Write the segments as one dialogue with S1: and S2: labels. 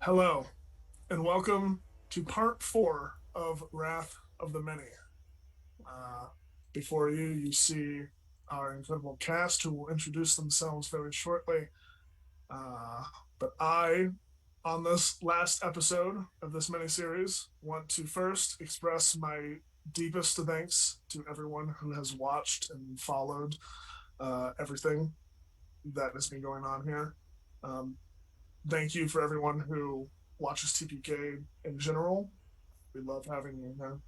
S1: Hello, and welcome to part four of Wrath of the Many. Uh, Before you, you see our incredible cast who will introduce themselves very shortly. Uh, but on this last episode of this miniseries, want to first express my deepest thanks to everyone who has watched and followed everything that has been going on here. Um, Thank you for everyone who watches TPK in general. We love having you here.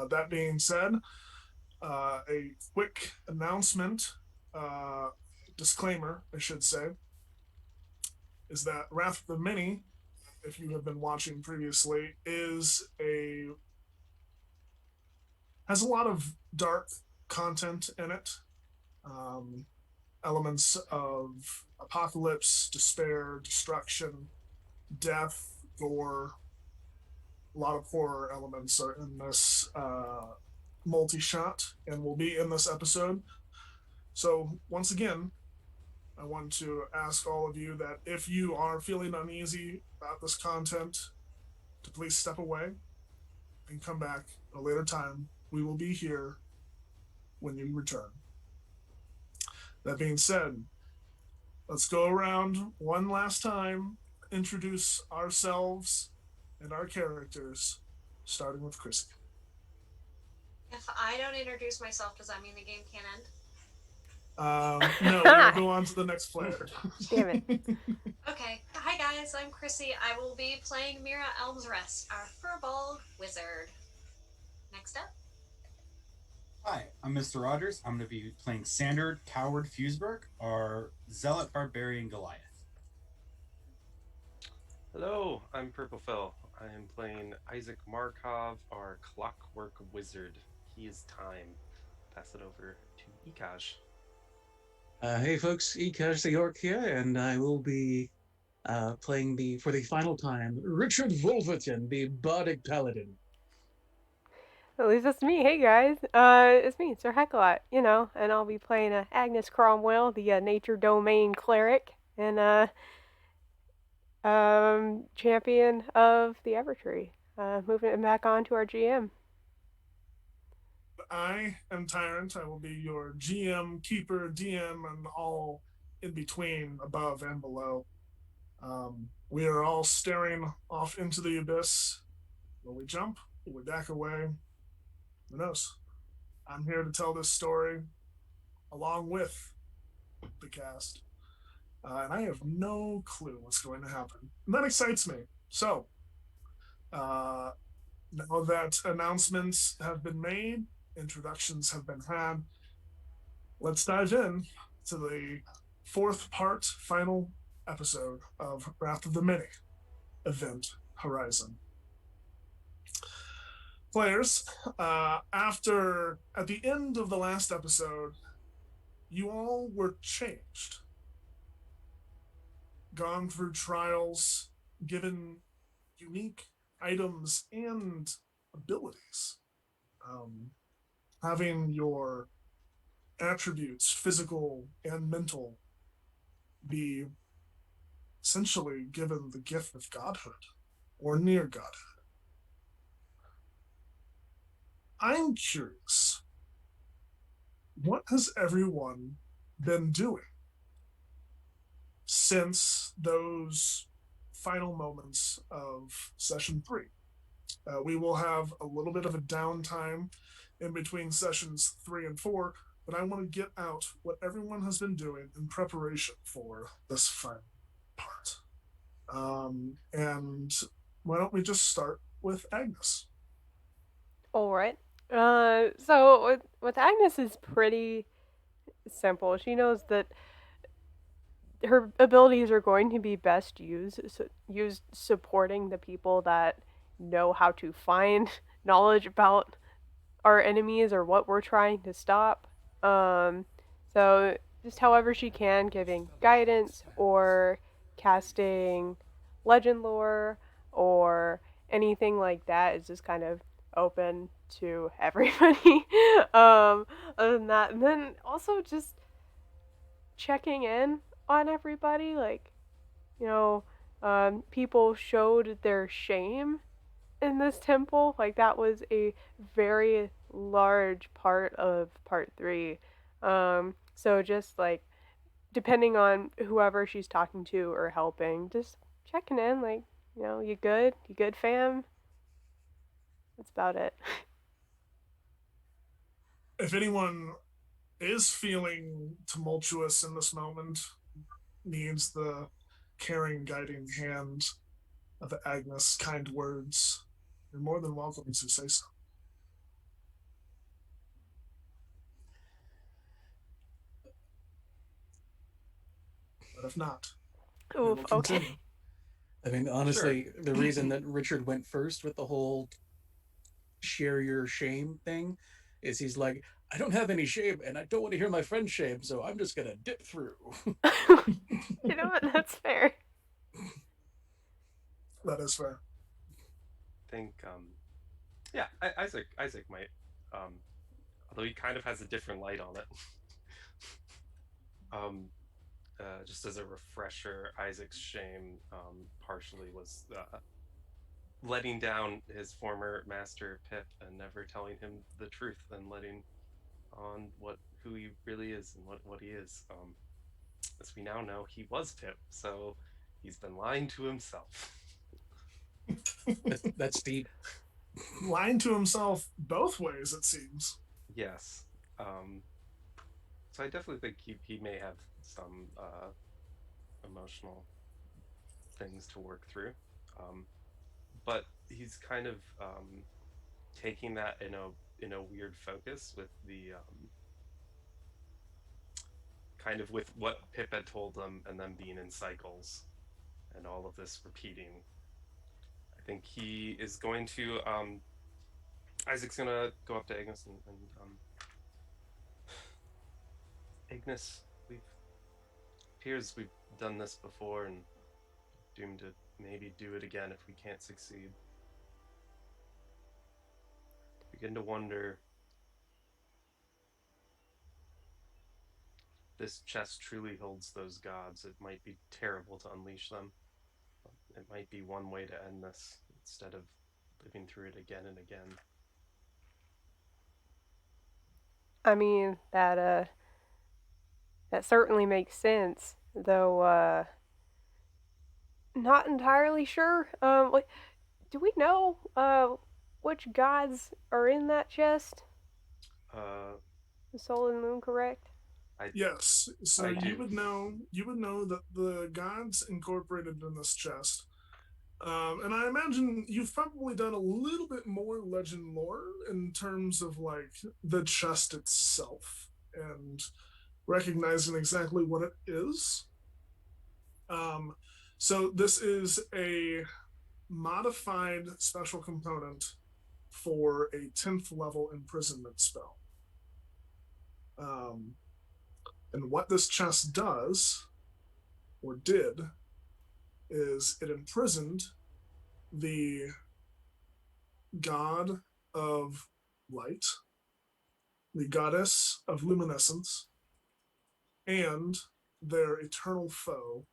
S1: That being said, a quick announcement, uh, disclaimer, I should say, is that Wrath of the Many, if you have been watching previously, has a lot of dark content in it. Um, Elements of apocalypse, despair, destruction, death, gore. A lot of horror elements are in this multi shot and will be in this episode. So, once again, I want to ask all of you that if you are feeling uneasy about this content, to please step away and come back at a later time. We will be here when you return. That being said, let's go around one last time, introduce ourselves and our characters, starting with Chrissy.
S2: If I don't introduce myself, does that mean the game can't end?
S1: No, we will go on to the next player.
S3: Damn it.
S2: Okay. Hi guys, I'm Chrissy. I will be playing Mira Elm's Rest, our furball wizard. Next up.
S4: Hi, I'm Mr. Rogers. I'm going to be playing Sander Coward Fusberg, our Zealot Barbarian Goliath.
S5: Hello, I'm Purple Phil. I am playing Isaac Markov, our Clockwork Wizard. He is time. Pass it over to Ekash.
S6: Hey folks, Ekash the York here, and I will be playing for the final time, Richard Wolverton, the Bardic Paladin.
S3: At least it's me. Hey guys, it's me, Sir Heckalot. And I'll be playing Agnes Cromwell, the Nature Domain cleric, and champion of the Evertree. Moving it back on to our GM.
S1: I am Tyrant. I will be your GM, keeper, DM, and all in between, above and below. We are all staring off into the abyss. Will we jump? Will we back away? Who knows? I'm here to tell this story along with the cast. And I have no clue what's going to happen. And that excites me. So, uh, now that announcements have been made, introductions have been had, let's dive in to the fourth part, final episode of Wrath of the Many, Event Horizon. Players, at the end of the last episode, you all were changed, gone through trials, given unique items and abilities. Having your attributes, physical and mental, be essentially given the gift of godhood or near godhood. I'm curious, what has everyone been doing since those final moments of session three? We will have a little bit of a downtime in between sessions three and four, but I want to get out what everyone has been doing in preparation for this final part. And why don't we just start with Agnes?
S3: All right. So with Agnes is pretty simple. She knows that her abilities are going to be best used supporting the people that know how to find knowledge about our enemies or what we're trying to stop. So just however she can, giving guidance or casting legend lore or anything like that is just kind of open to everybody. Other than that, and then also just checking in on everybody, like, you know, people showed their shame in this temple. Like that was a very large part of part three. So just like depending on whoever she's talking to or helping, just checking in, like, you good? You good, fam? That's about it.
S1: If anyone is feeling tumultuous in this moment, needs the caring, guiding hand of Agnes' kind words, you're more than welcome to say so. But if not, we will
S3: Oof, okay.
S1: continue.
S6: I mean,
S4: Sure.
S6: honestly, the reason that Richard went first with the whole share your shame thing is he's like, I don't have any shame and I don't want to hear my friend's shame, so I'm just gonna dip through.
S3: You know what? That's fair.
S1: That is fair.
S5: Think, yeah, Isaac might, um, although he kind of has a different light on it. um, just as a refresher, Isaac's shame partially was letting down his former master Pip and never telling him the truth and letting on who he really is and what he is. As we now know, he was Pip, so he's been lying to himself.
S6: That's deep.
S1: Lying to himself both ways, it seems.
S5: Yes. So I definitely think he may have some emotional things to work through. But he's kind of taking that in a weird focus with the kind of with what Pip had told them and them being in cycles and all of this repeating. I think he is going to Isaac's gonna go up to Agnes and Agnes, we've appears we've done this before and doomed to maybe do it again if we can't succeed. Begin to wonder this chest truly holds those gods. It might be terrible to unleash them. It might be one way to end this instead of living through it again and again.
S3: I mean, that certainly makes sense, though not entirely sure. Like, do we know which gods are in that chest?
S5: Uh,
S3: The Soul and Moon, correct?
S5: I
S1: Yes. So
S5: I
S1: you
S5: do.
S1: would know that the gods incorporated in this chest. And I imagine you've probably done a little bit more legend lore in terms of like the chest itself and recognizing exactly what it is. Um, so this is a modified special component for a 10th level imprisonment spell. Um, and what this chest does, or did, is it imprisoned the god of light, the goddess of luminescence, and their eternal foe,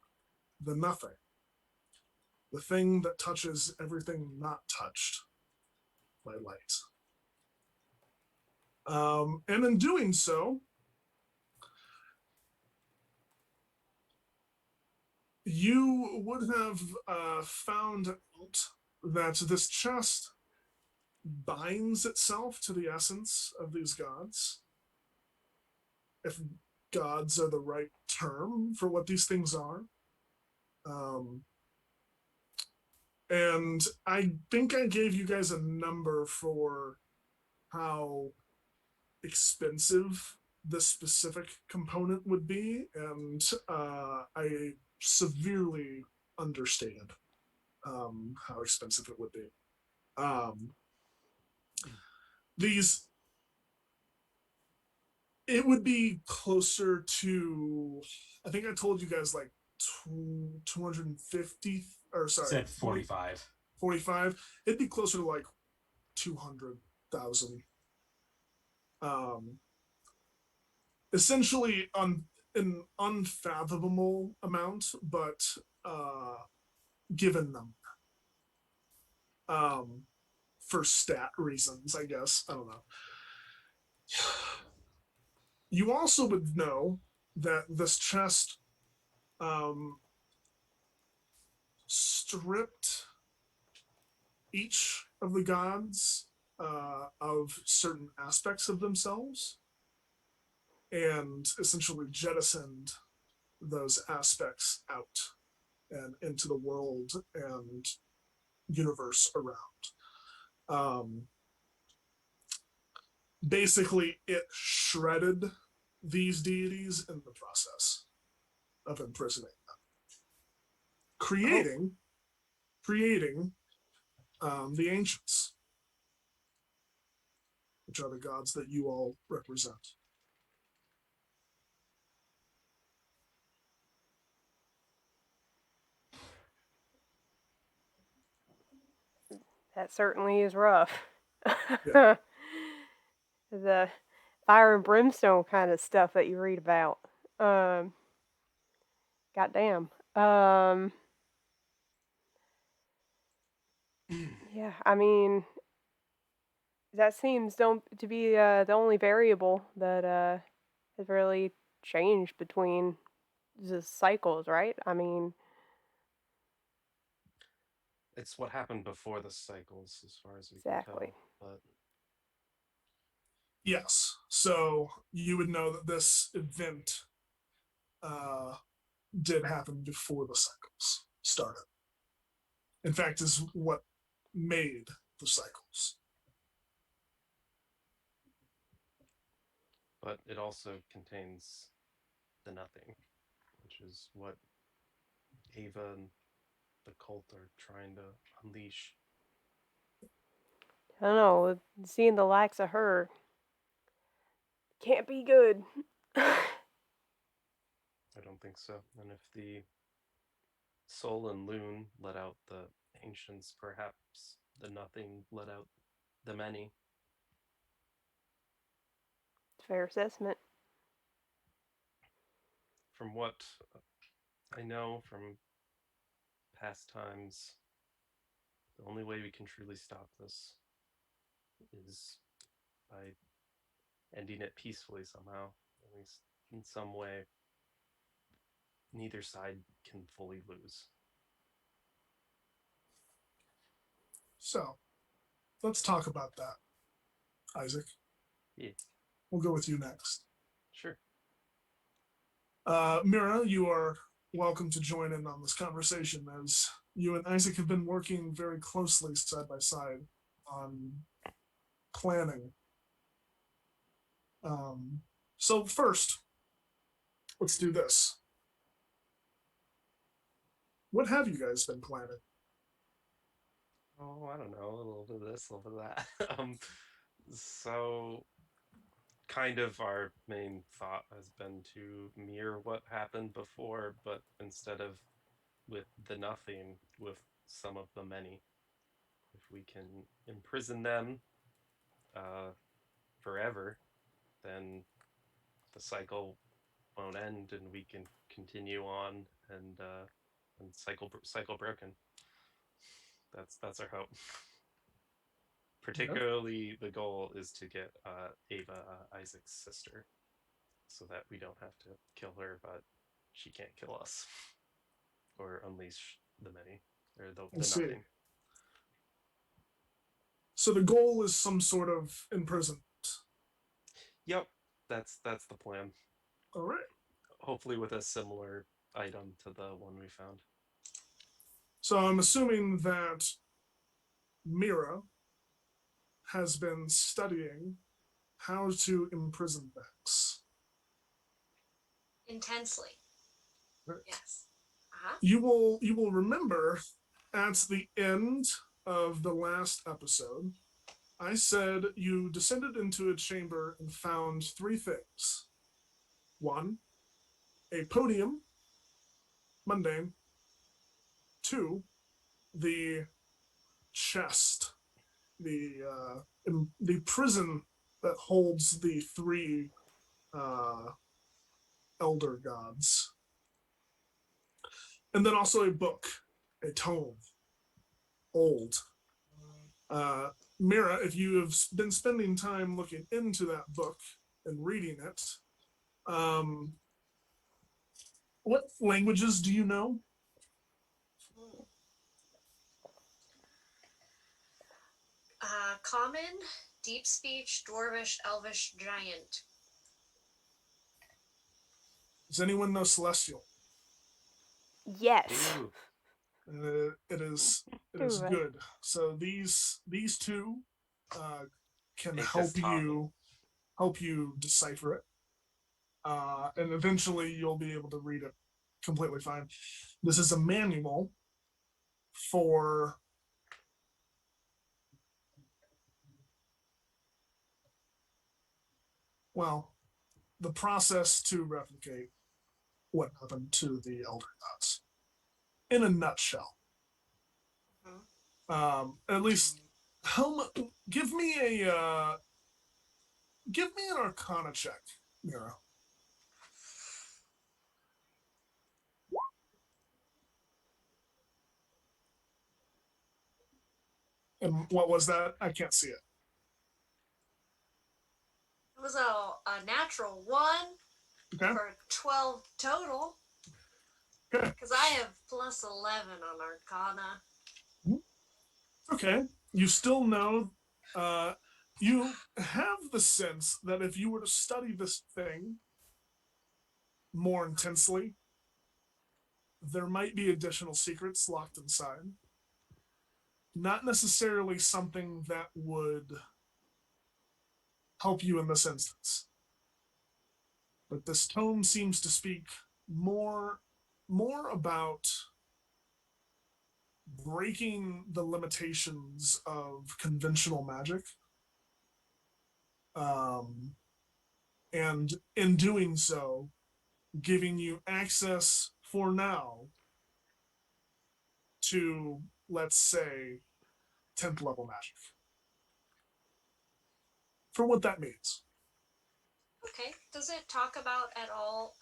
S1: the nothing, the thing that touches everything not touched by light. And in doing so, you would have found out that this chest binds itself to the essence of these gods. If gods are the right term for what these things are. Um, and I think I gave you guys a number for how expensive this specific component would be, and I severely understated how expensive it would be. These it would be closer to, I think I told you guys like 250, or sorry,
S4: Said 45.
S1: 45. It'd be closer to like 200,000. Essentially on an unfathomable amount, but given them for stat reasons, I guess. I don't know. You also would know that this chest stripped each of the gods of certain aspects of themselves and essentially jettisoned those aspects out and into the world and universe around. Basically, it shredded these deities in the process of imprisoning them, creating the ancients, which are the gods that you all represent.
S3: That certainly is rough.
S1: Yeah.
S3: The fire and brimstone kind of stuff that you read about. Goddamn. Yeah, I mean, that seems to be the only variable that has really changed between the cycles, right? I mean,
S5: It's what happened before the cycles, as far as we can
S3: exactly.
S5: tell. But
S1: Yes. So you would know that this event uh, did happen before the cycles started. In fact, is what made the cycles.
S5: it also contains the nothing, which is what Ava and the cult are trying to unleash.
S3: I don't know. Seeing the likes of her can't be good.
S5: I don't think so. And if the Sol and Loon let out the ancients, perhaps the nothing let out the many.
S3: Fair assessment.
S5: From what I know from past times, the only way we can truly stop this is by ending it peacefully somehow, at least in some way. Neither side can fully lose.
S1: So let's talk about that, Isaac.
S5: Yeah,
S1: We'll go with you next.
S5: sure.
S1: Mira, you are welcome to join in on this conversation as you and Isaac have been working very closely side by side on planning. So first, let's do this. What have you guys been planning?
S5: Oh, I don't know, a little bit of this, a little bit of that. So kind of our main thought has been to mirror what happened before, but instead of with the nothing, with some of the many. If we can imprison them uh, forever, then the cycle won't end, and we can continue on and cycle broken. That's our hope.
S1: Yeah.
S5: Particularly, the goal is to get Ava, Isaac's sister, so that we don't have to kill her, but she can't kill us or unleash the many or
S1: I
S5: the
S1: see.
S5: nothing.
S1: So the goal is some sort of imprisonment.
S5: Yep, that's the plan.
S1: All right.
S5: Hopefully, with a similar item to the one we found.
S1: So I'm assuming that Mira has been studying how to imprison Vex.
S2: Intensely.
S1: Right.
S2: Yes. Uh-huh.
S1: You will remember at the end of the last episode, I said you descended into a chamber and found three things. One, a podium, mundane. Two, the chest, the prison that holds the three uh, elder gods, and then also a book a tome, old. Mira, if you have been spending time looking into that book and reading it, what languages do you know?
S2: Common, deep speech, dwarvish, elvish, giant.
S1: Does anyone know Celestial?
S3: Yes.
S5: Ooh,
S1: It is
S3: Right.
S1: good. So these two uh, can
S5: they just taught me.
S1: help you decipher it, and eventually you'll be able to read it completely fine. This is a manual for well the process to replicate what happened to the elder gods in a nutshell. At least how much? Give me an Arcana check, Mira. And what was that? I can't see it.
S2: It was a natural 1
S1: Okay.
S2: for 12 total.
S1: Okay.
S2: Because I have plus 11 on Arcana.
S1: Okay. You still know. You have the sense that if you were to study this thing more intensely, there might be additional secrets locked inside. Not necessarily something that would help you in this instance. But this tome seems to speak more about breaking the limitations of conventional magic. Um, and in doing so, giving you access for now to, let's say, 10th level magic. For what that means.
S2: Okay. Does it talk about at all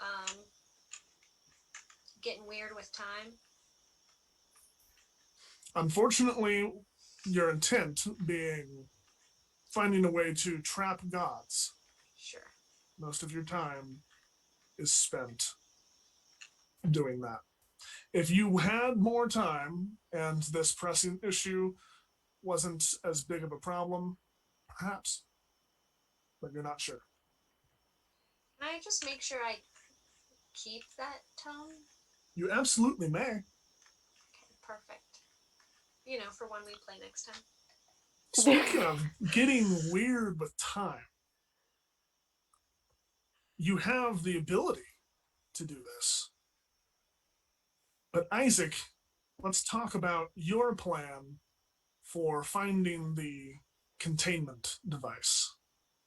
S2: getting weird with time?
S1: Unfortunately, your intent being finding a way to trap gods,
S2: Sure.
S1: most of your time is spent doing that. If you had more time and this pressing issue wasn't as big of a problem, perhaps, but you're not sure.
S2: Can I just make sure I keep that tone?
S1: You absolutely may.
S2: Okay, perfect. You know, for when we play next time.
S1: Speaking of getting weird with time, you have the ability to do this. But Isaac, let's talk about your plan for finding the containment device.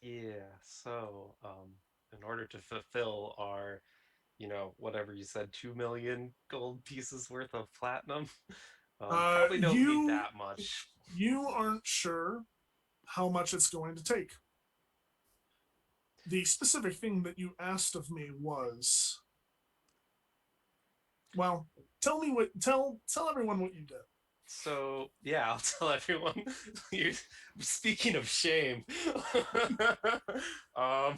S5: Yeah. So, in order to fulfill our, whatever you said, 2 million gold pieces worth of platinum,
S1: Uh,
S5: probably don't need
S1: you
S5: that much.
S1: you aren't sure how much it's going to take. The specific thing that you asked of me was, well, tell everyone what you did.
S5: So yeah, I'll tell everyone. You're, speaking of shame, um,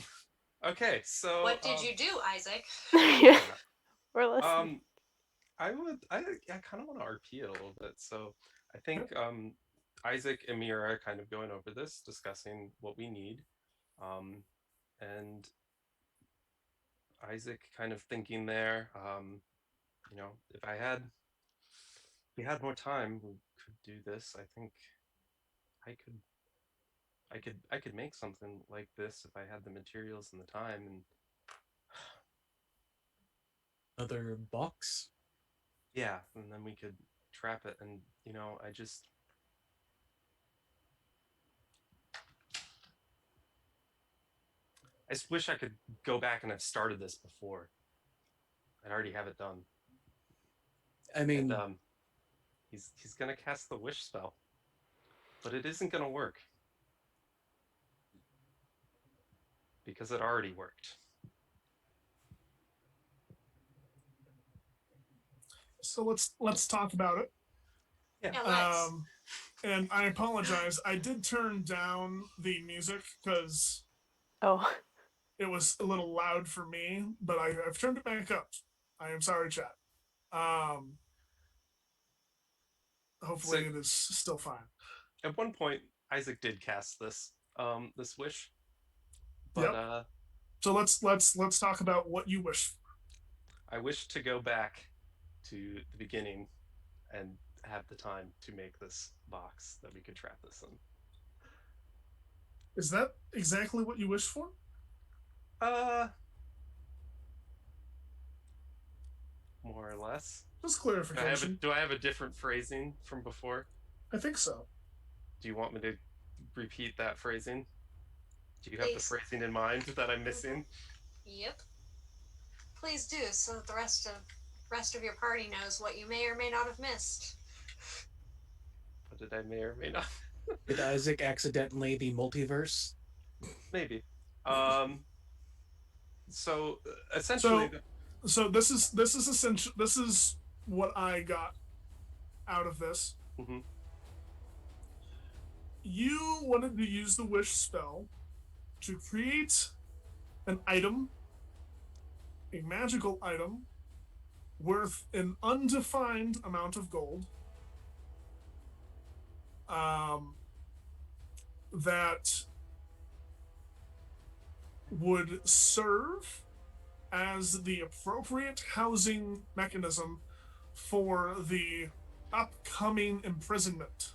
S5: okay, so
S2: What did you do, Isaac?
S3: Yeah. We're listening.
S5: um, I kind of want to RP it a little bit. So I think Isaac and Mira are kind of going over this, discussing what we need, um, and Isaac kind of thinking there. If we had more time, we could do this. I think I could I could make something like this if I had the materials and the time. And
S6: Another box.
S5: yeah, and then we could trap it. And I just wish I could go back and have started this before. I'd already have it done.
S6: I
S5: And
S6: mean,
S5: he's gonna cast the wish spell, but it isn't gonna work because it already worked.
S1: So let's talk about it.
S2: Yeah, let's.
S1: And I apologize. I did turn down the music because
S3: Oh,
S1: it was a little loud for me, but I've turned it back up. I am sorry, chat. Um,
S5: So
S1: hopefully it is still fine.
S5: at one point, Isaac did cast this wish, but
S1: Yep. So let's talk about what you wish.
S5: I wish to go back to the beginning and have the time to make this box that we could trap this in.
S1: Is that exactly what you wish for?
S5: Uh, more or less.
S1: Just clarification.
S5: Do I have a different phrasing from before?
S1: I think so.
S5: Do you want me to repeat that phrasing? Do you have the
S2: Please.
S5: phrasing in mind that I'm missing?
S2: Yep. Please do, so that the rest of your party knows what you may or may not have missed.
S5: What did I may or may not?
S6: Did Isaac accidentally the multiverse?
S5: Maybe. So essentially,
S1: So this is essential. This is what I got out of this.
S5: Mhm.
S1: You wanted to use the wish spell to create an item, a magical item, worth an undefined amount of gold. That would serve as the appropriate housing mechanism for the upcoming imprisonment.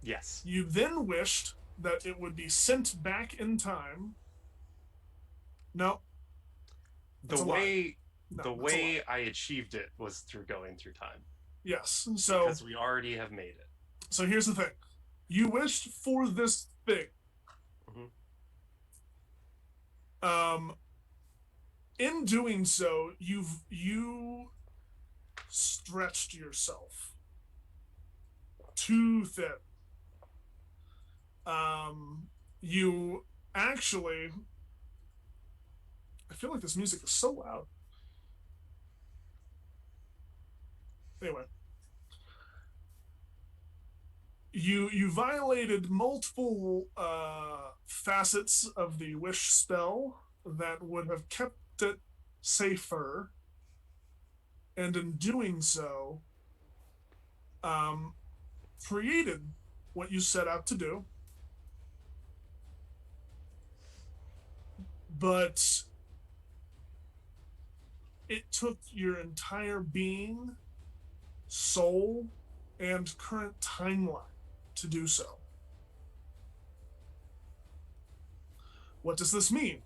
S5: yes.
S1: You then wished that it would be sent back in time. No.
S5: The way
S1: that's a lie.
S5: I achieved it was through going through time.
S1: Yes. So
S5: because we already have made it.
S1: So here's the thing. You wished for this thing.
S5: Mm-hmm.
S1: In doing so, you stretched yourself too thin. You actually, I feel like this music is so loud. Anyway, you violated multiple facets of the wish spell that would have kept it safer, and in doing so, created what you set out to do, but it took your entire being, soul, and current timeline to do so. What does this mean?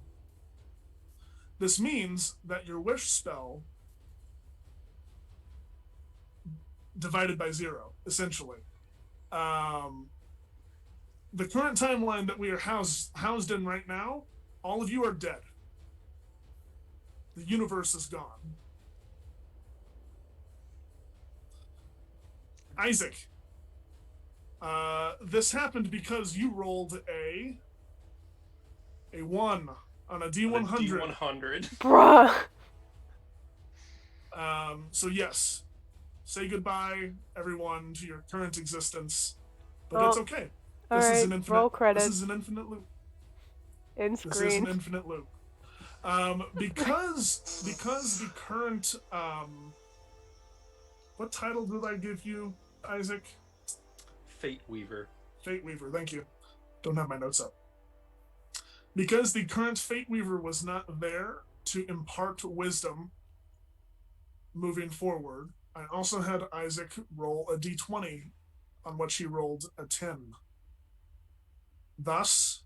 S1: This means that your wish spell divided by 0, essentially. The current timeline that we are housed in right now, all of you are dead. The universe is gone. Isaac, this happened because you rolled a 1 on a D100.
S5: D100.
S3: bruh.
S1: So yes, say goodbye, everyone, to your current existence, but it's okay.
S3: All
S1: This
S3: right,
S1: is an infinite.
S3: roll credits.
S1: This is an infinite loop.
S3: End
S1: This is
S3: screen.
S1: an infinite loop. Because the current what title did I give you, Isaac?
S5: Fate Weaver.
S1: Fate Weaver. Thank you. Don't have my notes up. Because the current Fate Weaver was not there to impart wisdom moving forward, I also had Isaac roll a d20 on which he rolled a 10. Thus,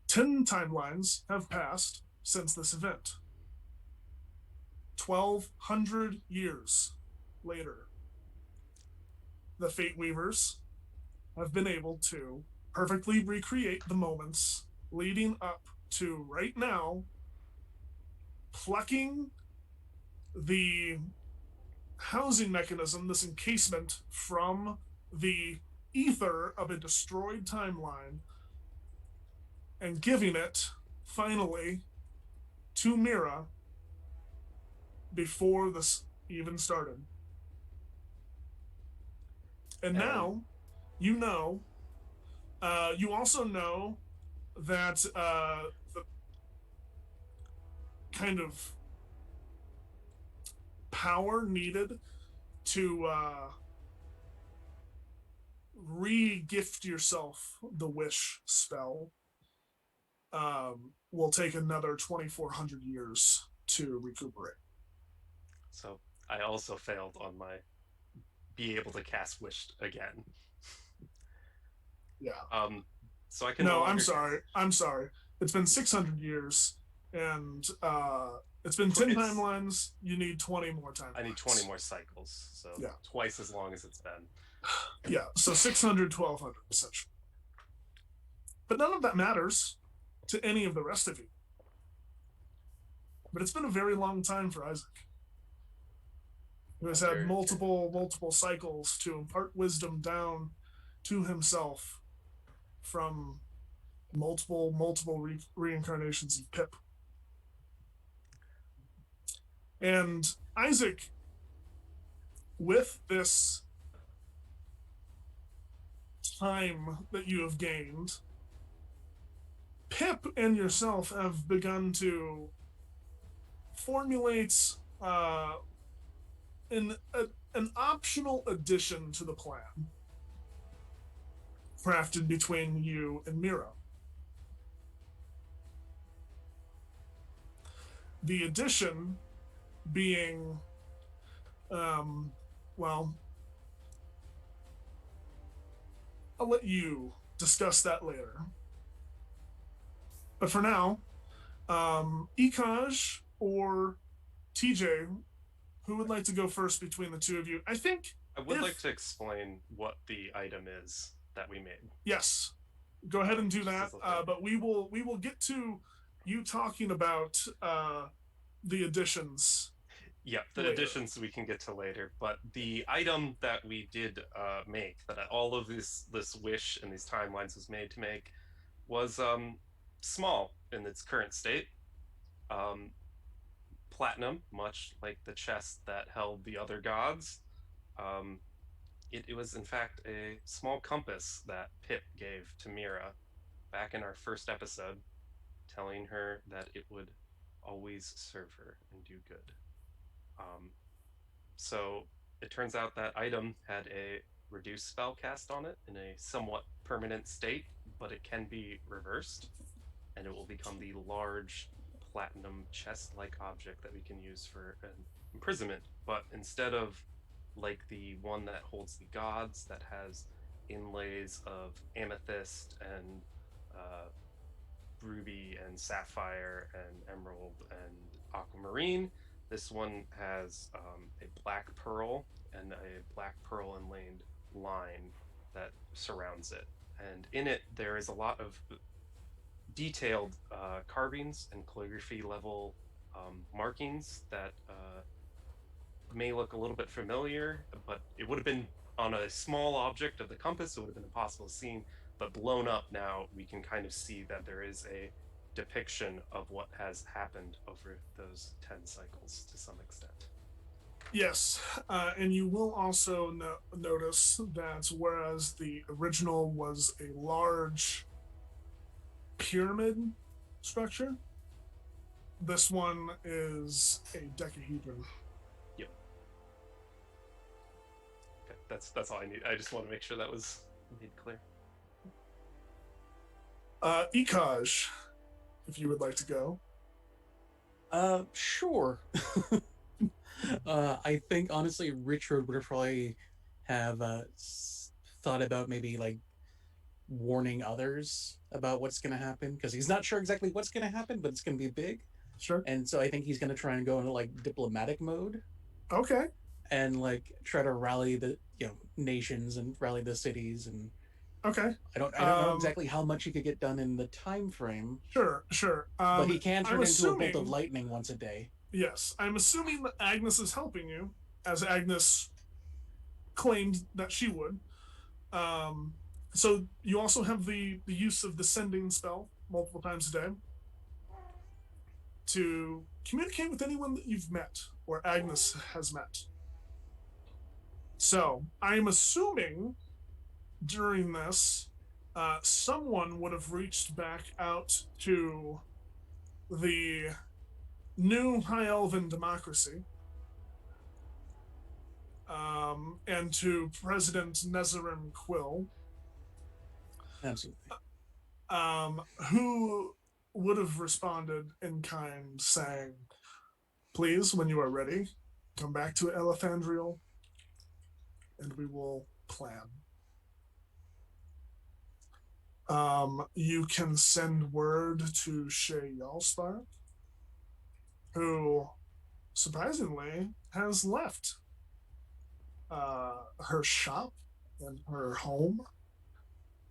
S1: 10 timelines have passed since this event. 1,200 years later, the Fate Weavers have been able to perfectly recreate the moments leading up to right now, plucking the housing mechanism, this encasement, from the ether of a destroyed timeline and giving it, finally, to Mira before this even started. And now, you know, you also know that the kind of power needed to re-gift yourself the wish spell will take another 2,400 years to recuperate.
S5: So I also failed on my be able to cast Wish again.
S1: Yeah.
S5: So I can
S1: No,
S5: longer
S1: I'm sorry.
S5: cast.
S1: I'm sorry. It's been 600 years, and it's been 10 timelines. You need 20 more timelines.
S5: I need 20 more cycles, so
S1: yeah,
S5: twice as long as it's been.
S1: Yeah, so 600, 1,200 essentially. But none of that matters to any of the rest of you. But it's been a very long time for Isaac, who has had multiple cycles to impart wisdom down to himself from multiple reincarnations of Pip. And Isaac, with this time that you have gained, Pip and yourself have begun to formulate an optional addition to the plan crafted between you and Mira. The addition being, well, I'll let you discuss that later. But for now, Ikaj or TJ, who would like to go first between the two of you? I think
S5: I would like to explain what the item is that we made.
S1: Yes, go ahead and do that. But we will get to you talking about the additions.
S5: Yeah, the additions we can get to later. But the item that we did make, that all of this wish and these timelines was made to make, was small in its current state. Platinum, much like the chest that held the other gods. It was in fact a small compass that Pip gave to Mira back in our first episode, telling her that it would always serve her and do good. So it turns out that item had a reduced spell cast on it in a somewhat permanent state, but it can be reversed, and it will become the large platinum chest-like object that we can use for an imprisonment. But instead of like the one that holds the gods, that has inlays of amethyst and ruby and sapphire and emerald and aquamarine, this one has a black pearl and a black pearl inlaid line that surrounds it. And in it, there is a lot of detailed carvings and calligraphy level markings that may look a little bit familiar, but it would have been on a small object of the compass, it would have been impossible to see. But blown up now, we can kind of see that there is a depiction of what has happened over those 10 cycles to some extent.
S1: Yes, and you will also notice that whereas the original was a large pyramid structure, this one is a decahedron.
S5: Yep. Okay, that's all I need. I just want to make sure that was made clear.
S1: Ikaj, if you would like to go.
S6: Sure. I think honestly, Richard would probably have thought about maybe like warning others about what's going to happen, because he's not sure exactly what's going to happen, but it's going to be big.
S1: Sure.
S6: And so I think he's going to try and go into like diplomatic mode.
S1: Okay.
S6: And like try to rally the nations and rally the cities and.
S1: Okay.
S6: I don't know exactly how much he could get done in the time frame.
S1: Sure.
S6: But he can turn into a bolt of lightning once a day.
S1: Yes, I'm assuming that Agnes is helping you, as Agnes claimed that she would. So you also have the use of the sending spell multiple times a day to communicate with anyone that you've met or Agnes has met. So I'm assuming during this, someone would have reached back out to the new High Elven democracy, and to President Nezarim Quill,
S6: Absolutely.
S1: who would have responded in kind, saying, "Please, when you are ready, come back to Elethandriel, and we will plan." You can send word to Shay Yalspark, who surprisingly has left her shop and her home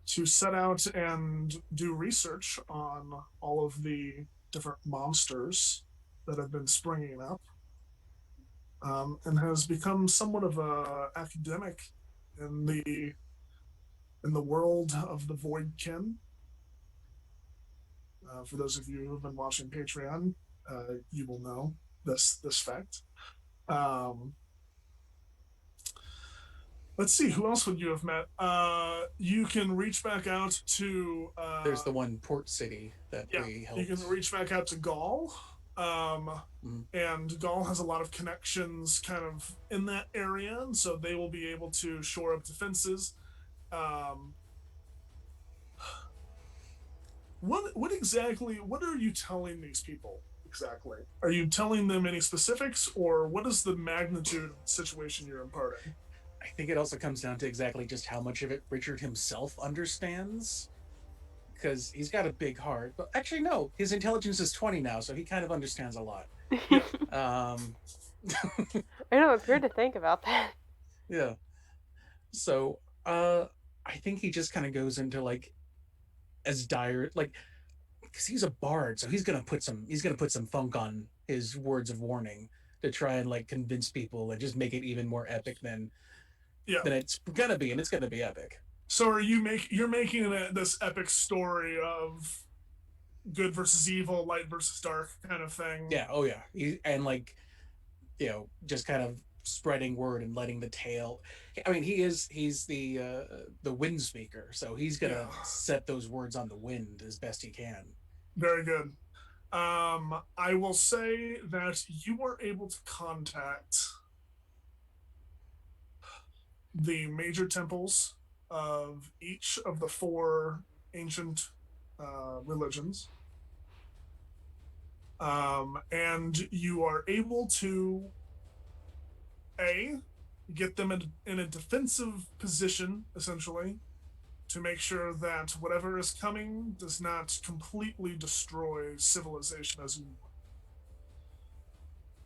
S1: to set out and do research on all of the different monsters that have been springing up, and has become somewhat of a academic in the world of the Voidkin. For those of you who've been watching Patreon, you will know this fact. Um, let's see, who else would you have met? You can reach back out to.
S6: There's the one port city that
S1: Yeah,
S6: we
S1: you
S6: helped.
S1: can reach back out to Gaul.
S6: Mhm.
S1: And Gaul has a lot of connections kind of in that area, and so they will be able to shore up defenses. Um, what are you telling these people exactly? Are you telling them any specifics, or what is the magnitude of the situation you're imparting?
S6: I think it also comes down to exactly just how much of it Richard himself understands. Because he's got a big heart. But actually, no, his intelligence is 20 now, so he kind of understands a lot.
S1: Yeah.
S6: Um,
S3: I know, it's weird to think about that.
S6: yeah. So, I think he just kind of goes into like as dire like because he's a bard, so he's gonna put some funk on his words of warning to try and like convince people and just make it even more epic
S1: Yeah.
S6: than it's gonna be, and it's gonna be epic.
S1: So are you're making this epic story of good versus evil, light versus dark kind of thing?
S6: Yeah. Oh yeah. And like just kind of spreading word and letting the tale. I mean, he's the wind speaker, so he's gonna
S1: Yeah.
S6: set those words on the wind as best he can.
S1: Very good. I will say that you were able to contact the major temples of each of the four ancient religions, and you are able to get them in a defensive position, essentially, to make sure that whatever is coming does not completely destroy civilization as you.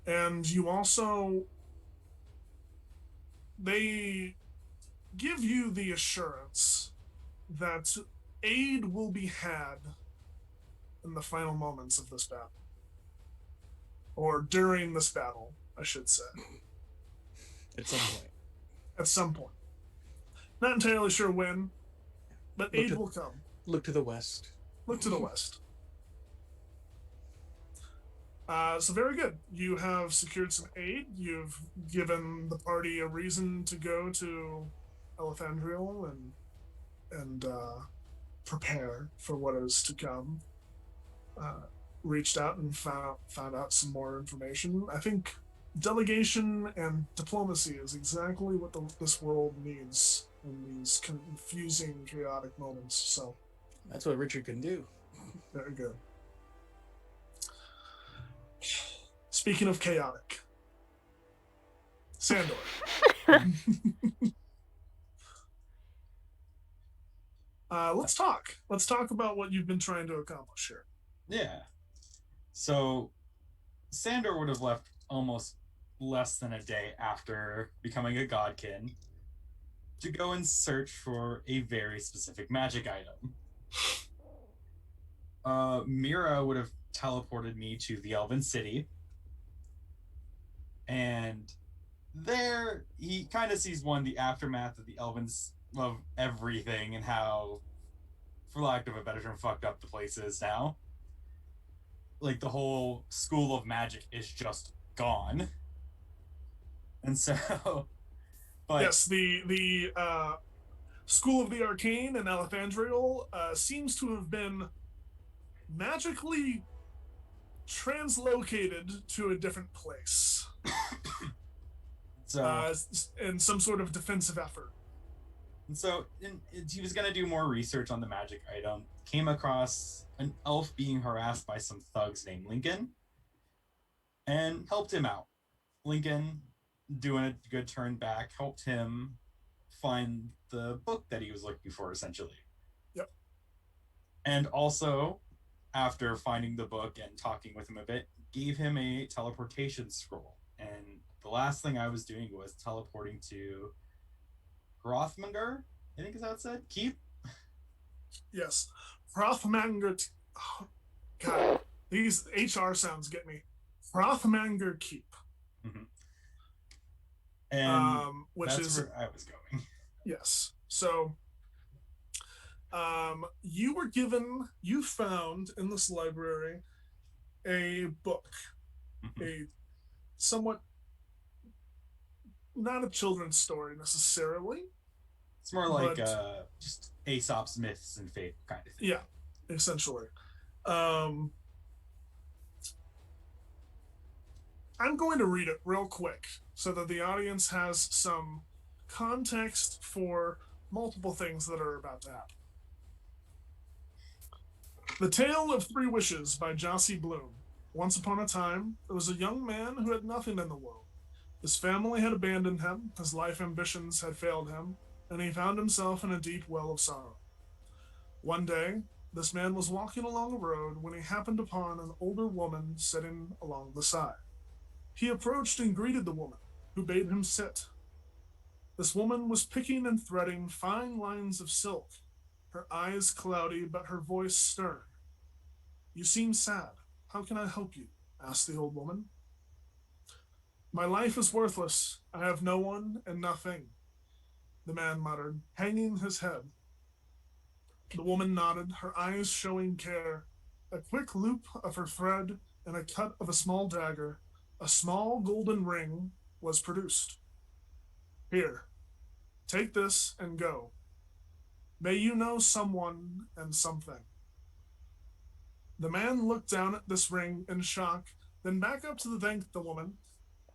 S1: And you also, they give you the assurance that aid will be had in the final moments of this battle, or during this battle, I should say.
S6: At some point,
S1: At some point. Not entirely sure when, but
S6: look
S1: aid
S6: to
S1: will come.
S6: look to the west.
S1: Look to the west. So very good. You have secured some aid. You've given the party a reason to go to Elethandriel and prepare for what is to come. Uh, Reached out and found out some more information. I think delegation and diplomacy is exactly what this world needs in these confusing, chaotic moments. So
S6: That's what Richard can do.
S1: very good. Speaking of chaotic, Sandor. Let's talk. Let's talk about what you've been trying to accomplish here.
S4: Yeah. So Sandor would have left almost less than a day after becoming a godkin to go and search for a very specific magic item. Mira would have teleported me to the Elven City, and there he kind of sees the aftermath of the Elvens of everything and how, for lack of a better term, fucked up the place is now. Like the whole school of magic is just gone. And so But
S1: yes, the School of the Arcane in Alexandriel seems to have been magically translocated to a different place
S4: so
S1: in some sort of defensive effort.
S4: he was gonna do more research on the magic item. Came across an elf being harassed by some thugs named Lincoln, and helped him out. Lincoln, doing a good turn back, helped him find the book that he was looking for, essentially.
S1: Yep.
S4: And also, after finding the book and talking with him a bit, gave him a teleportation scroll. And the last thing I was doing was teleporting to Grothmanger, I think is how it said. Keep?
S1: Yes. Hrothmanger. Oh, God, these HR sounds get me. Hrothmanger Keep.
S4: Mm-hmm. And
S1: which
S4: that's
S1: is
S4: where I was going.
S1: Yes. So you found in this library a book,
S4: Mm-hmm.
S1: a somewhat not a children's story necessarily.
S4: It's more like just Aesop's myths and fate kind of thing.
S1: Yeah, essentially. I'm going to read it real quick so that the audience has some context for multiple things that are about to happen. The Tale of Three Wishes by Jossie Bloom. Once upon a time, there was a young man who had nothing in the world. His family had abandoned him, his life ambitions had failed him, and he found himself in a deep well of sorrow. One day, this man was walking along a road when he happened upon an older woman sitting along the side. He approached and greeted the woman, who bade him sit. This woman was picking and threading fine lines of silk, her eyes cloudy but her voice stern. "You seem sad. How can I help you?" asked the old woman. "My life is worthless. I have no one and nothing," the man muttered, hanging his head. The woman nodded, her eyes showing care. A quick loop of her thread and a cut of a small dagger, a small golden ring, was produced. "Here, take this and go. May you know someone and something." The man looked down at this ring in shock, then back up to thank the woman,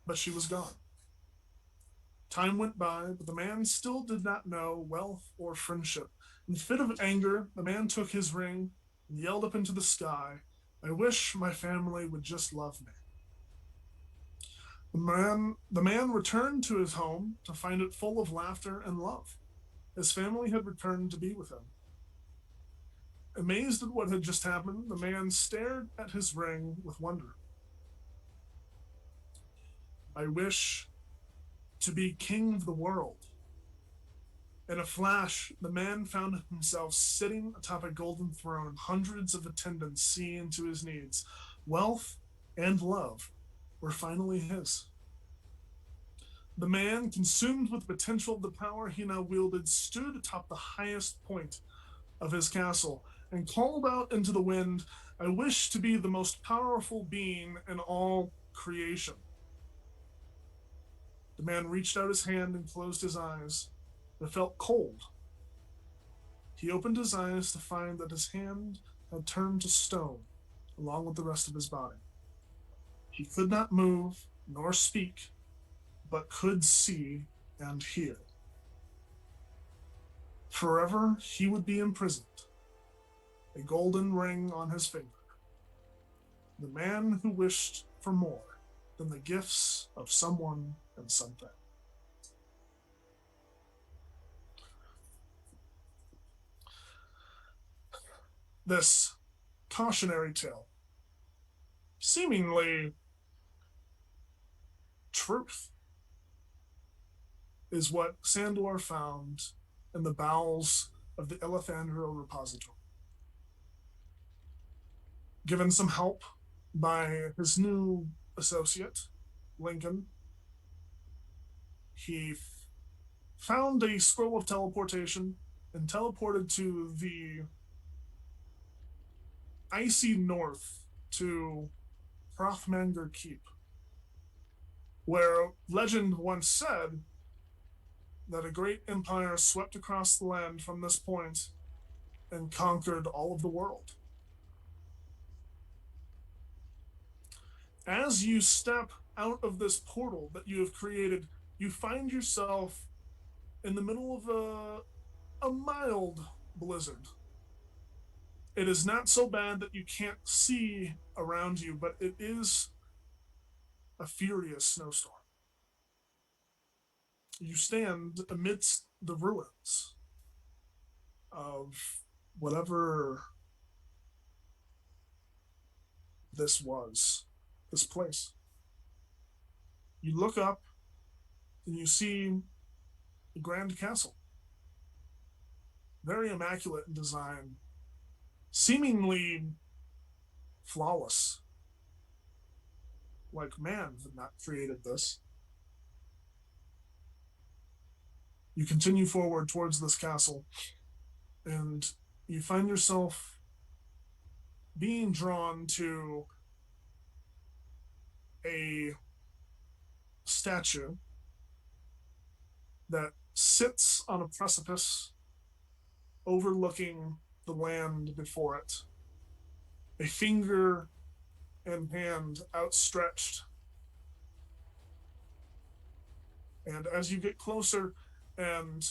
S1: but she was gone. Time went by, but the man still did not know wealth or friendship. In a fit of anger, the man took his ring and yelled up into the sky, "I wish my family would just love me." The man returned to his home to find it full of laughter and love. His family had returned to be with him. Amazed at what had just happened, the man stared at his ring with wonder. "I wish to be king of the world." In a flash, the man found himself sitting atop a golden throne, hundreds of attendants seeing to his needs. Wealth and love were finally his. The man, consumed with the potential of the power he now wielded, stood atop the highest point of his castle and called out into the wind, "I wish to be the most powerful being in all creation." The man reached out his hand and closed his eyes. It felt cold. He opened his eyes to find that his hand had turned to stone, along with the rest of his body. He could not move nor speak, but could see and hear. Forever he would be imprisoned, a golden ring on his finger. The man who wished for more than the gifts of someone and something. This cautionary tale, seemingly truth, is what Sandor found in the bowels of the Elethandril repository. Given some help by his new associate, Lincoln, he found a scroll of teleportation and teleported to the icy north to Hrothmanger Keep, where legend once said that a great empire swept across the land from this point and conquered all of the world. As you step out of this portal that you have created, you find yourself in the middle of a mild blizzard. It is not so bad that you can't see around you, but it is a furious snowstorm. You stand amidst the ruins of whatever this was, this place. You look up and you see the Grand Castle, very immaculate in design, seemingly flawless. Like man had not created this. You continue forward towards this castle, and you find yourself being drawn to a statue that sits on a precipice overlooking the land before it. A finger and hand outstretched. And as you get closer and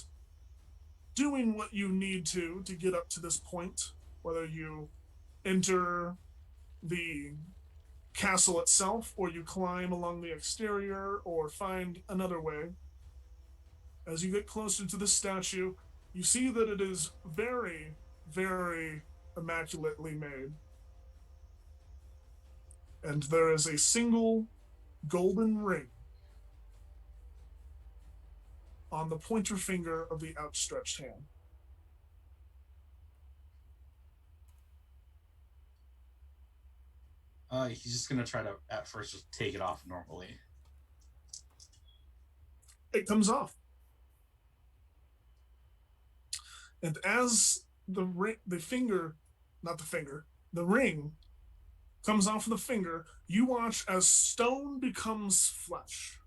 S1: doing what you need to get up to this point, whether you enter the castle itself or you climb along the exterior or find another way, as you get closer to the statue, you see that it is very, very immaculately made. And there is a single golden ring on the pointer finger of the outstretched hand.
S4: He's just gonna try to at first just take it off normally.
S1: It comes off. And as the ring comes off of the finger, you watch as stone becomes flesh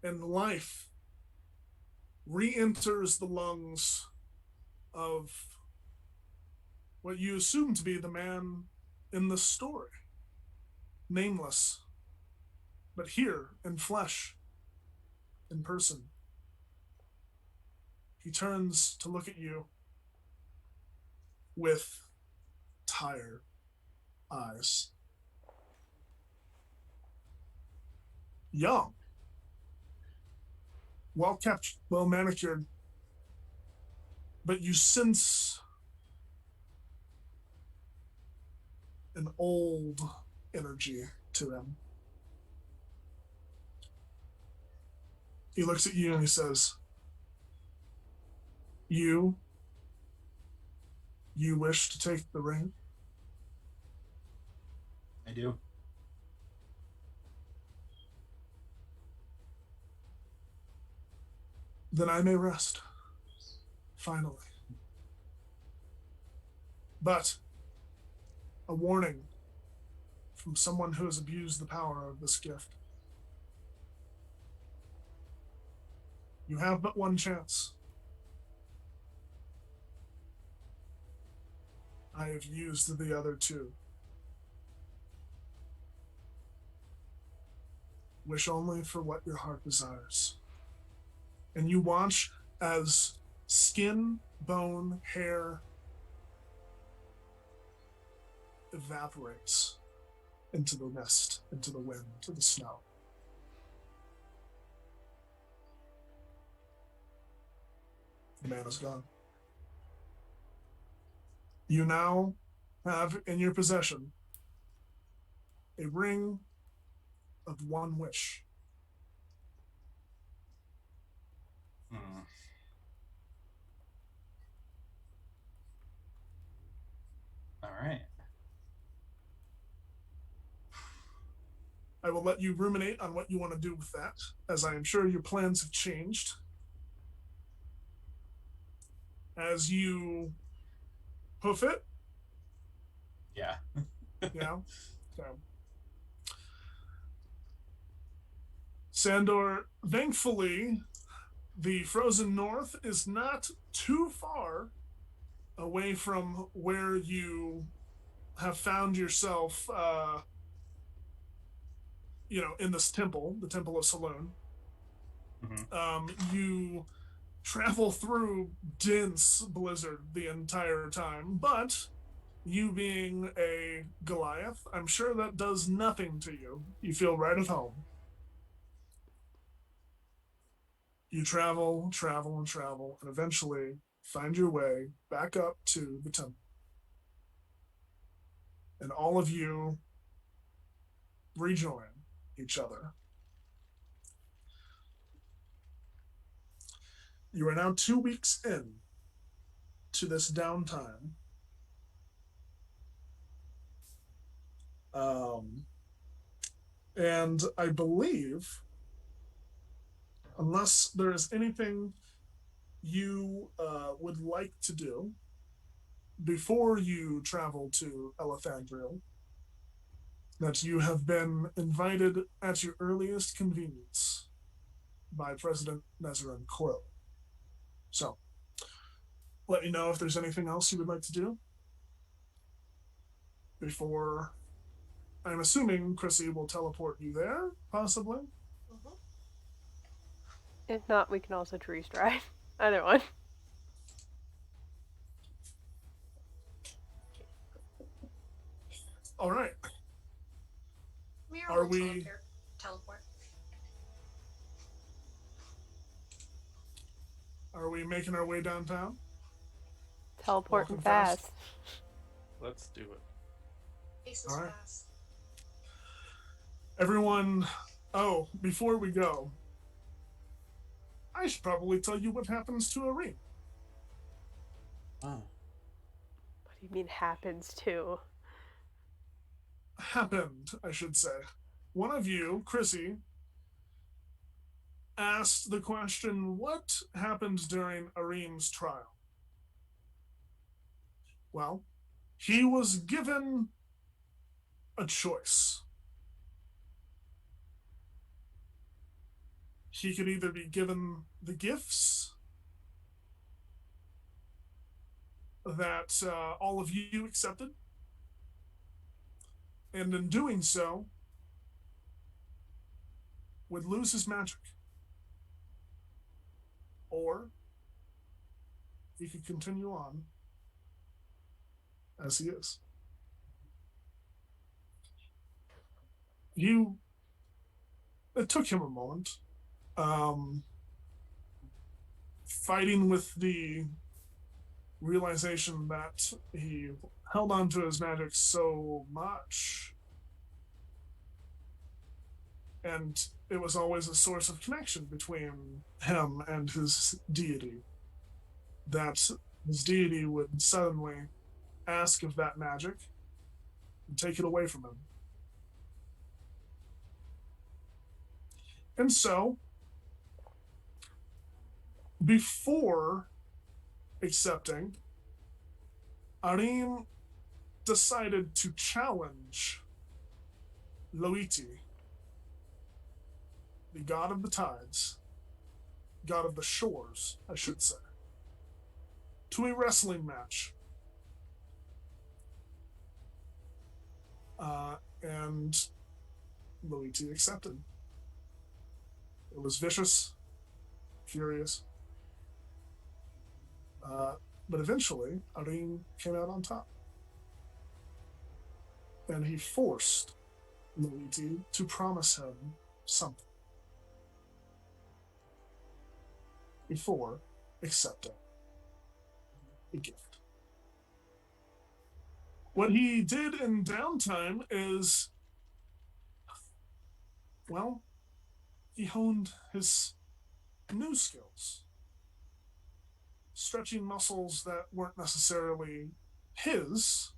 S1: and life re-enters the lungs of what you assume to be the man in the story, nameless, but here in flesh, in person. He turns to look at you with tired eyes. Young, well kept, well manicured, but you sense an old energy to him. He looks at you and he says, You wish to take the ring?
S4: I do.
S1: Then I may rest. Finally. But a warning from someone who has abused the power of this gift. You have but one chance. I have used the other two. Wish only for what your heart desires. And you watch as skin, bone, hair evaporates into the mist, into the wind, to the snow. The man is gone. You now have in your possession a ring of one wish.
S4: All right.
S1: I will let you ruminate on what you want to do with that, as I am sure your plans have changed. As you hoof it.
S4: Yeah.
S1: Yeah. Okay. Sandor, thankfully, the frozen north is not too far away from where you have found yourself, in this temple, the Temple of Saloon. You travel through dense blizzard the entire time, but you being a Goliath, I'm sure that does nothing to you. You feel right at home. You travel, travel, and travel, and eventually find your way back up to the temple. And all of you rejoin each other. You are now 2 weeks in to this downtime. And I believe, unless there is anything you would like to do before you travel to Elethandriel, that you have been invited at your earliest convenience by President Nezarin Quill. So, let me know if there's anything else you would like to do before. I'm assuming Chrissy will teleport you there, possibly.
S2: Mm-hmm.
S3: If not, we can also tree stride. Either one.
S1: All right.
S2: Mira
S1: Are
S2: will
S1: we-
S2: teleport.
S1: Are we making our way downtown?
S3: Teleporting
S1: Walking fast.
S3: fast.
S5: Let's do it.
S2: Ace is
S1: All right.
S2: fast.
S1: Everyone, before we go, I should probably tell you what happens to Irene.
S6: Oh.
S3: What do you mean happens to?
S1: Happened, I should say. One of you, Chrissy, asked the question, what happened during Areem's trial? Well, he was given a choice. He could either be given the gifts that all of you accepted, and in doing so, would lose his magic. Or he could continue on as he is. It took him a moment. Fighting with the realization that he held on to his magic so much, and it was always a source of connection between him and his deity, that his deity would suddenly ask of that magic and take it away from him. And so, before accepting, Arim decided to challenge Loiti, the god of the tides, god of the shores, I should say, to a wrestling match. And Loiti accepted. It was vicious, furious. But eventually, Arim came out on top. And he forced Luigi to promise him something before accepting a gift. What he did in downtime is, well, he honed his new skills, stretching muscles that weren't necessarily his,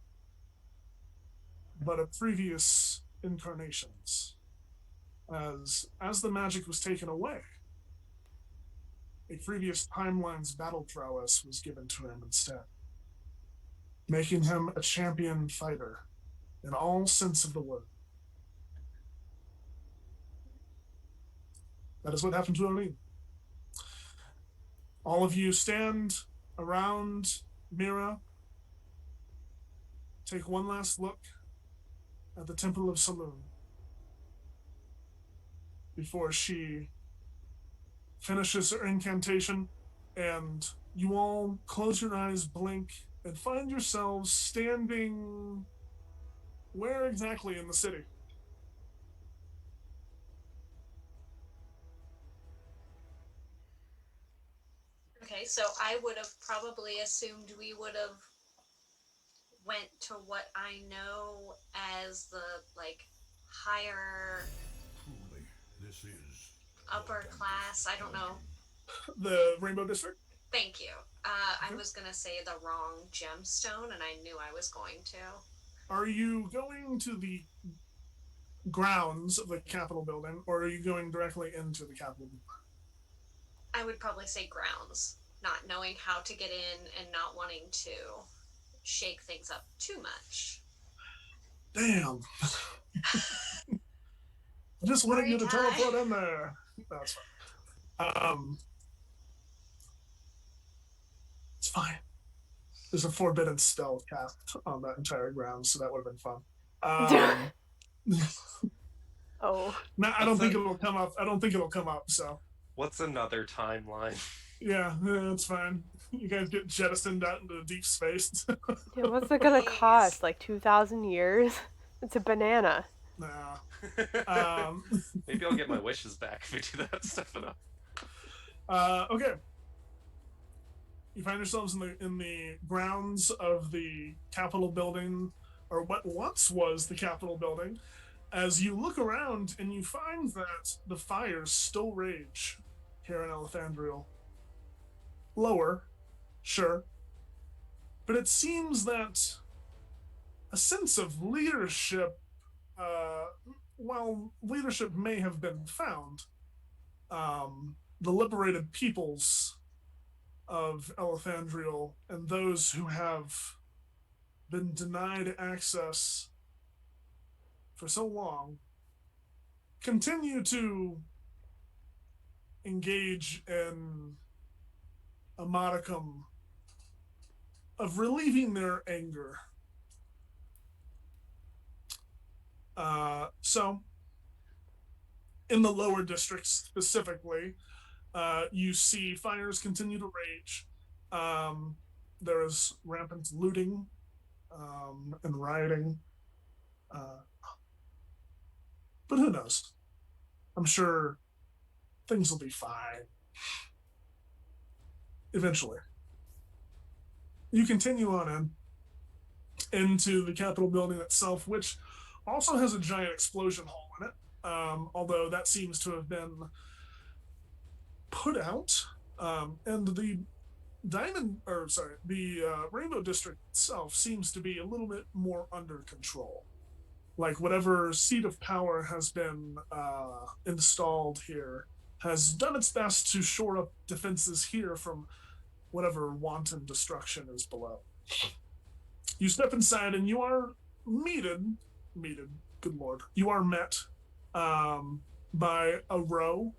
S1: but of previous incarnations. As the magic was taken away, a previous timeline's battle prowess was given to him instead, making him a champion fighter in all sense of the word. That is what happened to Aline. All of you stand around Mira, take one last look at the Temple of Saloon before she finishes her incantation, and you all close your eyes, blink, and find yourselves standing where exactly in the city?
S2: Okay, so I would have probably assumed we would have went to what I know as the like higher
S7: Truly, this is
S2: upper class. I don't know.
S1: The Rainbow District?
S2: Thank you. I was gonna say the wrong gemstone, and I knew I was going to.
S1: Are you going to the grounds of the Capitol building, or are you going directly into the Capitol building?
S2: I would probably say grounds, not knowing how to get in and not wanting to shake things up too much.
S1: Damn. I just wanted
S2: Sorry,
S1: you to
S2: Ty.
S1: teleport in there. That's fine. It's fine. There's a forbidden spell cast on that entire ground, so that would have been fun.
S3: Oh.
S1: No, I don't think it'll come up. I don't think it'll come up. So
S5: What's another timeline?
S1: yeah, it's fine. You guys get jettisoned out into deep space.
S3: Yeah, what's it gonna
S2: Please.
S3: cost? Like 2,000 years? It's a banana.
S1: Nah.
S5: Maybe I'll get my wishes back if we do that stuff enough.
S1: Okay. You find yourselves in the grounds of the Capitol building, or what once was the Capitol building, as you look around and you find that the fires still rage here in Elethandriel. Lower, sure, but it seems that a sense of leadership, while leadership may have been found, the liberated peoples of Elethandriel and those who have been denied access for so long continue to engage in a modicum of relieving their anger. So, in the lower districts specifically, you see fires continue to rage. There is rampant looting and rioting. But who knows? I'm sure things will be fine. Eventually. You continue on into the Capitol building itself, which also has a giant explosion hole in it. Although that seems to have been put out. And the Rainbow District itself seems to be a little bit more under control. Like whatever seat of power has been installed here has done its best to shore up defenses here from whatever wanton destruction is below. You step inside and you are meted, good lord, you are met by a row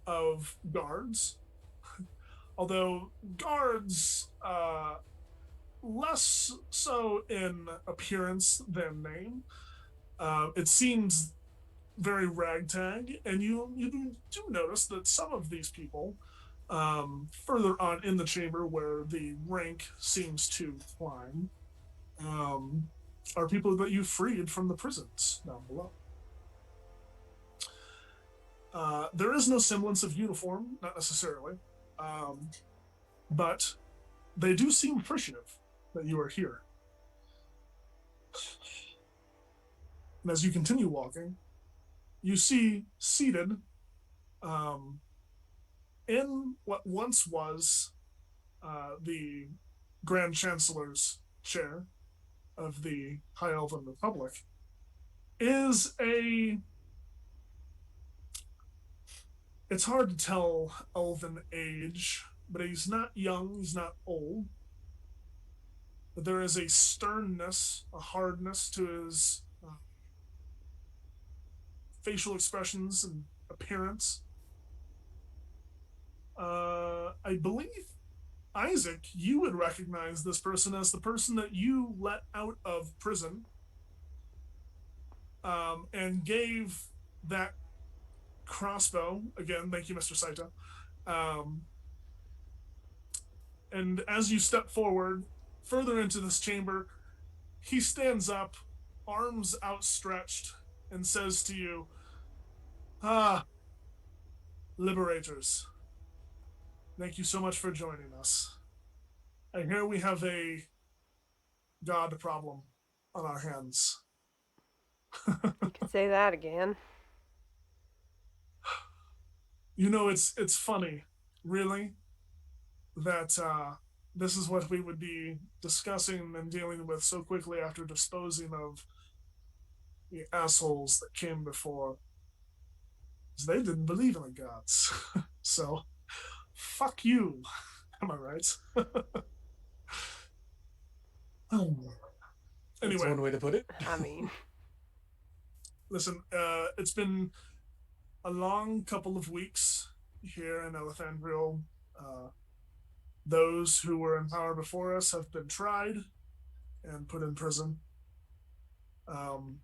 S1: of guards. Although guards, less so in appearance than name, it seems very ragtag, and you do notice that some of these people, further on in the chamber where the rank seems to climb, are people that you freed from the prisons down below. There is no semblance of uniform, not necessarily, but they do seem appreciative that you are here. And as you continue walking, you see seated in what once was the Grand Chancellor's chair of the High Elven Republic is a. It's hard to tell Elven age, but he's not young, he's not old. But there is a sternness, a hardness to his facial expressions and appearance. I believe, Isaac, you would recognize this person as the person that you let out of prison, and gave that crossbow. Again, thank you, Mr. Saito. Um, and as you step forward further into this chamber, he stands up, arms outstretched, and says to you, "Ah, liberators, thank you so much for joining us. I hear we have a god problem on our hands."
S3: You could say that again.
S1: You know, it's funny, really, that this is what we would be discussing and dealing with so quickly after disposing of the assholes that came before. They didn't believe in the gods. So, fuck you. Am I right?
S6: That's
S1: Anyway,
S6: one way to put it.
S3: I mean,
S1: listen, it's been a long couple of weeks here in Elethandriel. Those who were in power before us have been tried and put in prison. Um,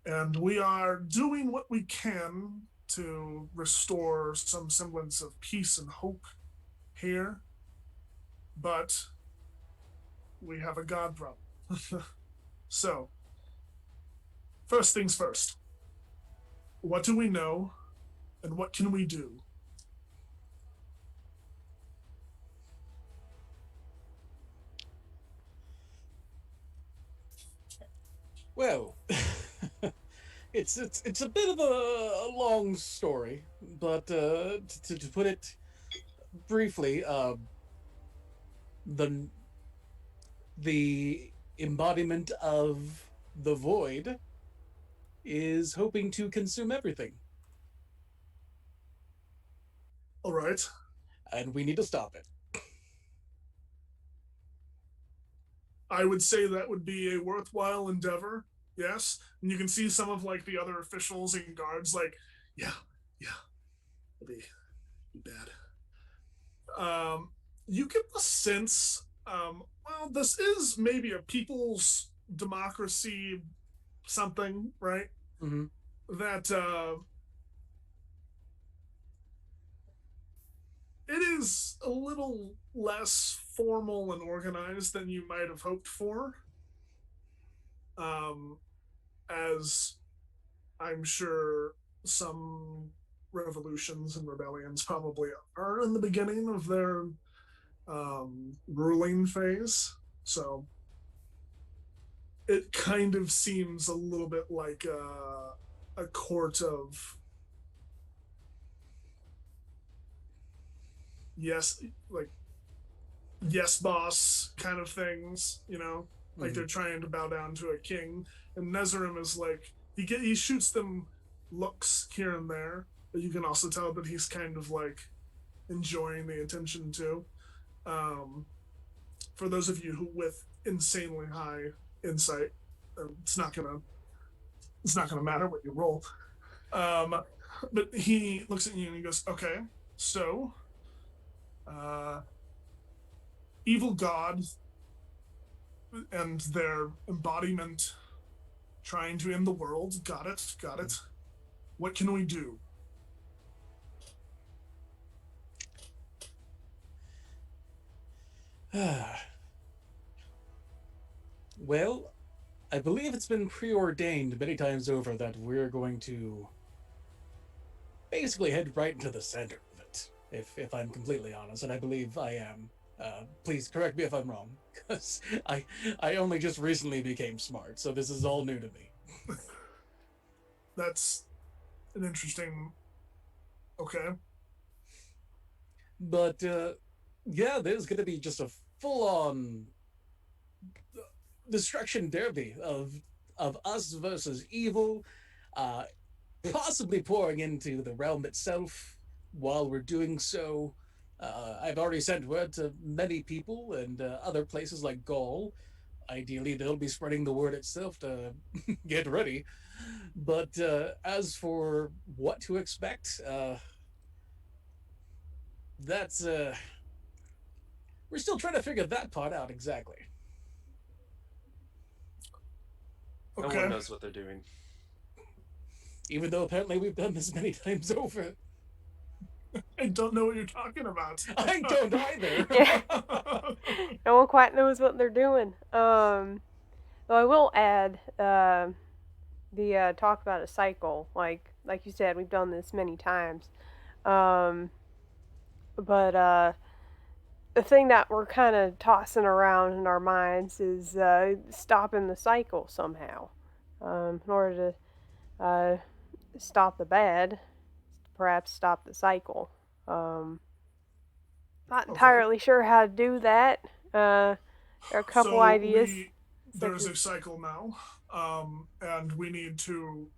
S1: and we are doing what we can to restore some semblance of peace and hope here, but we have a god problem. So, first things first, what do we know and what can we do?
S6: Well, it's a bit of a long story, but to put it briefly, the the embodiment of the void is hoping to consume everything,
S1: All right.
S6: and we need to stop it.
S1: I would say that would be a worthwhile endeavor. Yes. And you can see some of like the other officials and guards like, yeah, yeah, it'd be bad. You get the sense, well, this is maybe a people's democracy something, right?
S6: Mm-hmm.
S1: That it is a little less formal and organized than you might have hoped for. Um, as I'm sure some revolutions and rebellions probably are in the beginning of their ruling phase. So it kind of seems a little bit like a court of, yes, like yes boss kind of things, you know, like they're trying to bow down to a king. And Nezerim is like he shoots them looks here and there, but you can also tell that he's kind of like enjoying the attention too. Um, for those of you who with insanely high insight, it's not gonna it's not gonna matter what you roll. Um, but he looks at you and he goes, "Okay, so uh, evil god and their embodiment trying to end the world. Got it, got it. What can we do?"
S6: Well, I believe it's been preordained many times over that we're going to basically head right into the center of it. If I'm completely honest, and I believe I am. Please correct me if I'm wrong, because I only just recently became smart, so this is all new to me.
S1: That's an interesting. Okay.
S6: But yeah, there's going to be just a full-on destruction derby of us versus evil, uh, possibly pouring into the realm itself. While we're doing so, I've already sent word to many people and other places like Gaul. Ideally, they'll be spreading the word itself to get ready. But as for what to expect, That's we're still trying to figure that part out exactly.
S5: No
S1: Okay.
S5: one knows what they're doing.
S6: Even though apparently we've done this many times over.
S1: I don't know what you're talking about.
S6: I don't either.
S3: Yeah. No one quite knows what they're doing. Though I will add, the talk about a cycle. Like you said, we've done this many times. Um, but the thing that we're kind of tossing around in our minds is stopping the cycle somehow. In order to stop the bad, perhaps stop the cycle. Not
S1: Okay.
S3: entirely sure how to do that. There are a couple
S1: So
S3: ideas, such
S1: there's
S3: as
S1: a cycle now, and we need to.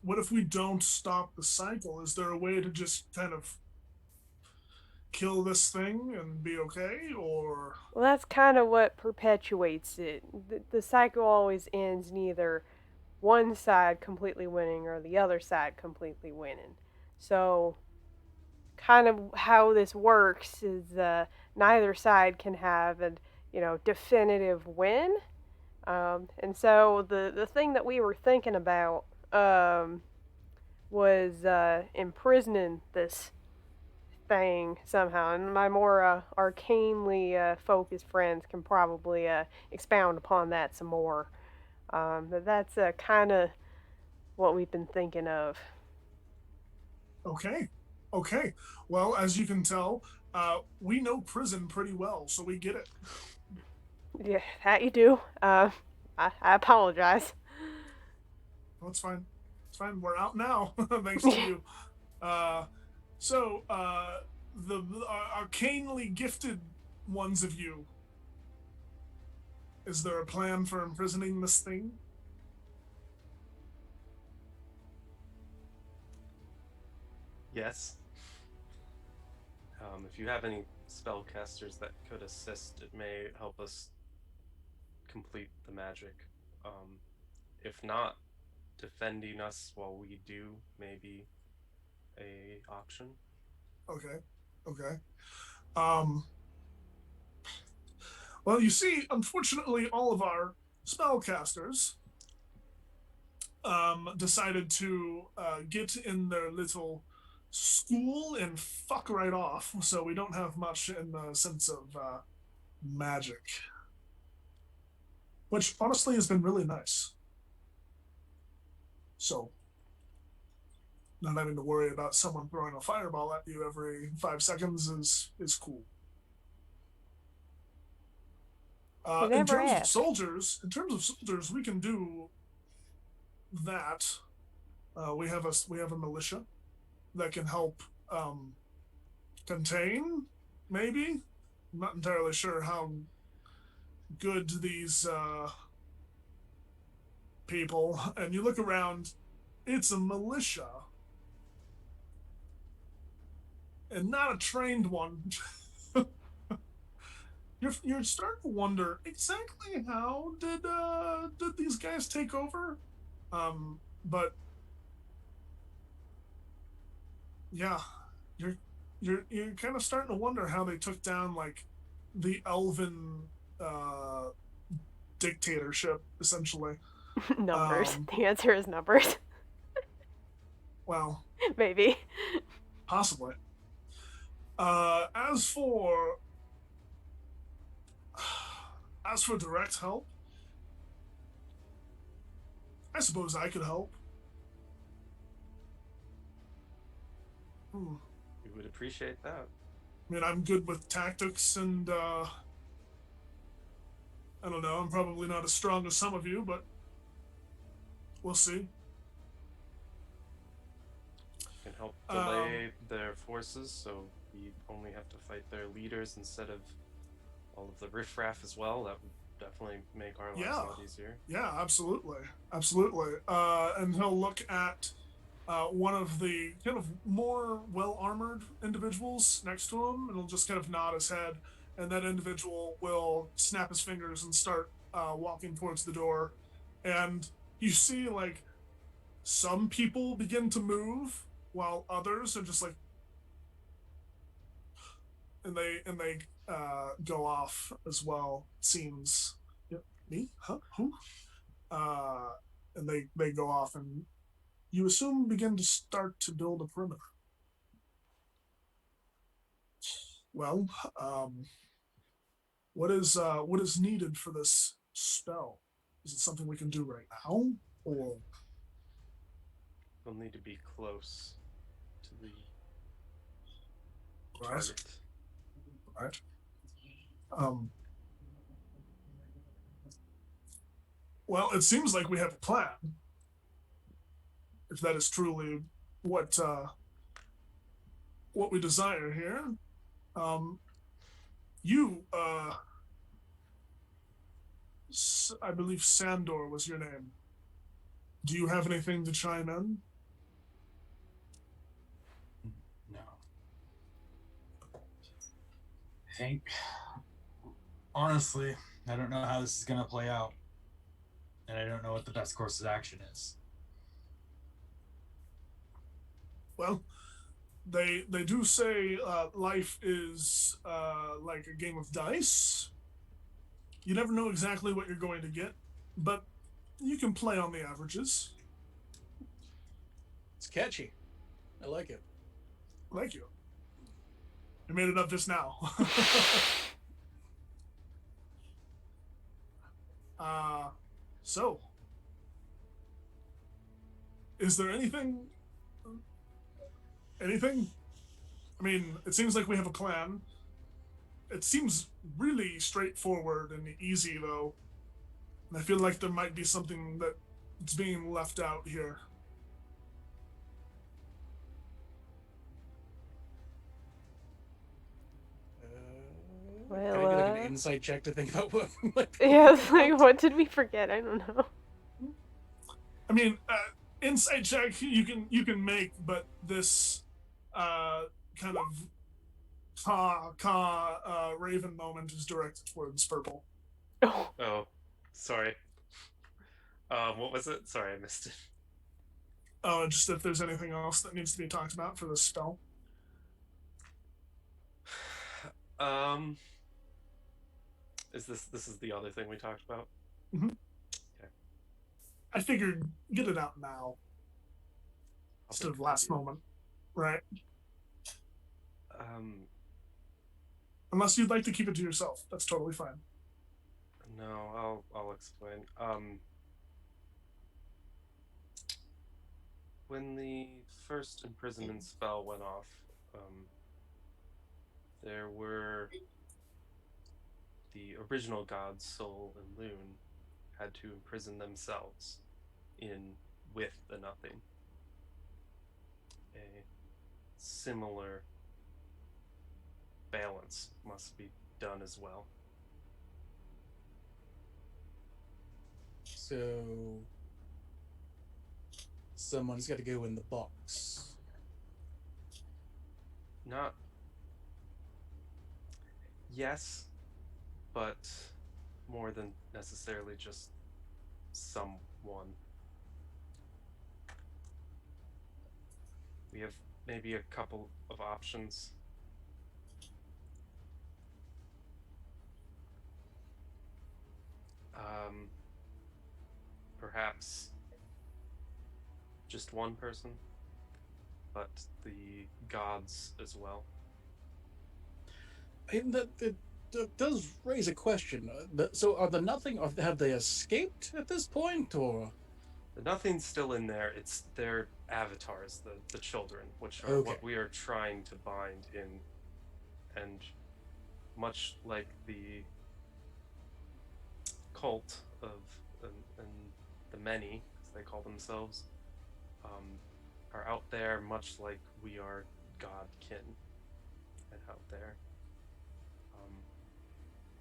S1: What if we don't stop the cycle? Is there a way to just kind of kill this thing and be okay, or
S3: well, that's kind of what perpetuates it. The cycle always ends in either one side completely winning or the other side completely winning. So, kind of how this works is neither side can have a definitive win. And so the thing that we were thinking about was imprisoning this thing somehow, and my more arcanely focused friends can probably expound upon that some more. But that's kind of what we've been thinking of.
S1: okay, okay. Well, as you can tell, we know prison pretty well, so we get it.
S3: Yeah, that you do. I apologize.
S1: Well, it's fine. It's fine. We're out now, thanks to you. Uh, so the arcanely gifted ones of you, is there a plan for imprisoning this thing?
S5: Yes. If you have any spellcasters that could assist, it may help us complete the magic. Um, if not, defending us while we do may be a option.
S1: Okay, okay. Um, well, you see, unfortunately, all of our spellcasters decided to get in their little school and fuck right off. So we don't have much in the sense of magic, which honestly has been really nice. So not having to worry about someone throwing a fireball at you every 5 seconds is cool.
S3: You
S1: In
S3: never
S1: terms of
S3: ask.
S1: soldiers, we can do that. We have a militia that can help contain. Maybe I'm not entirely sure how good these people. And you look around, it's a militia, and not a trained one. You're starting to wonder exactly how did these guys take over? But yeah, you're you're kind of starting to wonder how they took down like the elven uh, dictatorship essentially.
S3: Numbers.
S1: Um,
S3: The answer is numbers.
S1: well,
S3: Maybe.
S1: possibly. Uh, as for as for direct help, I suppose I could help. Hmm.
S5: We would appreciate that.
S1: I mean, I'm good with tactics, and I don't know. I'm probably not as strong as some of you, but we'll see.
S5: Can help
S1: Um,
S5: delay their forces, so we only have to fight their leaders instead of all of the riffraff as well. That would definitely make our lives
S1: Yeah.
S5: a lot easier.
S1: Yeah, absolutely, absolutely. And he'll look at one of the kind of more well armored individuals next to him, and he'll just kind of nod his head, and that individual will snap his fingers and start walking towards the door, and you see like some people begin to move while others are just like and they go off as well. It seems. Yep. Me? Huh? Who? Uh, and they go off, and you assume begin to start to build a perimeter. Well, what is needed for this spell? Is it something we can do right now, or
S5: We'll need to be close to the
S1: right?
S5: target.
S1: Right. Um, well, it seems like we have a plan. If that is truly what what we desire here, um, you, I believe Sandor was your name. Do you have anything to chime in?
S4: No. I think, honestly, I don't know how this is going to play out. And I don't know what the best course of action is.
S1: Well, they do say life is like a game of dice. You never know exactly what you're going to get, but you can play on the averages.
S6: It's catchy. I like it.
S1: Thank you. I made it up just now. uh, so, is there anything? Anything? I mean, it seems like we have a plan. It seems really straightforward and easy, though. And I feel like there might be something that's being left out here.
S6: Can I
S3: Well,
S6: do like an insight check to think about what?
S3: yeah, it's like, what did we forget? I don't know.
S1: I mean, insight check you can make, but this kind of raven moment is directed towards purple.
S3: Oh,
S5: Oh, sorry. What was it? Sorry, I missed it.
S1: Just if there's anything else that needs to be talked about for this spell.
S5: Is this is the other thing we talked about?
S1: Mm-hmm.
S5: Okay.
S1: I figured get it out now
S5: I'll
S1: instead
S5: think
S1: of
S5: about
S1: last
S5: it.
S1: moment, right?
S5: Um,
S1: Unless you'd like to keep it to yourself, that's totally fine.
S5: no, I'll explain. When the first imprisonment spell went off, there were the original gods, Sol and Loon, had to imprison themselves in with the nothing. A similar balance must be done as well.
S6: So someone's got to go in the box.
S5: Not yes, but more than necessarily just someone. We have maybe a couple of options. Perhaps just one person, but the gods as well.
S6: And that does raise a question. So are the nothing? Have they escaped at this point, or?
S5: The nothing's still in there. It's their avatars, the children, which are
S6: Okay.
S5: what we are trying to bind in. And much like the cult of and the many, as they call themselves, are out there, much like we are godkin and out there.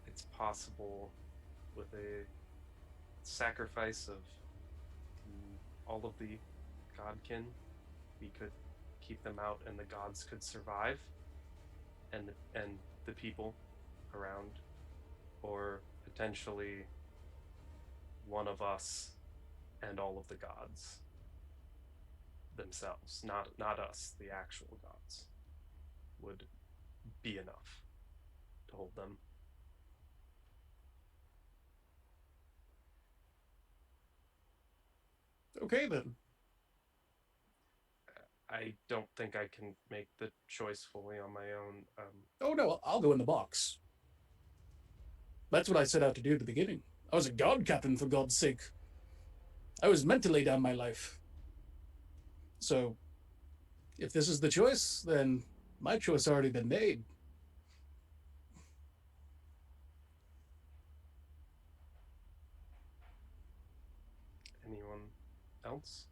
S5: It's possible with a sacrifice of all of the godkin, we could keep them out and the gods could survive, and the people around, or potentially one of us and all of the gods themselves, not us, the actual gods, would be enough. to hold them.
S6: Okay then.
S5: I don't think I can make the choice fully on my own.
S6: Oh no, I'll go in the box. That's what I set out to do at the beginning. I was a god captain, for God's sake. I was meant to lay down my life. So, if this is the choice, then my choice has already been made.
S5: Anyone else?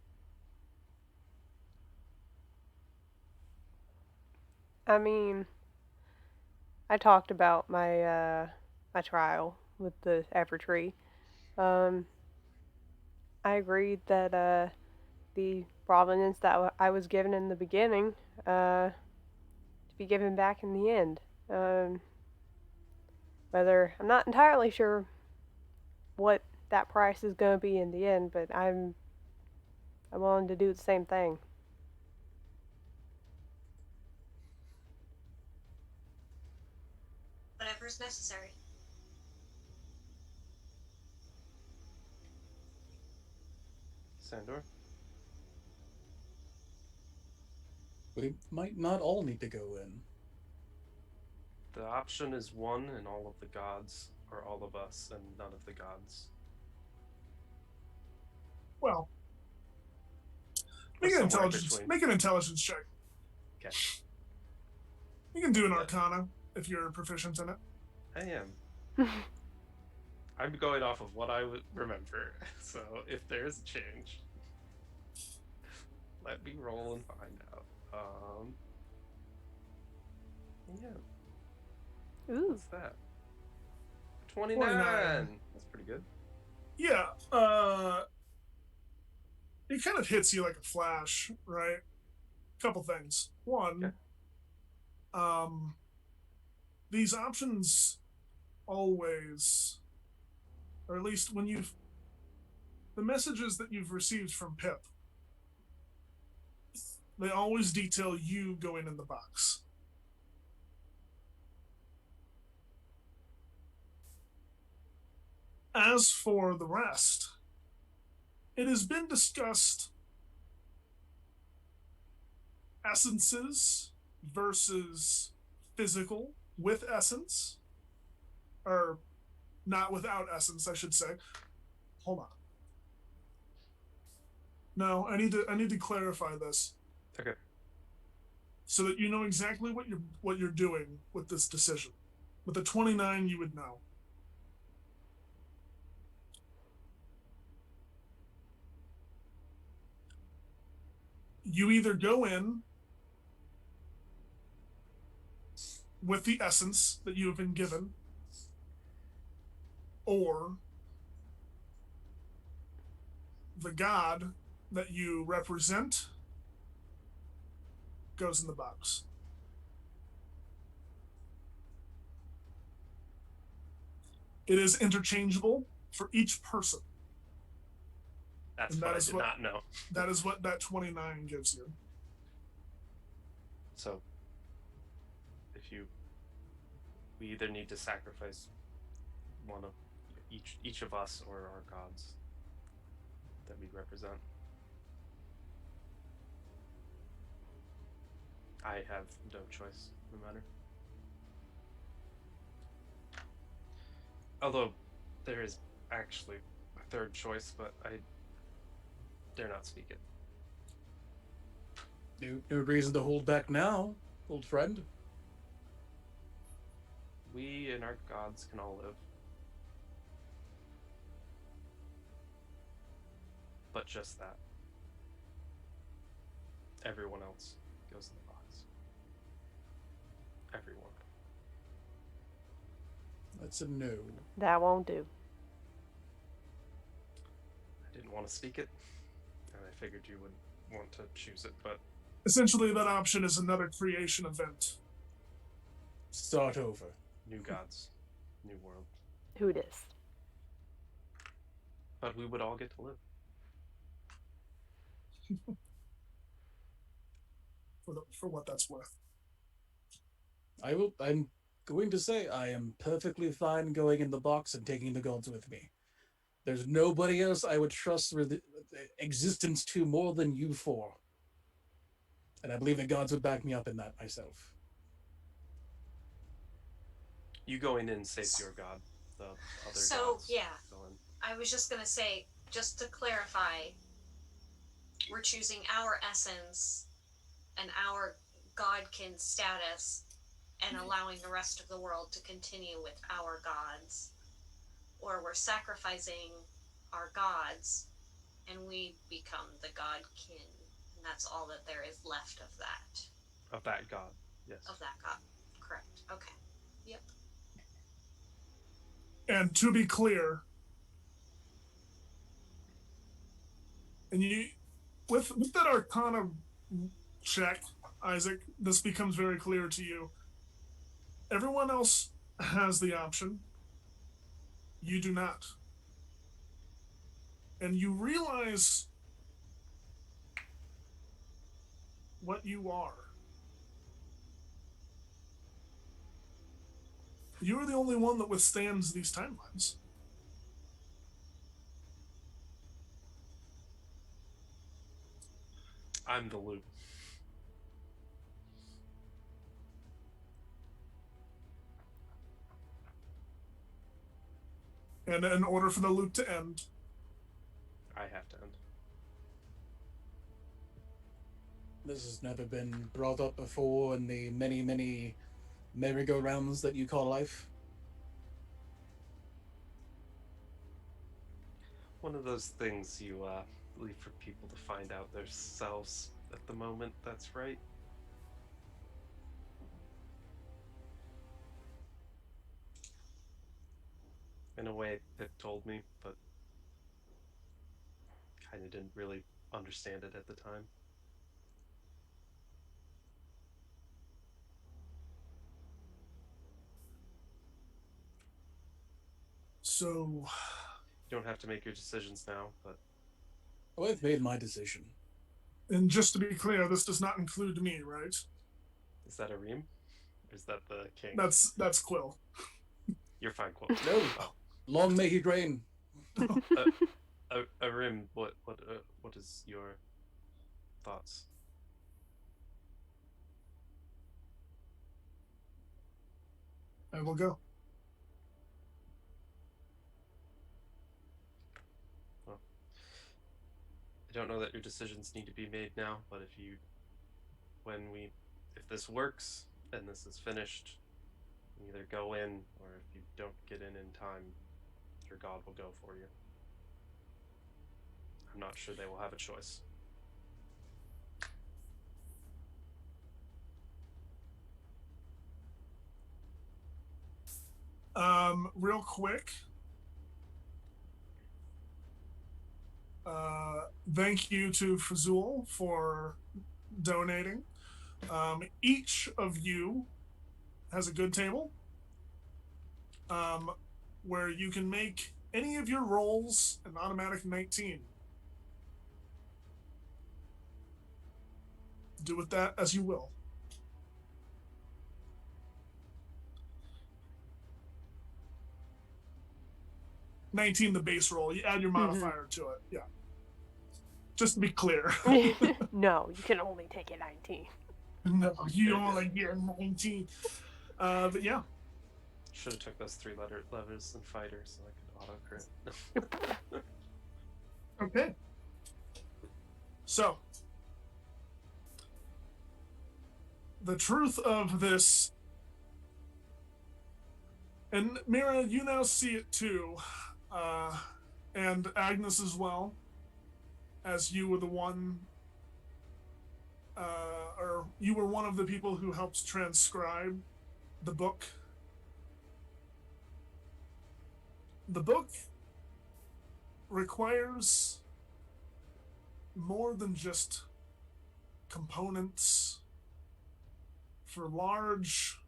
S3: I mean, I talked about my trial with the After Tree. Um, I agreed that the provenance that I was given in the beginning to be given back in the end. Um, Whether I'm not entirely sure what that price is going to be in the end, but I'm willing to do the same thing.
S2: Whatever's necessary.
S5: Sandor?
S6: We might not all need to go in.
S5: The option is one and all of the gods, or all of us and none of the gods.
S1: Well,
S5: Or somewhere in between.
S1: make an intelligence check.
S5: Okay.
S1: You can do an
S5: Yeah.
S1: arcana if you're proficient in it.
S5: I am. I'm going off of what I remember, so if there's a change, let me roll and find out. Yeah,
S3: Ooh.
S5: what's that? 29.
S1: 29.
S5: That's pretty good.
S1: Yeah, it kind of hits you like a flash, right? Couple things. One,
S5: Okay.
S1: These options always, or at least when the messages that you've received from Pip, they always detail you going in the box. As for the rest, it has been discussed essences versus physical with essence, or not without essence, I should say. Hold on. No, I need to clarify this.
S5: Okay.
S1: So that you know exactly what you're doing with this decision. With the 29, you would know. You either go in with the essence that you have been given, or the god that you represent goes in the box. It is interchangeable for each person.
S5: That's
S1: And
S5: what
S1: that
S5: I
S1: is
S5: did
S1: what
S5: not know.
S1: that is what that 29 gives you.
S5: So, we either need to sacrifice one of each of us or our gods that we represent. I have no choice in the matter. Although there is actually a third choice, but I dare not speak it.
S6: No reason to hold back now, old friend.
S5: We and our gods can all live. But just that. Everyone else goes in the box. Everyone.
S6: That's a no.
S3: That won't do.
S5: I didn't want to speak it, and I figured you would want to choose it, but
S1: Essentially, that option is another creation event.
S6: Start over.
S5: new gods, new world.
S3: Who dis?
S5: But we would all get to live.
S1: For what that's worth.
S6: I'm going to say I am perfectly fine going in the box and taking the gods with me. There's nobody else I would trust existence to more than you four. And I believe the gods would back me up in that myself.
S5: You going in saves your god. The other
S2: So,
S5: gods
S2: yeah.
S5: going.
S2: I was just gonna say, just to clarify, we're choosing our essence and our godkin status and allowing the rest of the world to continue with our gods. Or we're sacrificing our gods and we become the godkin. And that's all that there is left of that.
S5: Of that god, yes.
S2: Of that god. Correct. Okay. Yep.
S1: And to be clear, and you with that Arcana check, Isaac, this becomes very clear to you. Everyone else has the option. You do not. And you realize what you are. You're the only one that withstands these timelines.
S5: I'm the loop.
S1: And in order for the loop to end,
S5: I have to end.
S6: This has never been brought up before in the many, many merry-go-rounds that you call life.
S5: One of those things you leave for people to find out themselves at the moment, that's right. In a way, Pip told me, but kind of didn't really understand it at the time.
S1: so
S5: You don't have to make your decisions now, but
S6: Oh, I've made my decision.
S1: and just to be clear, this does not include me, right?
S5: is that a Reem? Or is that the king?
S1: That's Quill.
S5: You're fine, Quill.
S6: No.
S5: Oh.
S6: Long may he reign.
S5: Arim, what is your thoughts?
S1: I will go.
S5: Well, I don't know that your decisions need to be made now, but if this works and this is finished, you either go in, or if you don't get in time, your god will go for you. I'm not sure they will have a choice.
S1: Real quick. Thank you to Fazul for donating. Each of you has a good table where you can make any of your rolls an automatic 19. Do with that as you will. $19 the base roll. You add your modifier to it. Yeah. Just to be clear.
S3: No, you can only take a 19.
S1: No, you only get 19. But yeah.
S5: Should have took those 3 levers and fighters so I could auto crit.
S1: Okay. So, the truth of this, and Mira, you now see it too, and Agnes as well, as you were the one, or you were one of the people who helped transcribe the book. The book requires more than just components for large,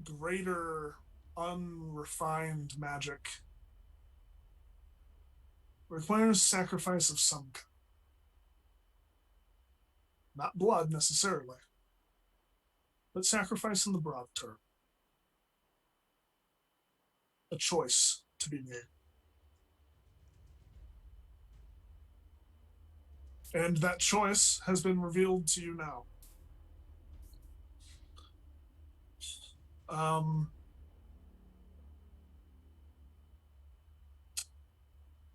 S1: greater, unrefined magic. Requires sacrifice of some kind. Not blood necessarily, but sacrifice in the broad term. a choice to be made. And that choice has been revealed to you now.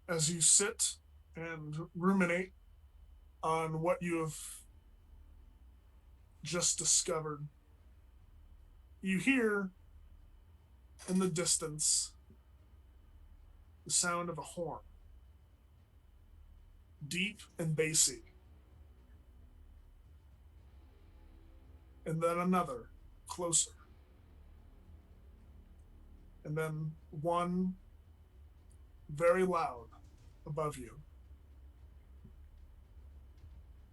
S1: As you sit and ruminate on what you have just discovered, you hear in the distance the sound of a horn, deep and bassy. And then another, closer. And then one very loud above you.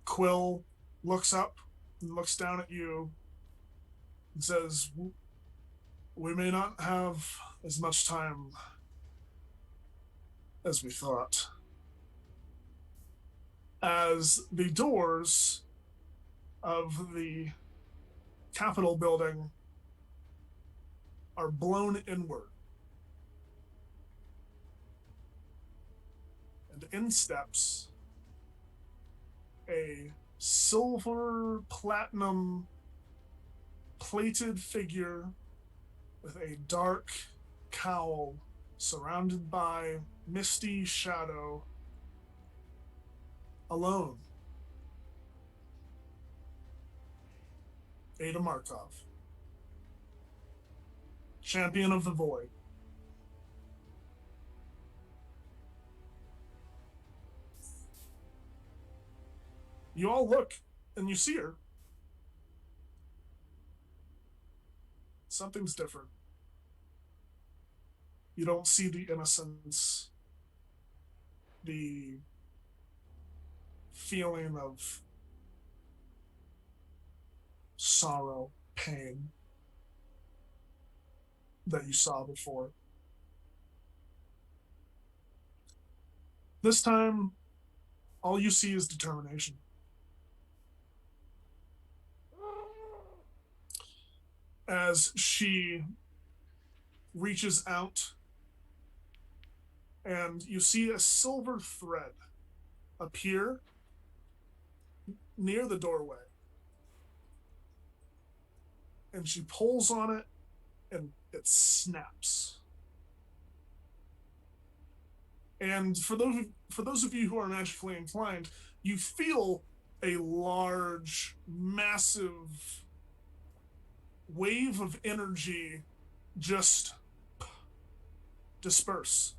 S1: Quill looks up and looks down at you and says, "We may not have as much time as we thought." As the doors of the Capitol building are blown inward, and in steps a silver platinum plated figure with a dark cowl surrounded by misty shadow, alone. Ada Markov, champion of the void. You all look and you see her. Something's different. You don't see the innocence, the feeling of sorrow, pain that you saw before. This time, all you see is determination. As she reaches out, and you see a silver thread appear near the doorway. And she pulls on it, and it snaps. And for those of you who are magically inclined, you feel a large, massive wave of energy just disperse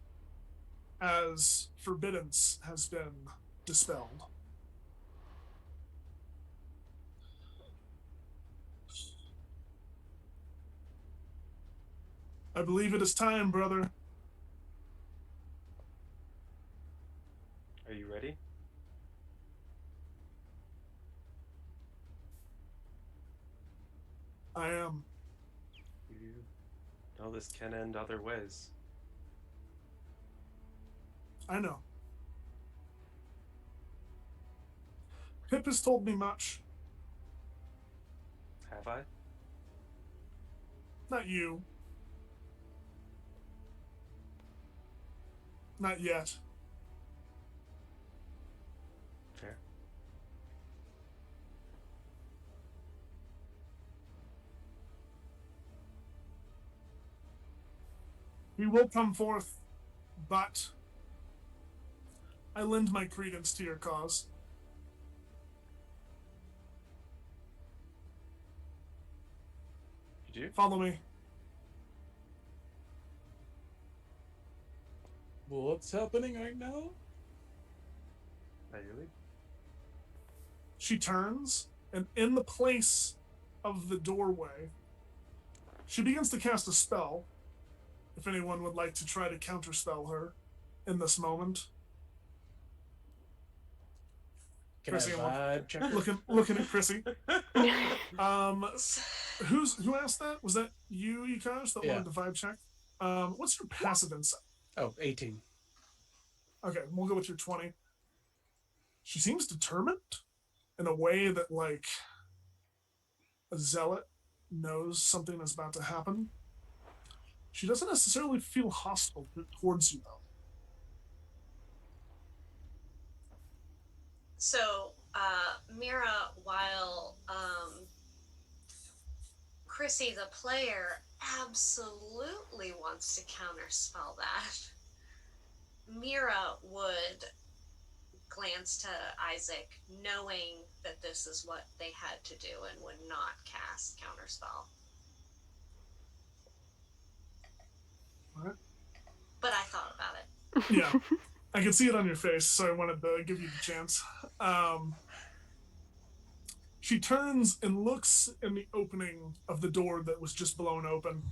S1: as forbiddance has been dispelled. I believe it is time, brother.
S5: Are you ready?
S1: I am.
S5: You know this can end other ways.
S1: I know. Pip has told me much.
S5: Have I?
S1: Not you. Not yet.
S5: Fair.
S1: He will come forth, but I lend my credence to your cause.
S5: You do?
S1: Follow me.
S6: What's happening right now?
S5: Really?
S1: She turns, and in the place of the doorway, she begins to cast a spell. If anyone would like to try to counterspell her in this moment.
S6: Can I
S1: Chrissy,
S6: have a vibe checker?
S1: looking at Chrissy. Who asked that? Was that you, Yukash, that
S6: Yeah.
S1: wanted the vibe check? What's your passive insight?
S6: Oh, 18.
S1: Okay, we'll go with your 20. She seems determined in a way that, like, a zealot knows something is about to happen. She doesn't necessarily feel hostile towards you, though.
S2: So, Mira, while Chrissy, the player, absolutely wants to counterspell that, Mira would glance to Isaac, knowing that this is what they had to do, and would not cast counterspell.
S1: Right.
S2: But I thought about it.
S1: Yeah. I can see it on your face, so I wanted to give you the chance. She turns and looks in the opening of the door that was just blown open,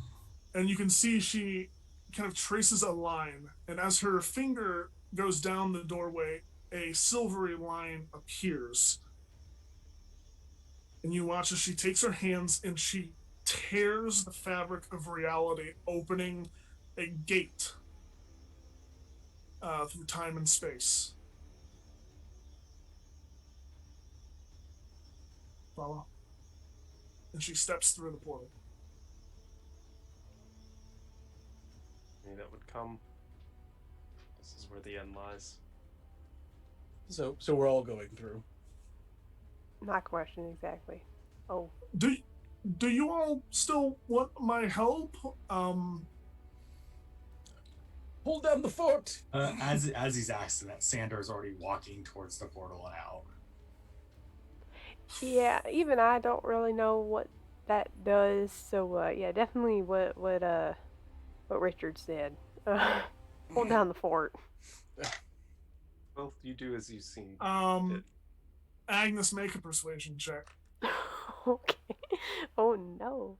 S1: and you can see she kind of traces a line, and as her finger goes down the doorway, a silvery line appears. And you watch as she takes her hands and she tears the fabric of reality, opening a gate through time and space. Follow. And she steps through the portal.
S5: I knew that would come. This is where the end lies.
S6: So we're all going through.
S3: My question exactly. Oh.
S1: Do you all still want my help?
S6: Hold down the fort.
S4: As he's asking that, Sandor's already walking towards the portal and out.
S3: Yeah, even I don't really know what that does. So yeah, definitely what Richard said. Hold down the fort.
S5: Well, you do as you see.
S1: Agnes, make a persuasion check.
S3: Okay. Oh no.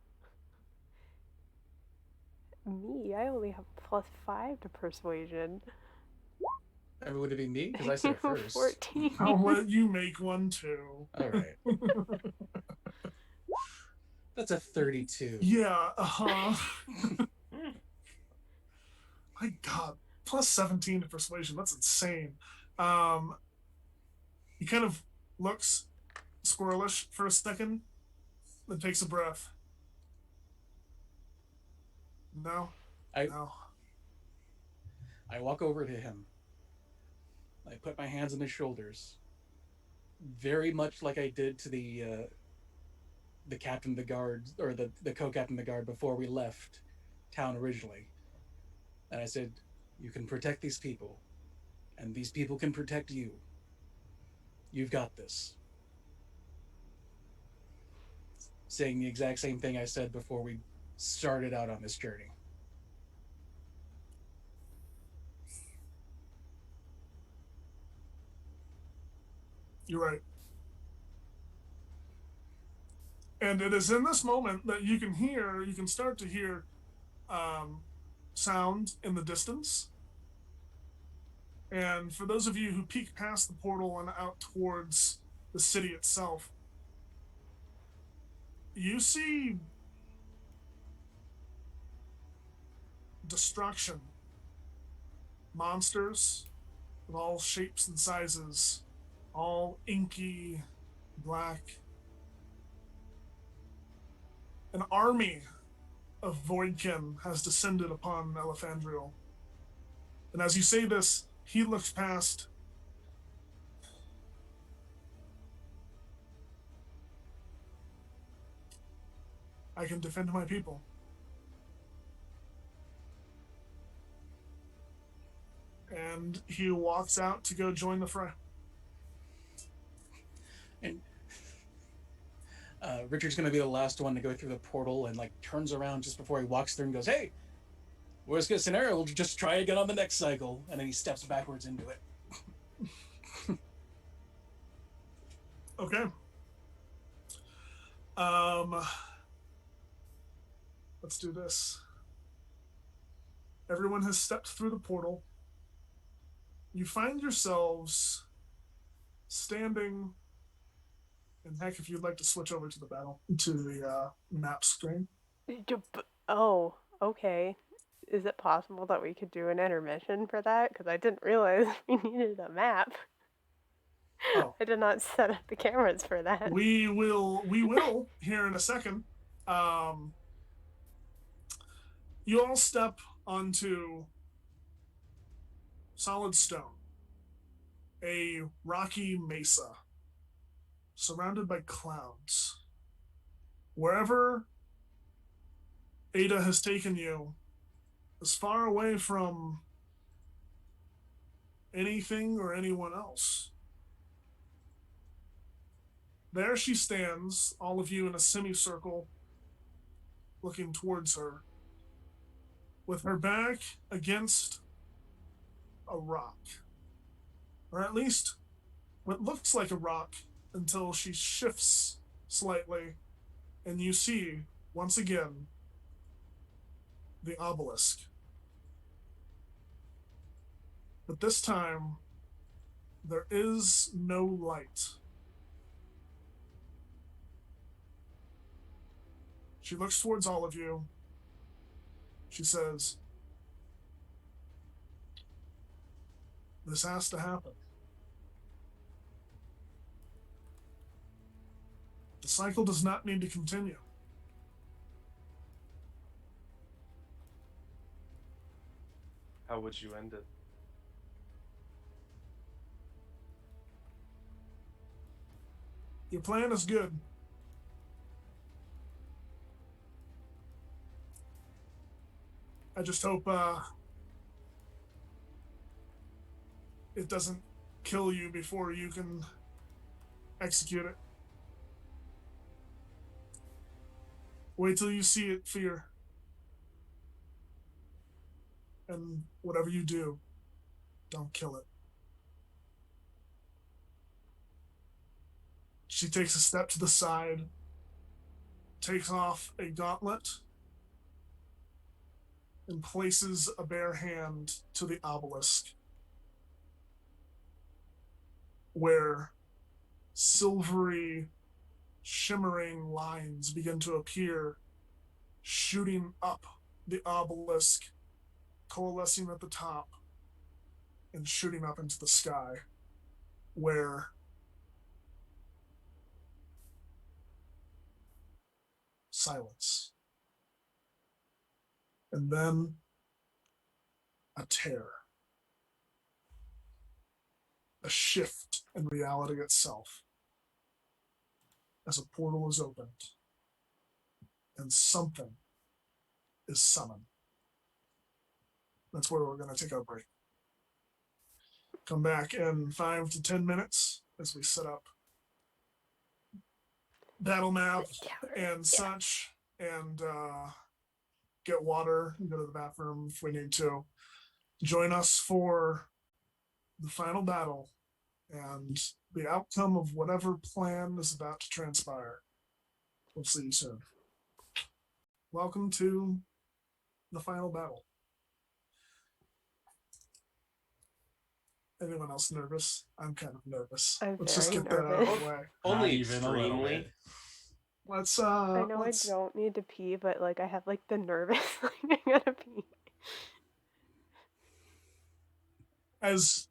S3: Me, I only have +5 to persuasion.
S6: I mean, would it be me? Because I said first.
S3: 14.
S1: I'll let you make one too.
S6: All right. That's a 32.
S1: Yeah, My God, +17 to persuasion. That's insane. He kind of looks squirrelish for a second, then takes a breath. No. No.
S6: I walk over to him. I put my hands on his shoulders, very much like I did to the captain of the guard, or the co-captain of the guard before we left town originally. And I said, you can protect these people, and these people can protect you. You've got this. Saying the exact same thing I said before we started out on this journey.
S1: You're right. And it is in this moment that you can start to hear sound in the distance. And for those of you who peek past the portal and out towards the city itself, you see destruction. Monsters of all shapes and sizes, all inky black. An army of Voidkin has descended upon Elefandriel. And as you say this, he looks past. I can defend my people. And he walks out to go join the fray.
S6: And Richard's going to be the last one to go through the portal and like turns around just before he walks through and goes, hey, worst case scenario, we'll just try again on the next cycle. And then he steps backwards into it.
S1: Okay. Let's do this. Everyone has stepped through the portal. You find yourselves standing, and heck, if you'd like to switch over to the map screen.
S3: Oh, okay. Is it possible that we could do an intermission for that? Because I didn't realize we needed a map.
S1: Oh.
S3: I did not set up the cameras for that.
S1: We will here in a second. You all step onto solid stone, a rocky mesa, surrounded by clouds. Wherever Ada has taken you is far away from anything or anyone else. There she stands, all of you in a semicircle, looking towards her, with her back against a rock. Or at least what looks like a rock until she shifts slightly, and you see, once again, the obelisk. But this time, there is no light. She looks towards all of you. She says, "This has to happen. The cycle does not need to continue.
S5: How would you end it?
S1: Your plan is good. I just hope it doesn't kill you before you can execute it. Wait till you see it, Fear. And whatever you do, don't kill it." She takes a step to the side, takes off a gauntlet, and places a bare hand to the obelisk, where silvery, shimmering lines begin to appear, shooting up the obelisk, coalescing at the top, and shooting up into the sky, where silence. And then a tear, a shift in reality itself, as a portal is opened and something is summoned. That's where we're going to take our break. Come back in 5 to 10 minutes as we set up battle map and such, and get water and go to the bathroom if we need to. Join us for the final battle and the outcome of whatever plan is about to transpire. We'll see you soon. Welcome to the final battle. Anyone else nervous? I'm kind of nervous.
S3: I'm
S1: Let's just
S3: very
S1: get that out of
S3: nervous.
S1: the way.
S5: Only
S4: Not even a little
S5: extremely.
S4: bit.
S1: Let's
S3: I know I don't need to pee, but like I have like the nervous like I gotta pee.
S1: As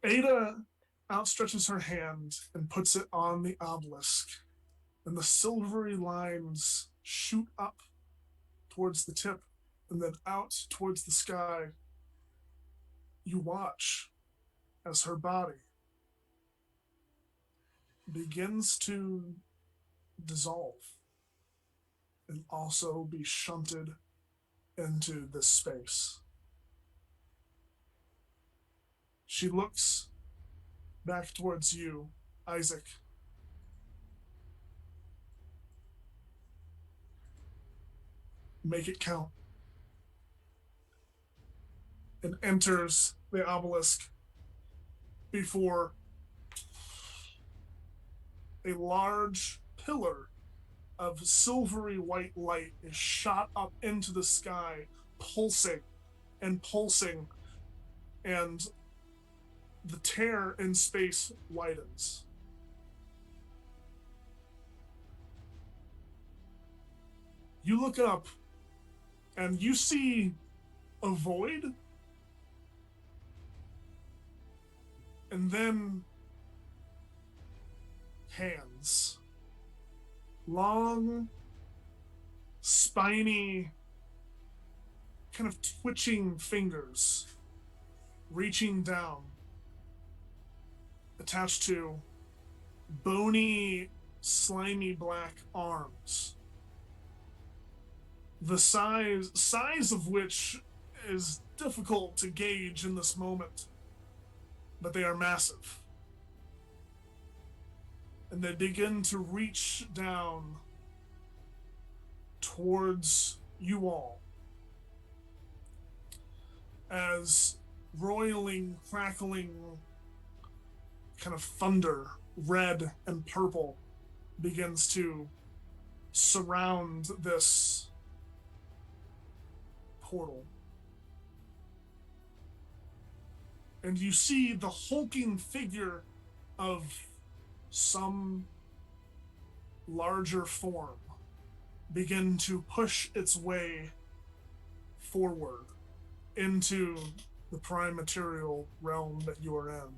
S1: Ada outstretches her hand and puts it on the obelisk, and the silvery lines shoot up towards the tip and then out towards the sky, you watch as her body begins to dissolve and also be shunted into this space. She looks back towards you, Isaac. Make it count. And enters the obelisk before a large pillar of silvery white light is shot up into the sky, pulsing and pulsing, and the tear in space widens. You look up and you see a void, and then hands. Long, spiny kind of twitching fingers reaching down, attached to bony, slimy black arms. The size of which is difficult to gauge in this moment, but they are massive. And they begin to reach down towards you all as roiling, crackling kind of thunder, red and purple, begins to surround this portal. And you see the hulking figure of some larger form begin to push its way forward into the prime material realm that you are in.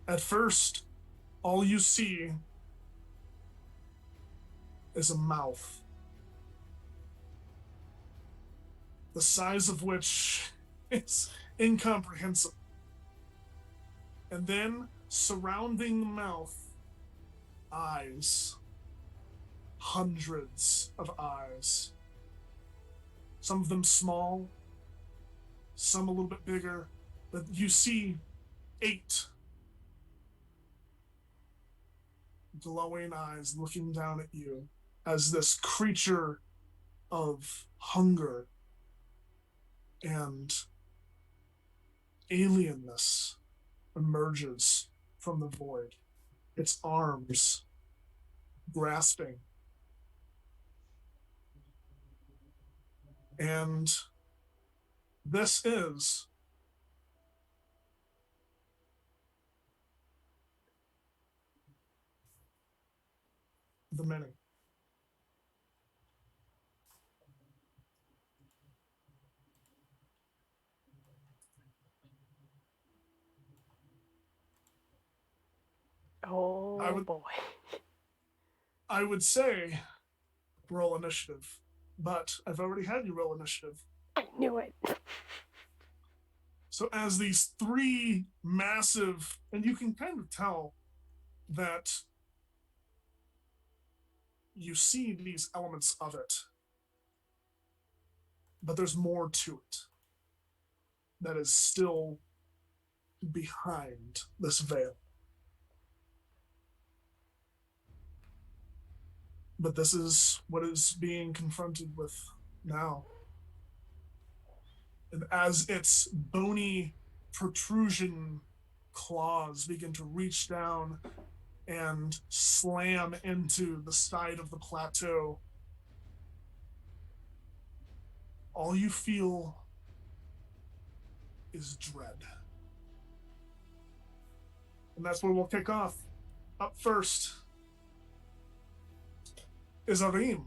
S1: At first, all you see is a mouth, the size of which is incomprehensible. And then, surrounding the mouth, eyes. Hundreds of eyes. Some of them small, some a little bit bigger, but you see 8 glowing eyes looking down at you as this creature of hunger and alienness emerges from the void, its arms grasping. And this is the many.
S3: Oh boy.
S1: I would say roll initiative, but I've already had you roll initiative.
S3: I knew it.
S1: So as these 3 massive, and you can kind of tell that you see these elements of it, but there's more to it that is still behind this veil. But this is what is being confronted with now. And as its bony protrusion claws begin to reach down and slam into the side of the plateau, all you feel is dread. And that's where we'll kick off. Up first is Arim.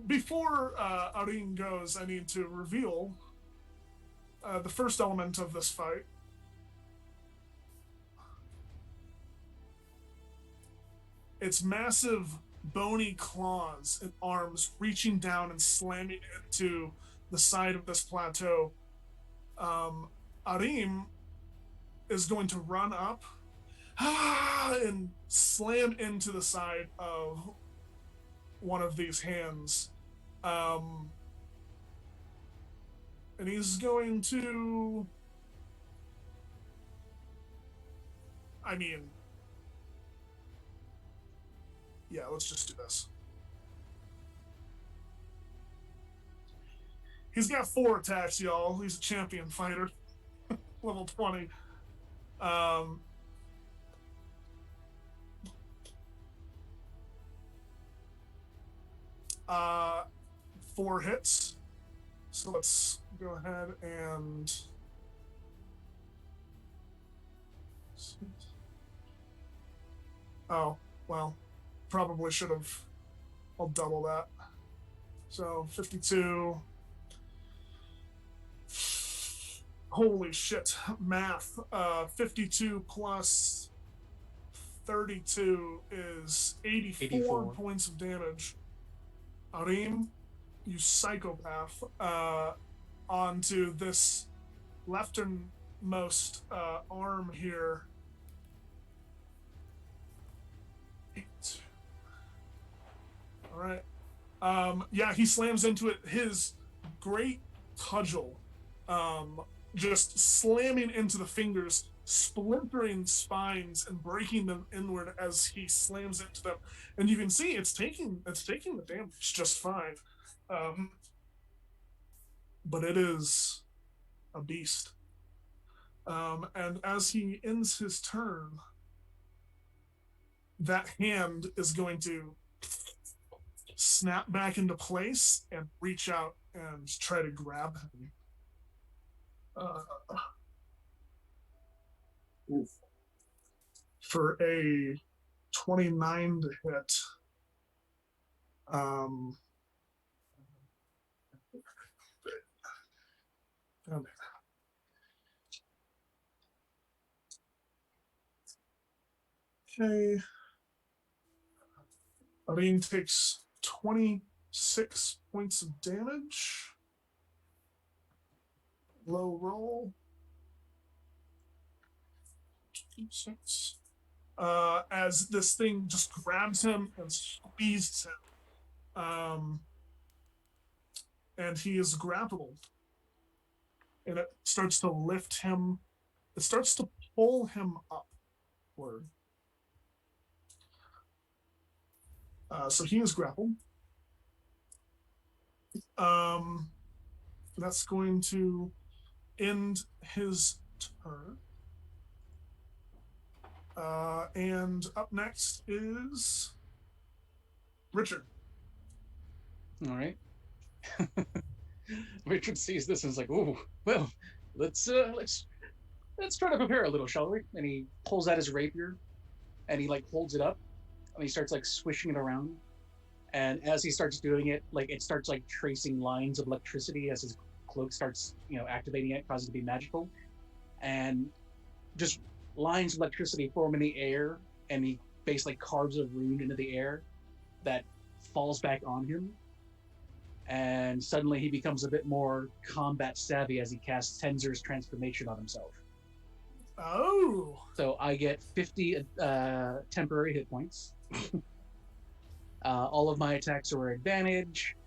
S1: Before Arim goes, I need to reveal the first element of this fight. Its massive, bony claws and arms reaching down and slamming into the side of this plateau. Arim is going to run up and slam into the side of one of these hands. And he's going to... yeah, let's just do this. He's got 4 attacks, y'all. He's a champion fighter. Level 20. 4 hits. So let's go ahead and... oh, well, probably should have... I'll double that. So 52. Holy shit, math. 52 plus 32 is 84 points of damage. Arim, you psychopath, onto this lefternmost arm here. 8. All right. Yeah, he slams into it. His great cudgel, just slamming into the fingers, splintering spines and breaking them inward as he slams into them. And you can see it's taking the damage just fine. But it is a beast. And as he ends his turn, that hand is going to snap back into place and reach out and try to grab him. For a 29 to hit. Okay. Aline takes 26 points of damage. Low roll. 6. As this thing just grabs him and squeezes him. And he is grappled. And it starts to lift him. It starts to pull him upward. So he is grappled. That's going to end his turn. And up next is Richard.
S6: All right. Richard sees this and is like, "Ooh, well, let's try to prepare a little, shall we?" And he pulls out his rapier, and he like holds it up, and he starts like swishing it around. And as he starts doing it, like it starts like tracing lines of electricity as his cloak starts, activating it, causing it to be magical, and just lines of electricity form in the air, and he basically carves a rune into the air that falls back on him. And suddenly he becomes a bit more combat savvy as he casts Tenzer's transformation on himself.
S1: Oh.
S6: So I get 50 temporary hit points. All of my attacks are advantage.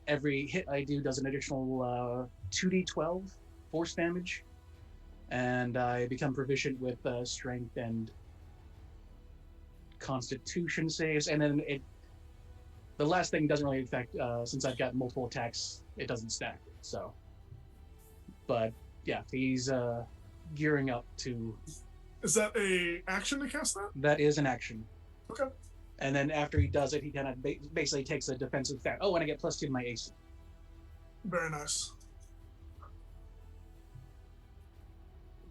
S6: Every hit I do does an additional 2d12 force damage. And I become proficient with strength and constitution saves. And then the last thing doesn't really affect, since I've got multiple attacks, it doesn't stack. So, but yeah, he's gearing up to.
S1: Is that a action to cast that?
S6: That is an action.
S1: Okay.
S6: And then after he does it, he kind of basically takes a defensive stat. Oh, and I get +2 to my AC.
S1: Very nice.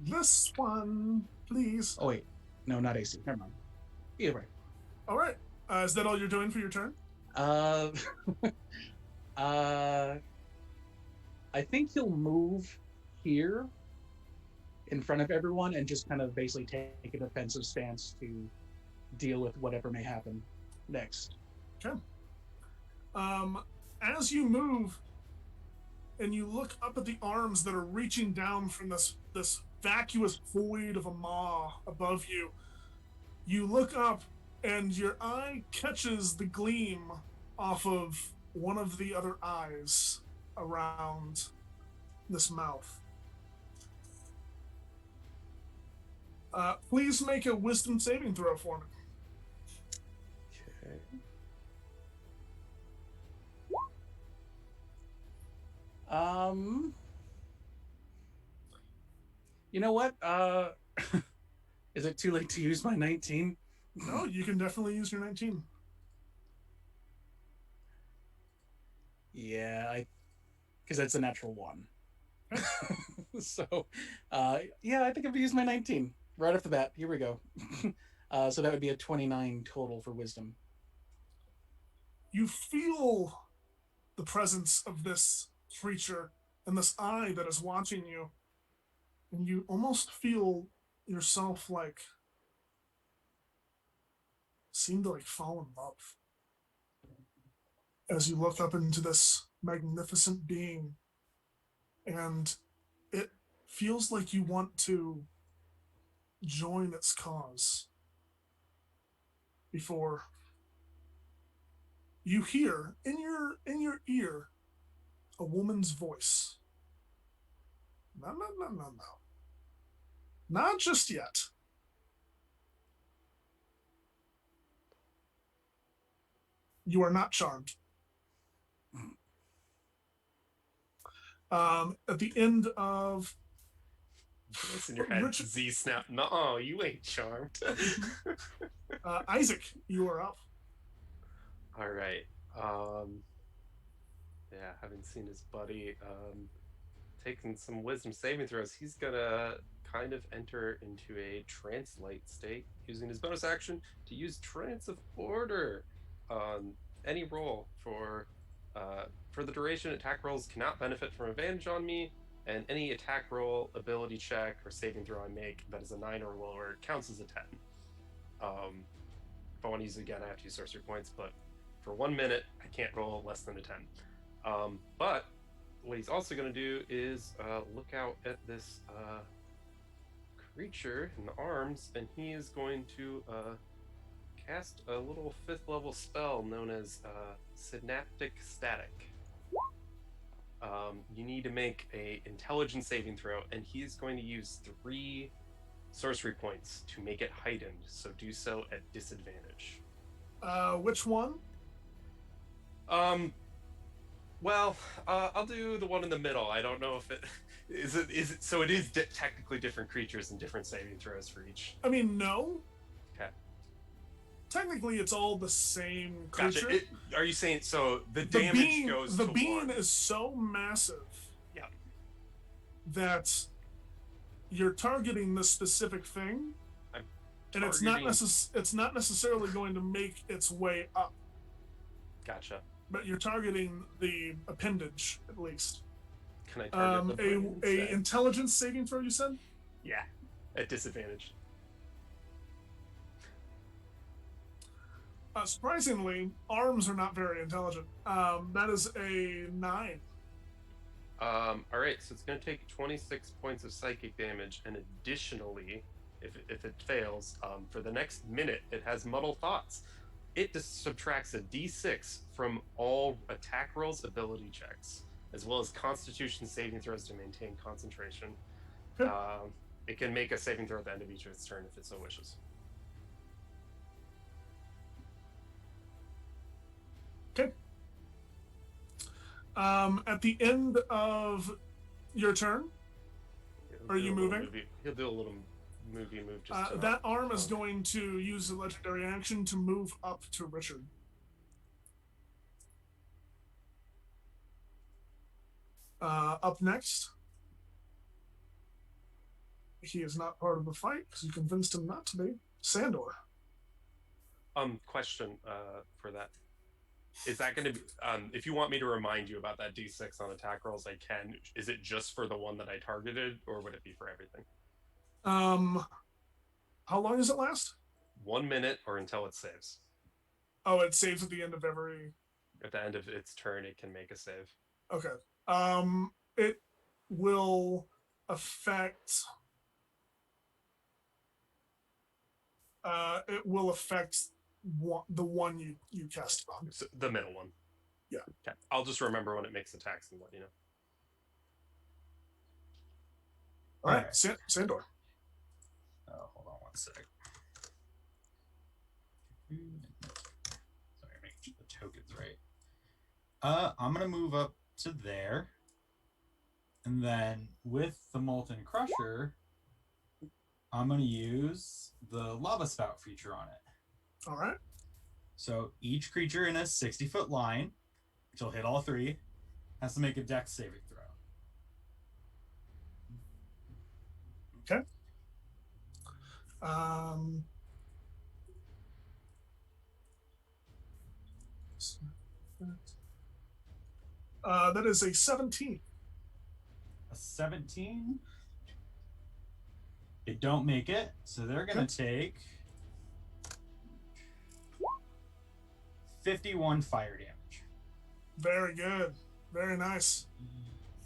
S1: This one, please.
S6: Oh wait, no, not AC. Never mind. Either way.
S1: All right. Is that all you're doing for your turn?
S6: I think he'll move here in front of everyone and just kind of basically take a defensive stance to deal with whatever may happen next.
S1: Okay. As you move and you look up at the arms that are reaching down from this vacuous void of a maw above you, you look up and your eye catches the gleam off of one of the other eyes around this mouth. Please make a wisdom saving throw for me.
S6: Okay. You know what? Is it too late to use my 19?
S1: No, you can definitely use your 19.
S6: Yeah, because that's a natural 1. So, yeah, I think I'm gonna use my 19 right off the bat. Here we go. So that would be a 29 total for wisdom.
S1: You feel the presence of this creature and this eye that is watching you, and you almost feel yourself seem to fall in love. as you look up into this magnificent being, and it feels like you want to join its cause before you hear in your ear a woman's voice. No, no, no, no, no. Not just yet. You are not charmed. At the end of
S5: Voice in your head,
S1: Richard,
S5: Z snap. No, you ain't charmed.
S1: Isaac, you are up.
S5: All right. Yeah, having seen his buddy taking some wisdom saving throws, he's gonna kind of enter into a translate state using his bonus action to use trance of order on any roll for the duration. Attack rolls cannot benefit from advantage on me, and any attack roll, ability check, or saving throw I make that is a 9 or lower counts as a 10. If I want to use it again, I have to use sorcery points, but for 1 minute, I can't roll less than a 10. But what he's also going to do is look out at this creature in the arms, and he is going to cast a little 5th level spell known as Synaptic Static. You need to make a intelligence saving throw, and he is going to use 3 sorcery points to make it heightened, so do so at disadvantage.
S1: Which one?
S5: Well, I'll do the one in the middle. I don't know if it is it. So it is technically different creatures and different saving throws for each.
S1: I mean, no.
S5: Okay.
S1: Technically, it's all the same creature.
S5: Gotcha. Are you saying so? The damage goes.
S1: The
S5: to
S1: being
S5: one.
S1: is so massive.
S5: Yeah.
S1: That you're targeting this specific thing, and it's not necessarily going to make its way up.
S5: Gotcha.
S1: But you're targeting the appendage at least.
S5: Can I target the brain
S1: a
S5: instead?
S1: intelligence saving throw? You said?
S5: Yeah, at disadvantage.
S1: Surprisingly, arms are not very intelligent. That is a 9.
S5: All right, so it's going to take 26 points of psychic damage, and additionally, if it fails, for the next minute, it has muddle thoughts. It subtracts a d6 from all attack rolls, ability checks, as well as Constitution saving throws to maintain concentration. It can make a saving throw at the end of each of its turn if it so wishes.
S1: Okay. At the end of your turn, are you moving?
S5: He'll do a little movie move. Just
S1: that arm is going to use the legendary action to move up to Richard. Up next, he is not part of the fight because you convinced him not to be. Sandor.
S5: Question for that. Is that going to be, if you want me to remind you about that D6 on attack rolls, I can. Is it just for the one that I targeted, or would it be for everything?
S1: How long does it last?
S5: 1 minute or until it saves.
S1: Oh, it saves at the end of every...
S5: At the end of its turn, it can make a save.
S1: Okay. It will affect... the one you cast on.
S5: So the middle one.
S1: Yeah.
S5: Okay. I'll just remember when it makes attacks and let you know.
S1: All right. Sandor.
S4: Oh, hold on 1 sec. Sorry, making sure the token's right. I'm gonna move up to there, and then with the Molten Crusher, I'm gonna use the Lava Spout feature on it.
S1: All right.
S4: So each creature in a 60-foot line, which will hit all 3, has to make a Dex saving throw.
S1: Okay. That is a 17.
S4: A 17? They don't make it, so they're going to take 51 fire damage.
S1: Very good. Very nice.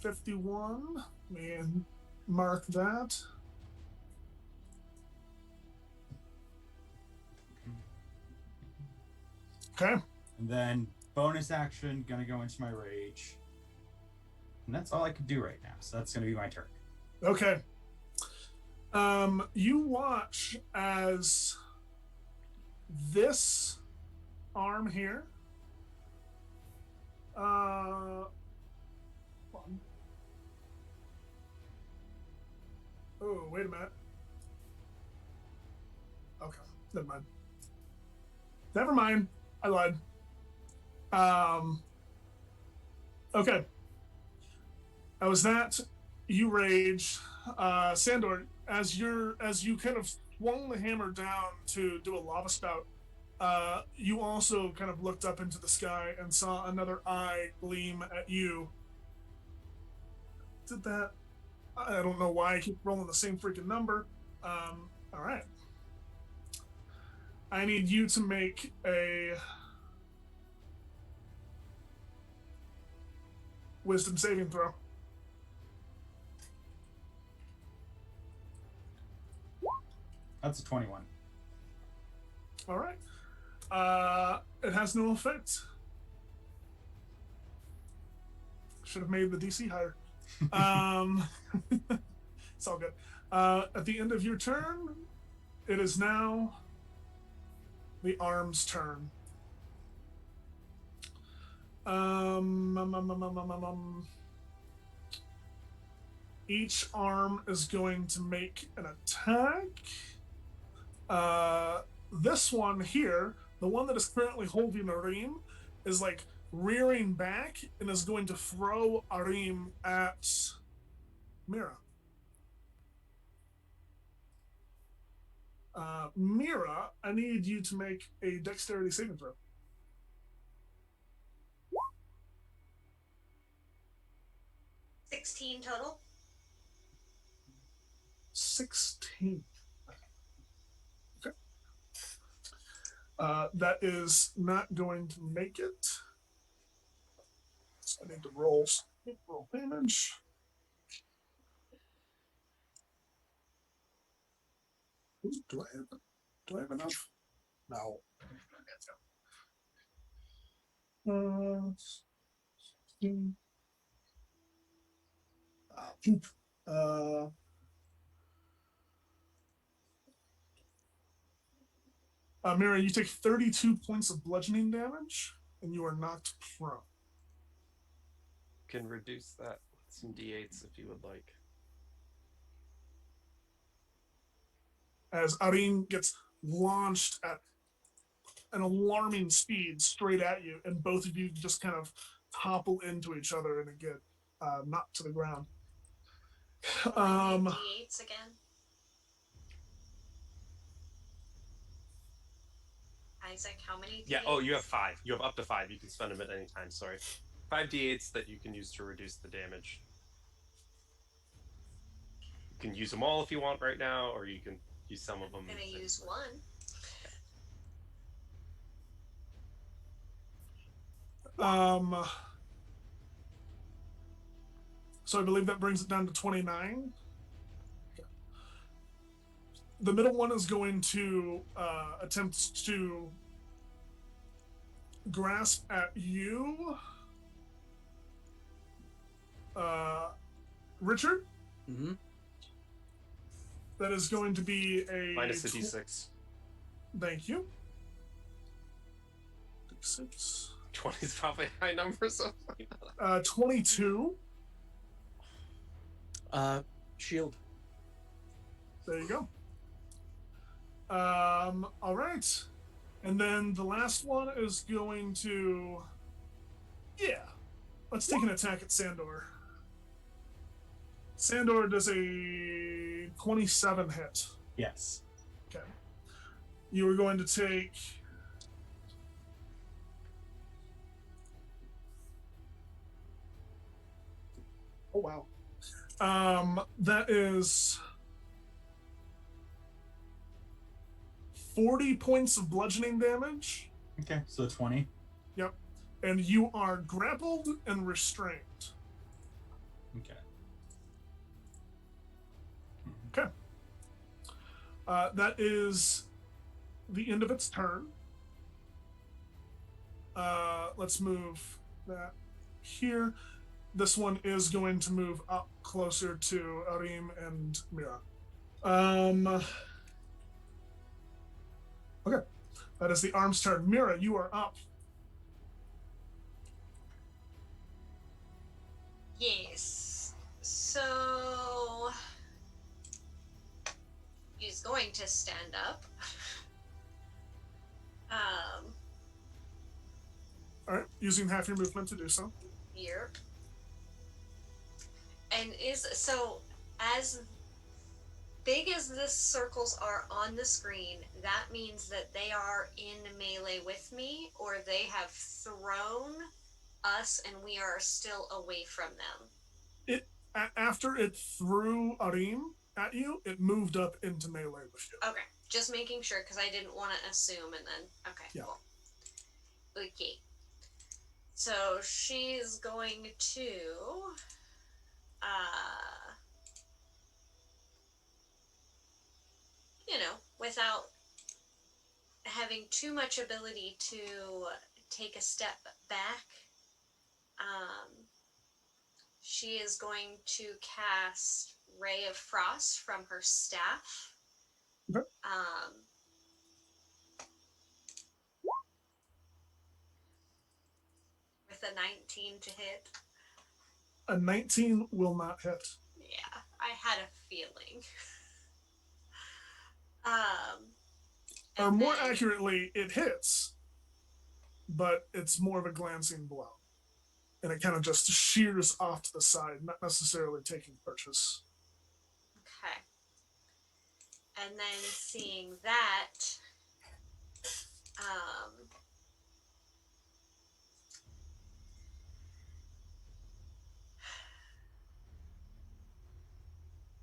S1: 51. Man, mark that. Okay.
S4: And then bonus action, gonna go into my rage. And that's all I can do right now. So that's gonna be my turn.
S1: Okay. You watch as this arm here. Oh, wait a minute. Okay, never mind. Never mind. I lied. Okay. That was that. You rage, Sandor. As you kind of swung the hammer down to do a lava spout, you also kind of looked up into the sky and saw another eye gleam at you. Did that? I don't know why I keep rolling the same freaking number. All right. I need you to make a wisdom saving throw.
S4: That's a 21.
S1: All right. It has no effect. Should have made the DC higher. It's all good. At the end of your turn, it is now the arm's turn. Each arm is going to make an attack. This one here, the one that is currently holding Arim, is like rearing back and is going to throw Arim at Mira. Mira, I need you to make a dexterity saving throw.
S2: 16 total.
S1: 16. Okay. That is not going to make it. So I need to roll damage. Do I have enough? No. Mira, you take 32 points of bludgeoning damage, and you are knocked prone.
S5: Can reduce that with some d8s if you would like.
S1: As Arin gets launched at an alarming speed straight at you, and both of you just kind of topple into each other and get knocked to the ground.
S2: D8s again. Isaac, how many?
S5: Yeah.
S2: D8s?
S5: Oh, you have 5. You have up to 5. You can spend them at any time. Sorry, 5 d8s that you can use to reduce the damage. You can use them all if you want right now, or you can use some of them.
S2: I'm gonna use one.
S1: So I believe that brings it down to 29. Okay. The middle one is going to attempt to grasp at you, Richard.
S6: Mm-hmm.
S1: That is going to be a
S5: minus a d6.
S1: Thank you. D6.
S5: 20 is probably a high number, so
S1: 22.
S6: Shield.
S1: There you go. All right. And then the last one is going to... Yeah. Let's take an attack at Sandor. Sandor does a 27 hit.
S4: Yes.
S1: Okay. You are going to take... Oh, wow. That is 40 points of bludgeoning damage.
S4: Okay, so 20.
S1: Yep. and you are grappled and restrained.
S4: Okay.
S1: Okay. That is the end of its turn. Let's move that here. This one is going to move up closer to Arim and Mira. Okay. That is the arm's turn. Mira, you are up.
S2: Yes. So he's going to stand up.
S1: All right. Using half your movement to do so.
S2: Here. And is so as big as the circles are on the screen, that means that they are in melee with me, or they have thrown us and we are still away from them.
S1: It after it threw Arim at you, it moved up into melee with you.
S2: Okay, just making sure because I didn't want to assume and then okay,
S1: Yeah.
S2: cool. Okay. So she's going to without having too much ability to take a step back, she is going to cast Ray of Frost from her staff.
S1: Okay.
S2: With a 19 to hit.
S1: A 19 will not hit.
S2: Yeah, I had a feeling.
S1: Or more accurately, it hits, but it's more of a glancing blow. And it kind of just shears off to the side, not necessarily taking purchase.
S2: Okay. And then seeing that,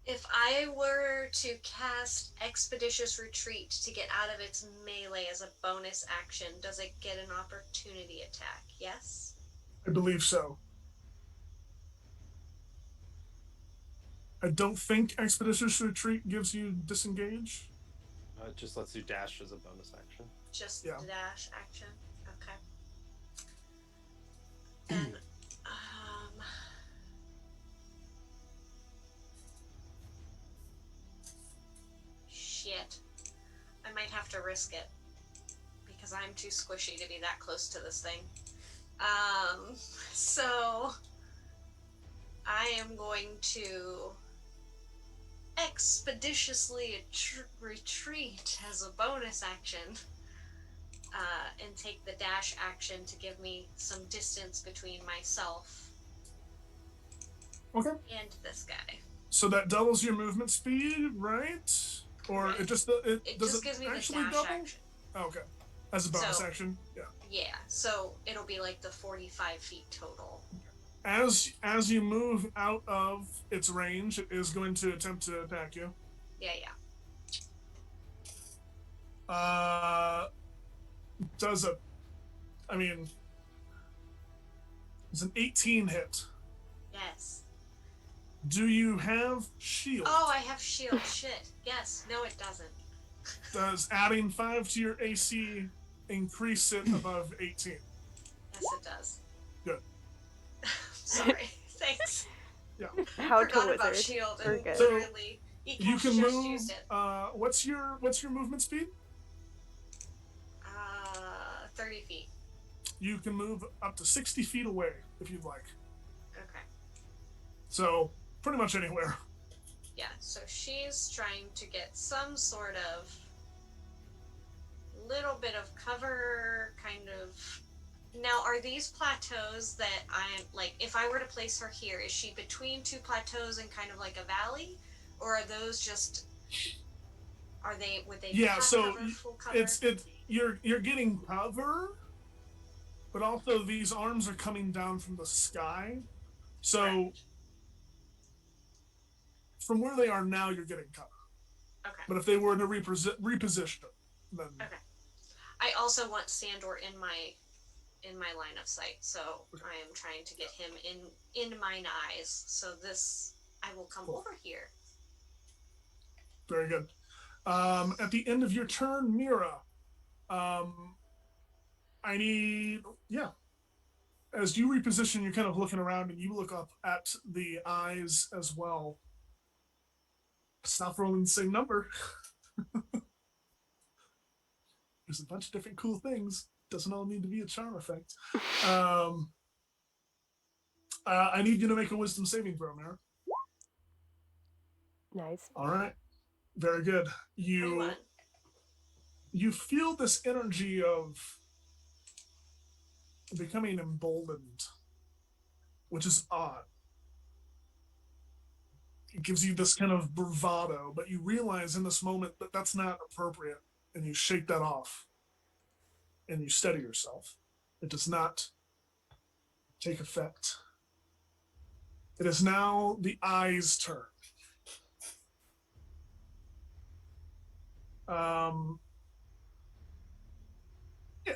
S2: if I were to cast Expeditious Retreat to get out of its melee as a bonus action, does it get an opportunity attack? Yes?
S1: I believe so. I don't think Expeditious Retreat gives you disengage.
S5: It just lets you dash as a bonus action.
S2: Just
S1: Yeah.
S2: the dash action? Okay. And, shit. I might have to risk it. Because I'm too squishy to be that close to this thing. So I am going to expeditiously retreat as a bonus action and take the dash action to give me some distance between myself
S1: Okay.
S2: and this guy.
S1: So that doubles your movement speed, right? Or
S2: Right.
S1: it just
S2: gives me
S1: actually
S2: the dash
S1: double?
S2: action.
S1: Oh, okay. As a bonus
S2: So-
S1: action, yeah.
S2: Yeah, so it'll be like the 45 feet total.
S1: As you move out of its range, it is going to attempt to attack you.
S2: Yeah.
S1: It's an 18 hit.
S2: Yes.
S1: Do you have shield?
S2: Oh, I have shield. Shit. Yes. No, it doesn't.
S1: Does adding 5 to your AC increase it above 18?
S2: Yes, it does.
S1: Good.
S2: Sorry. Thanks.
S1: Yeah.
S3: How to
S2: Forgot about
S3: wizard.
S2: shield
S3: We're
S2: and
S3: good.
S2: literally
S1: You can
S2: just
S1: move.
S2: used it.
S1: What's your movement speed?
S2: 30 feet.
S1: You can move up to 60 feet away if you'd like.
S2: Okay.
S1: So pretty much anywhere.
S2: Yeah. So she's trying to get some sort of little bit of cover, kind of. Now, are these plateaus that I'm like? If I were to place her here, is she between two plateaus and kind of like a valley, or are those just? Are they? Would they?
S1: Yeah.
S2: Have
S1: So
S2: cover, full cover?
S1: it's you're getting cover, but also these arms are coming down from the sky. So
S2: Correct.
S1: from where they are now, you're getting cover.
S2: Okay.
S1: But if they were to reposition, then
S2: Okay. I also want Sandor in my in my line of sight, so I am trying to get him in mine eyes. So this, I will come over here.
S1: Very good. At the end of your turn, Mira, I need, yeah. As you reposition, you're kind of looking around and you look up at the eyes as well. Stop rolling the same number. There's a bunch of different cool things. Doesn't all need to be a charm effect. I need you to make a wisdom saving throw, Mira.
S3: Nice.
S1: All right. Very good. You feel this energy of becoming emboldened, which is odd. It gives you this kind of bravado, but you realize in this moment that that's not appropriate, and you shake that off, and you steady yourself. It does not take effect. It is now the eye's turn. Yeah.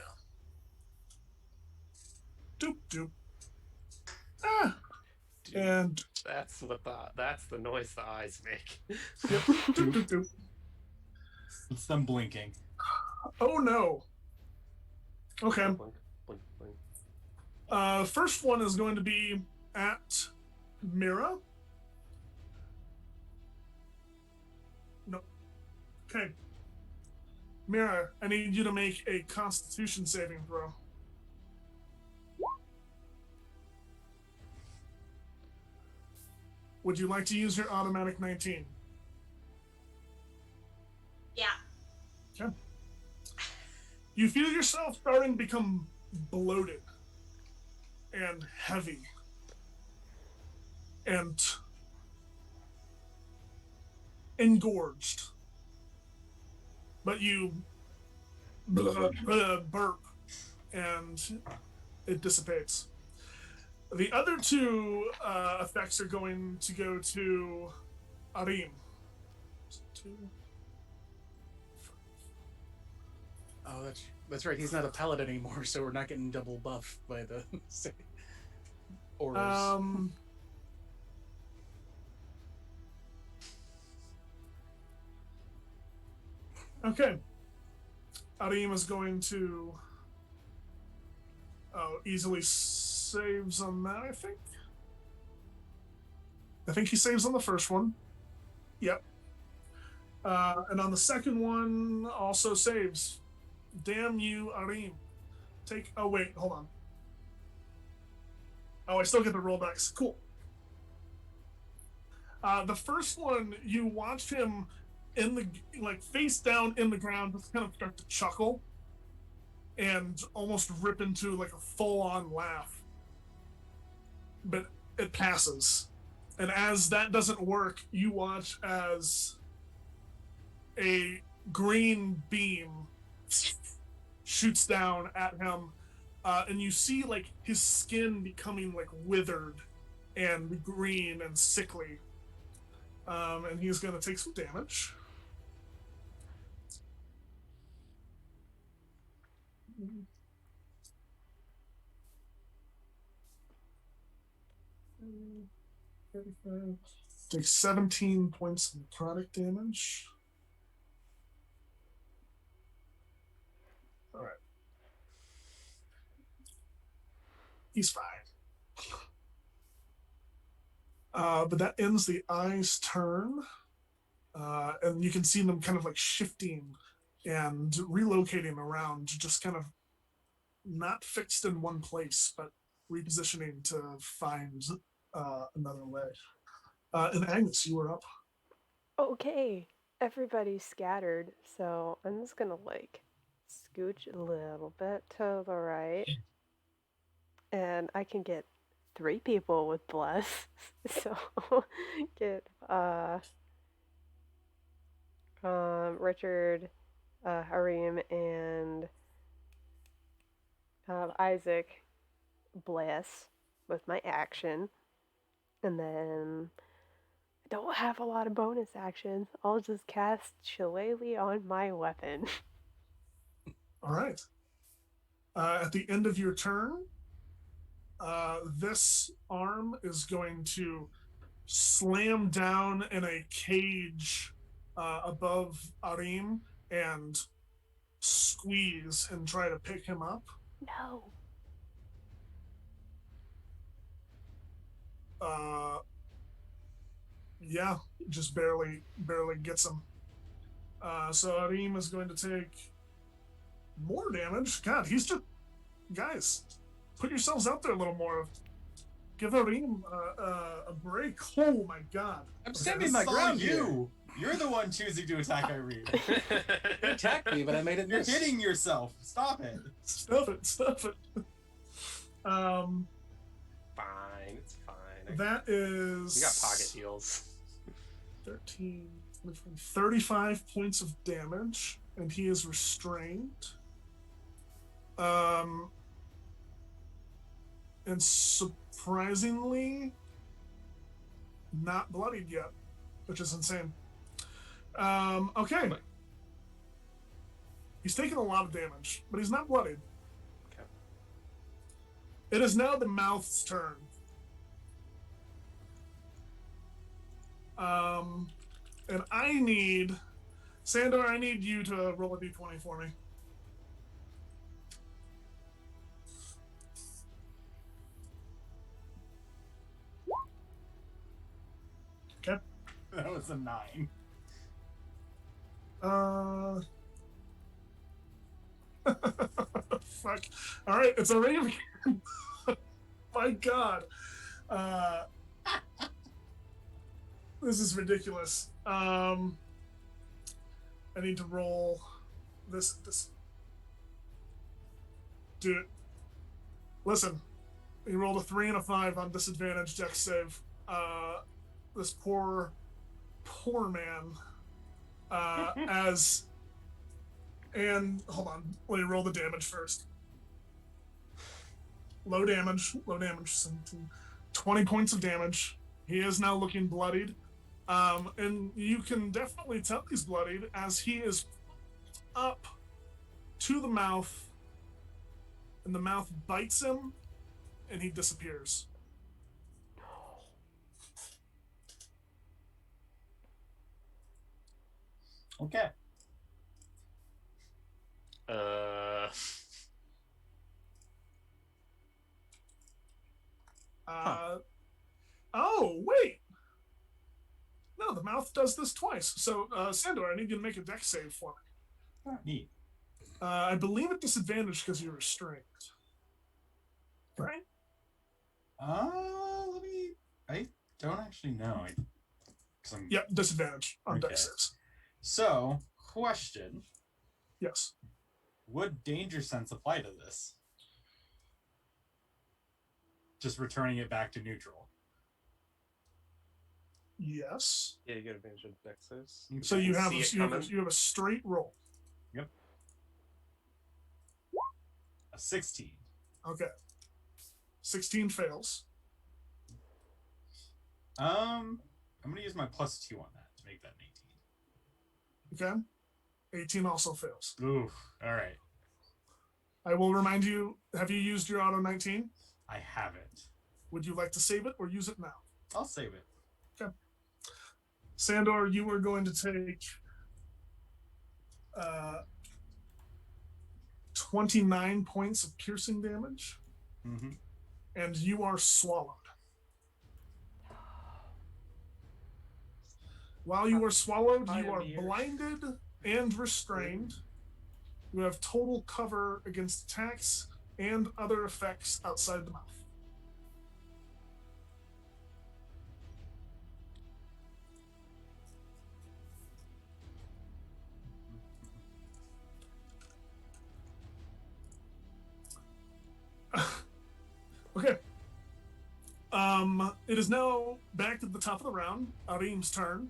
S1: Doop doop. Ah.
S5: Dude,
S1: And
S5: that's the noise the eyes make.
S1: yep. Doop doop doop.
S4: It's them blinking.
S1: Oh no. Okay.
S5: Blink, blink, blink.
S1: First one is going to be at Mira. No. Okay. Mira, I need you to make a Constitution saving throw. Would you like to use your automatic 19?
S2: Yeah.
S1: Okay. You feel yourself starting to become bloated and heavy and engorged. But you burp and it dissipates. The other two effects are going to go to Arim. 2.
S6: Oh, that's right. He's not a paladin anymore, so we're not getting double buff by the orders.
S1: Okay. Arim is going to easily saves on that, I think. I think he saves on the first one. Yep. And on the second one, also saves. Damn you, Arim. Oh, wait, hold on. Oh, I still get the rollbacks. Cool. The first one, you watched him face down in the ground, just kind of start to chuckle and almost rip into like a full-on laugh. But it passes. And as that doesn't work, you watch as a green beam shoots down at him, and you see like his skin becoming like withered and green and sickly. And he's going to take some damage. Takes 17 points of necrotic damage. All right. He's fine. But that ends the eye's turn. And you can see them kind of like shifting and relocating around, just kind of not fixed in one place, but repositioning to find another way. And Agnes, you were up.
S3: Okay, everybody's scattered, so I'm just gonna like scooch a little bit to the right, and I can get 3 people with bless. So get Richard, Harim, and Isaac bless with my action, and then I don't have a lot of bonus actions. I'll just cast Shillelagh on my weapon.
S1: All right. At the end of your turn, this arm is going to slam down in a cage above Arim and squeeze and try to pick him up.
S3: No.
S1: Yeah, just barely gets him. So Arim is going to take more damage. God, he's just guys. Put yourselves out there a little more. Give Arim a break. Oh my God!
S6: I'm
S1: Okay,
S6: standing
S1: this
S6: my
S1: is
S4: It's all
S6: ground here.
S4: you. You're the one choosing to attack Irene.
S6: You attacked me, but I made it
S4: You're
S6: miss.
S4: hitting yourself. Stop it.
S1: Stuff it.
S5: Fine, it's fine.
S1: That is.
S5: We got pocket heals.
S1: 13, 35 points of damage, and he is restrained. And surprisingly, not bloodied yet, which is insane. Okay. He's taken a lot of damage, but he's not bloodied.
S5: Okay.
S1: It is now the mouth's turn. And I need Sandor, I need you to roll a d20 for me. Okay.
S4: That was a 9.
S1: Fuck. All right, it's a rave again. My God. This is ridiculous. I need to roll this. Dude, listen. You rolled a 3 and a 5 on disadvantage dex save. This poor man. And hold on, let me roll the damage first. Low damage, 20 points of damage. He is now looking bloodied. And you can definitely tell he's bloodied as he is up to the mouth, and the mouth bites him, and he disappears.
S4: Okay.
S1: Oh, wait! No, the mouth does this twice. So, Sandor, I need you to make a dex save for me.
S4: Oh, neat.
S1: I believe at disadvantage because you're restrained. Right?
S4: Let me. I don't actually know.
S1: Yep, disadvantage on
S4: Okay.
S1: dex saves.
S4: So, question:
S1: Yes.
S4: would danger sense apply to this? Just returning it back to neutral.
S1: Yes.
S5: Yeah, you get advantage of dex saves.
S1: So you have
S5: See it
S1: you
S5: coming?
S1: have a straight roll.
S4: Yep. A 16.
S1: Okay. 16 fails.
S4: I'm gonna use my +2 on that to make that an
S1: Okay. 18 also fails.
S4: 18. Oof. All right.
S1: I will remind you, have you used your auto 19?
S4: I haven't.
S1: Would you like to save it or use it now?
S4: I'll save it.
S1: Okay. Sandor, you are going to take 29 points of piercing damage,
S4: Mm-hmm.
S1: and you are swallowed. While you are swallowed,
S5: I
S1: you
S5: am
S1: are
S5: here.
S1: blinded and restrained. You have total cover against attacks and other effects outside the mouth. Okay. It is now back at the top of the round. Arim's turn.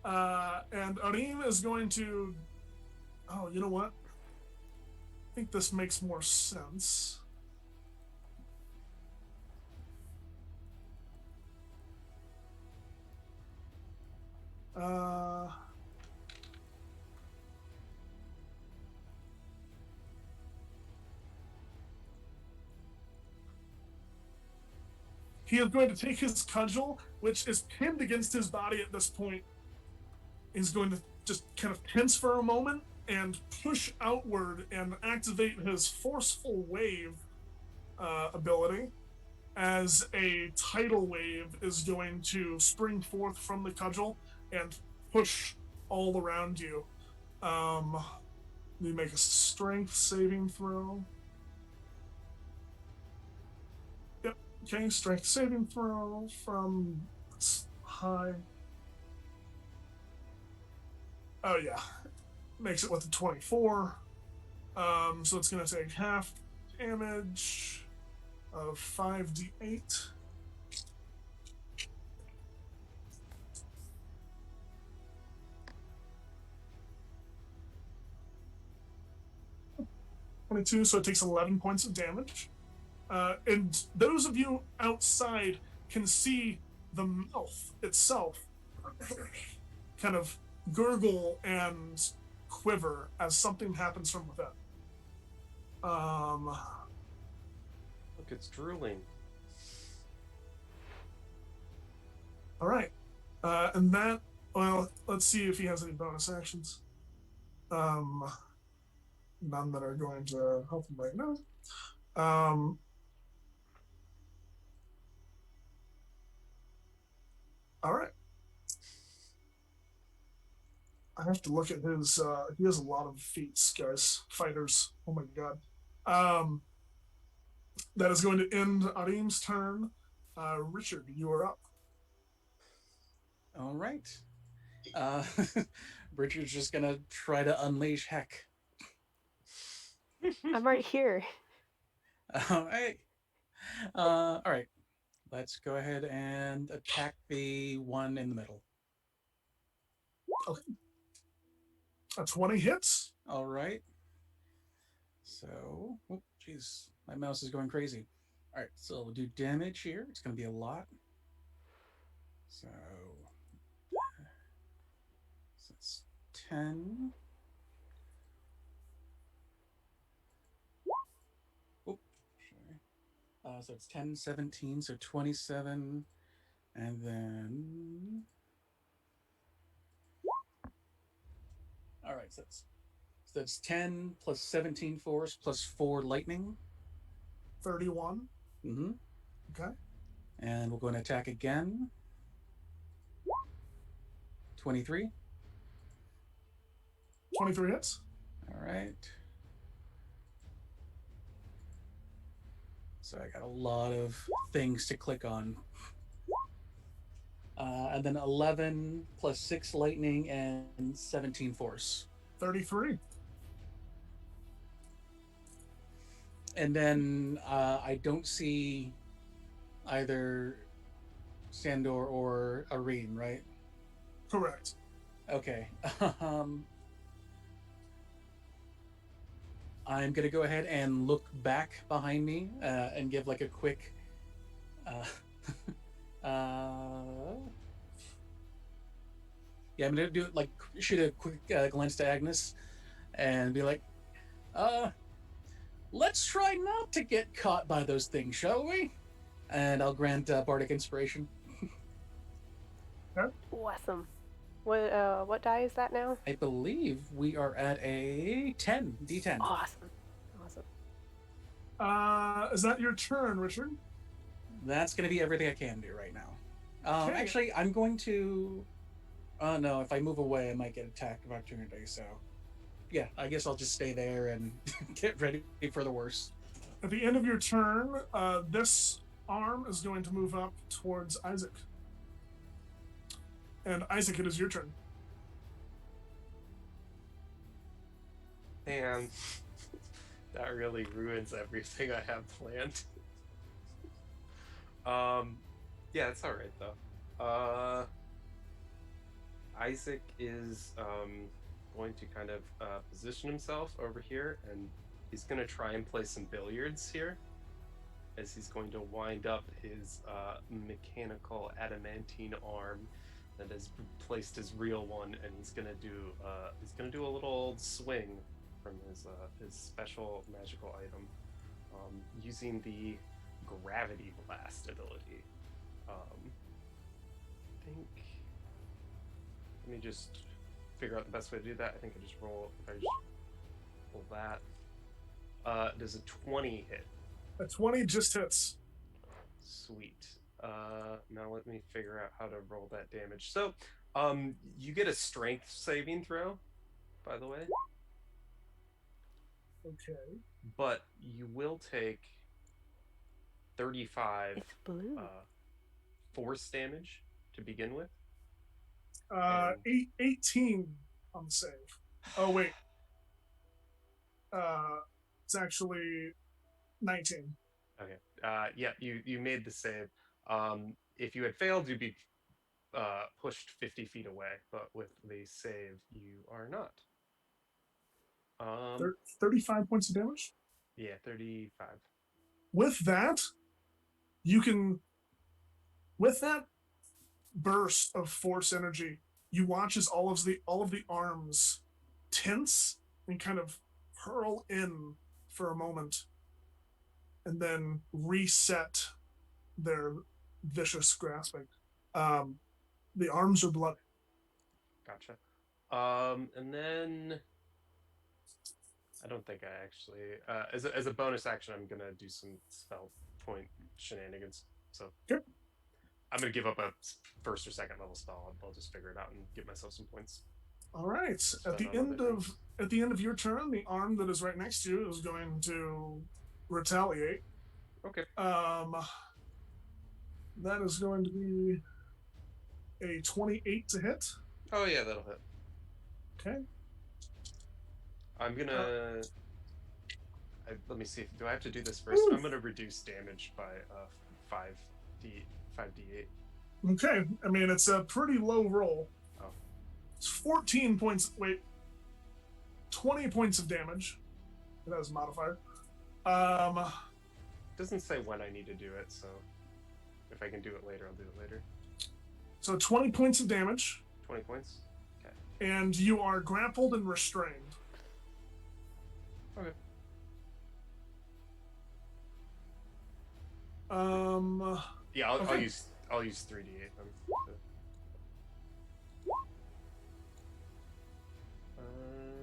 S1: And Arim is going to. Oh, you know what? I think this makes more sense. he is going to take his cudgel, which is pinned against his body at this point. He's going to just kind of tense for a moment and push outward and activate his forceful wave ability, as a tidal wave is going to spring forth from the cudgel and push all around you. You make a strength saving throw. Yep. Okay, strength saving throw from high. Oh yeah, makes it with a 24. So it's gonna take half damage of 5d8. So it takes 11 points of damage. And those of you outside can see the mouth itself kind of gurgle and quiver as something happens from within.
S5: Look, it's drooling.
S1: All right. And that, well, let's see if he has any bonus actions. None that are going to help him right now. All right. I have to look at his. He has a lot of feats, guys. Fighters. Oh my god. That is going to end Arim's turn. Richard, you are up.
S6: All right. Richard's just gonna try to unleash heck.
S3: I'm right here.
S6: All right. All right. Let's go ahead and attack the one in the middle.
S1: Okay. A 20 hits.
S6: All right. So, oh, jeez, my mouse is going crazy. All right, so we'll do damage here. It's going to be a lot. So it's 10. Oh, sorry. So it's 10, 17, so 27. And then. All right, so that's 10 plus 17 force plus 4 lightning.
S1: 31.
S6: Mm-hmm.
S1: Okay.
S6: And we'll go and attack again. 23.
S1: 23 hits.
S6: All right. So I got a lot of things to click on. And then 11 plus 6 lightning and 17 force.
S1: 33.
S6: And then I don't see either Sandor or Areen, right?
S1: Correct.
S6: Okay. I'm going to go ahead and look back behind me and give like a quick... yeah, I'm going to do it like, shoot a quick glance to Agnes and be like, let's try not to get caught by those things, shall we? And I'll grant Bardic Inspiration.
S3: Awesome. What die is that now?
S6: I believe we are at a 10, D10.
S3: Awesome.
S1: Is that your turn, Richard?
S6: That's going to be everything I can do right now.
S1: Okay.
S6: Actually, I'm going to... no, if I move away, I might get attacked of opportunity, so... Yeah, I guess I'll just stay there and get ready for the worst.
S1: At the end of your turn, this arm is going to move up towards Isaac. And Isaac, it is your turn.
S5: And that really ruins everything I have planned. Yeah, it's all right though. Isaac is going to kind of position himself over here, and he's going to try and play some billiards here, as he's going to wind up his mechanical adamantine arm that has replaced his real one, and he's going to do a little swing from his special magical item, using the gravity blast ability. I think. Let me just figure out the best way to do that. I think I just roll. If I just roll that. Does a 20 hit?
S1: A 20 just hits.
S5: Sweet. Now let me figure out how to roll that damage. So, you get a strength saving throw, by the way,
S1: Okay.
S5: but you will take 35
S3: It's blue.
S5: force damage to begin with.
S1: 18 on the save. Oh wait. It's actually 19.
S5: Okay. Yeah, you made the save. If you had failed, you'd be pushed 50 feet away, but with the save, you are not.
S1: 35 points of damage.
S5: Yeah, 35.
S1: With that, you can, with that burst of force energy, you watch as all of the arms tense and kind of hurl in for a moment, and then reset their vicious grasping. The arms are bloody.
S5: Gotcha. And then I don't think I actually, as a bonus action, I'm gonna do some spell point shenanigans. So
S1: Okay.
S5: I'm gonna give up a first or second level spell. I'll just figure it out and give myself some points.
S1: All right.
S5: Spend on other things.
S1: At the end of your turn, the arm that is right next to you is going to retaliate.
S5: Okay.
S1: That is going to be a 28 to hit.
S5: Oh yeah, that'll hit.
S1: Okay.
S5: I'm gonna. Let me see. Do I have to do this first? I'm gonna reduce damage by 5d8.
S1: Okay. I mean, it's a pretty low roll.
S5: Oh.
S1: It's 14 points. Wait. 20 points of damage. That was modifier.
S5: Doesn't say when I need to do it, so if I can do it later, I'll do it later.
S1: So 20 points of damage.
S5: 20 points? Okay.
S1: And you are grappled and restrained.
S5: Okay. Yeah,
S1: okay.
S5: I'll use 3d8 then.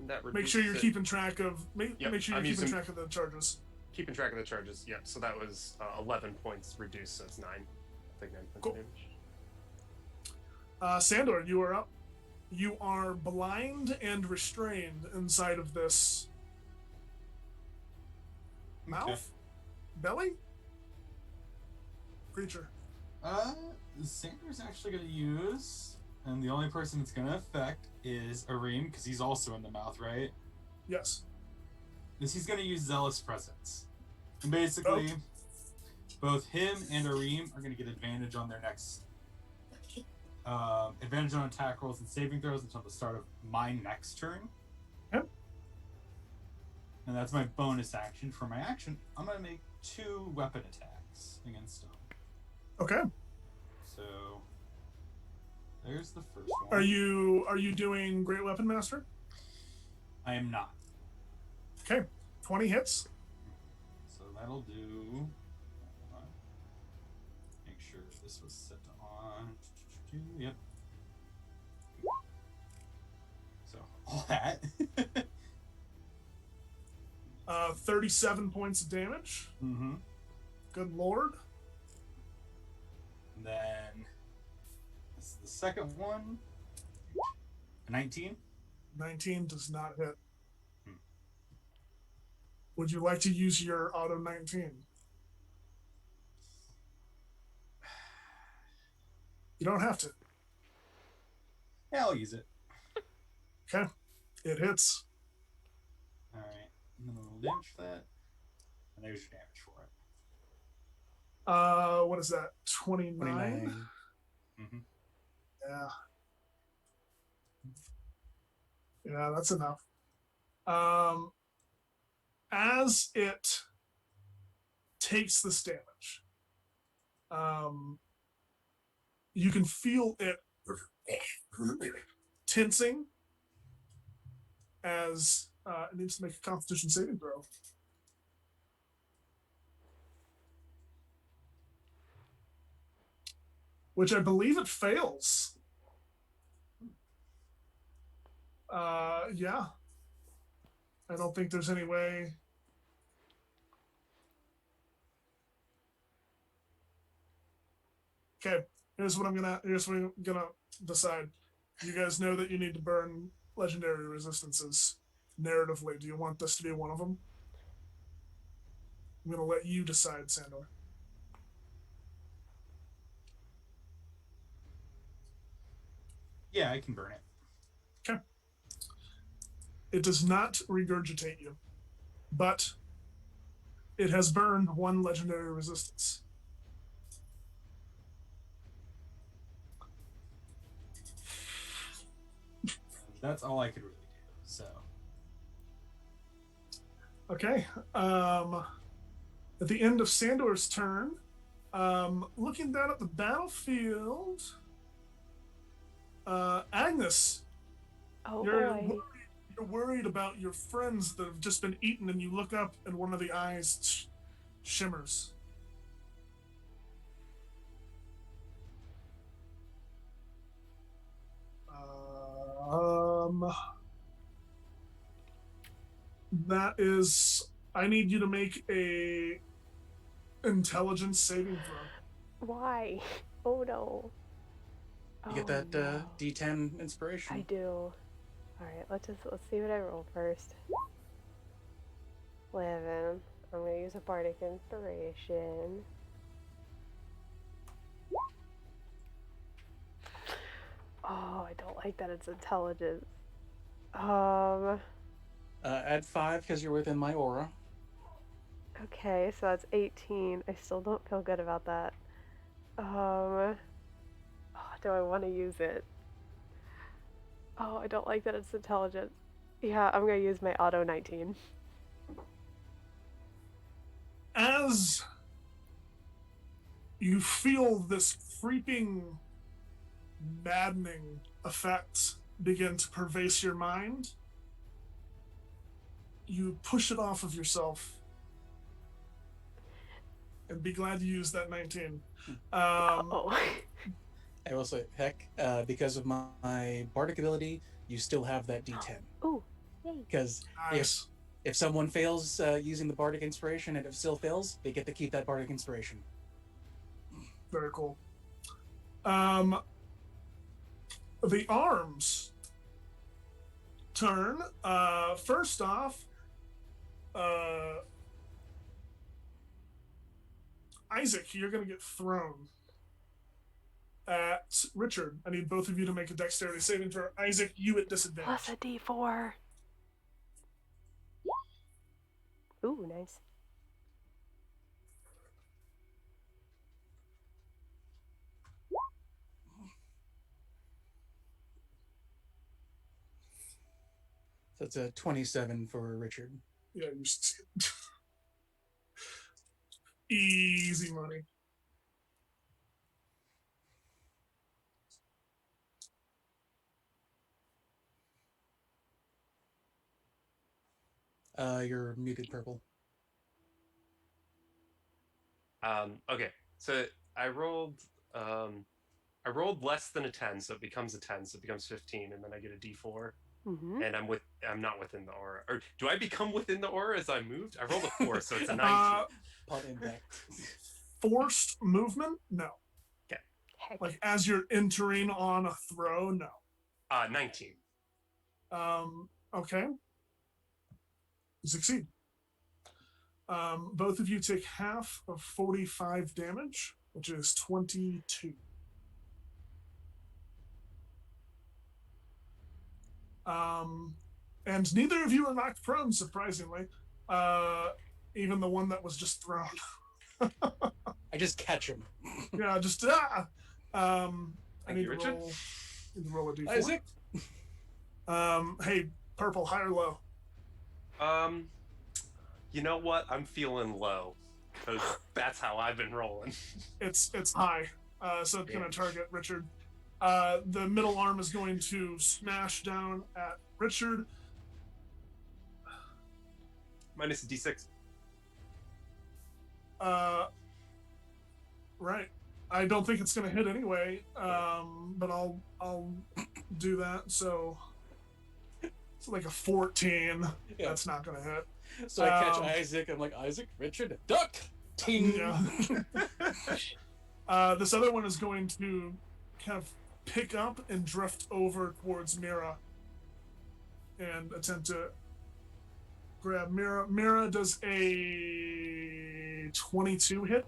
S5: That
S1: make sure you're
S5: it.
S1: keeping track of. Make sure you're keeping
S5: using,
S1: track of the charges.
S5: Keeping track of the charges. Yep. So that was 11 points reduced, so it's 9. I think 9 points
S1: cool.
S5: damage.
S1: Sandor, you are up. You are blind and restrained inside of this mouth, belly creature.
S4: Sandor's actually going to use, and the only person it's going to affect is Areem, because he's also in the mouth, right?
S1: Yes.
S4: He's going to use Zealous Presence. And basically, both him and Areem are going to get advantage on their next advantage on attack rolls and saving throws until the start of my next turn.
S1: Yep.
S4: And that's my bonus action. For my action, I'm going to make 2 weapon attacks against them.
S1: Okay.
S4: So there's the first one.
S1: Are you doing Great Weapon Master?
S4: I am not.
S1: Okay. 20 hits.
S4: So that'll do. Make sure this was set to on. Yep. So all that.
S1: 37 points of damage.
S4: Mm-hmm.
S1: Good lord.
S4: And then this is the second one. 19.
S1: 19 does not hit. Would you like to use your auto 19? You don't have to.
S4: Yeah, I'll use it.
S1: Okay. It hits.
S4: All right. And then a little damage for that. And there's your damage for it.
S1: What is that? 29?
S6: 29.
S4: Mm-hmm.
S1: Yeah. Yeah, that's enough. As it takes this damage, you can feel it tensing as it needs to make a Constitution saving throw. which I believe it fails. Yeah. I don't think there's any way. Okay, here's what I'm gonna decide. You guys know that you need to burn legendary resistances narratively. Do you want this to be one of them? I'm gonna let you decide, Sandor.
S4: Yeah, I can burn it.
S1: Okay. It does not regurgitate you, but it has burned one legendary resistance.
S4: That's all I could really do. So
S1: Okay. At the end of Sandor's turn, looking down at the battlefield, Agnes,
S3: Oh
S1: you're
S3: boy.
S1: you're worried about your friends that have just been eaten, and you look up, and one of the eyes shimmers. That is, I need you to make a intelligence saving throw.
S3: Why? Oh no.
S6: You get
S3: Oh,
S6: that
S3: no.
S6: D10 inspiration.
S3: I do. Alright, let's see what I roll first. 11. I'm gonna use a bardic inspiration. Oh, I don't like that it's intelligence.
S6: Add 5 because you're within my aura.
S3: Okay, so that's 18. I still don't feel good about that. Oh, do I want to use it? Oh, I don't like that it's intelligent. Yeah, I'm gonna use my auto 19.
S1: As you feel this creeping, maddening effect begin to pervade your mind, you push it off of yourself and be glad you used that 19.
S3: Oh.
S6: I will say, heck, because of my bardic ability, you still have that D10.
S3: Ooh, yay.
S6: Because
S1: Nice.
S6: if someone fails using the bardic inspiration and it still fails, they get to keep that bardic inspiration.
S1: Very cool. The arms turn. First off, Isaac, you're going to get thrown at Richard. I need both of you to make a dexterity saving throw. Isaac, you at disadvantage.
S3: Plus a D4. Ooh, nice.
S6: So it's a 27 for Richard.
S1: Yeah, you succeed. Easy money.
S6: You're muted, Purple.
S5: Okay, so I rolled less than a 10, so it becomes a 10, so it becomes 15, and then I get a D4.
S3: Mm-hmm.
S5: And I'm not within the aura. Or do I become within the aura as I moved? I rolled a 4, so it's a 19.
S6: Pod impact.
S1: Forced movement? No.
S5: Okay.
S3: Heck.
S1: Like as you're entering on a throw? No.
S5: 19.
S1: Okay. You succeed. Both of you take half of 45 damage, which is 22. And neither of you are knocked prone, surprisingly. Even the one that was just thrown.
S6: I just catch him.
S1: Yeah, just I need to roll a d4.
S6: Isaac?
S1: Hey, Purple, high or low?
S5: You know what? I'm feeling low. Because that's how I've been rolling.
S1: It's high. So it's gonna target Richard. The middle arm is going to smash down at Richard.
S5: Minus a D6.
S1: Right. I don't think it's going to hit anyway, but I'll do that. So it's like a 14.
S6: Yeah.
S1: That's not going to hit.
S6: So I catch Isaac. I'm like, Isaac, Richard, duck. Ting.
S1: Yeah. This other one is going to kind of pick up and drift over towards Mira and attempt to grab Mira. Mira does a 22 hit.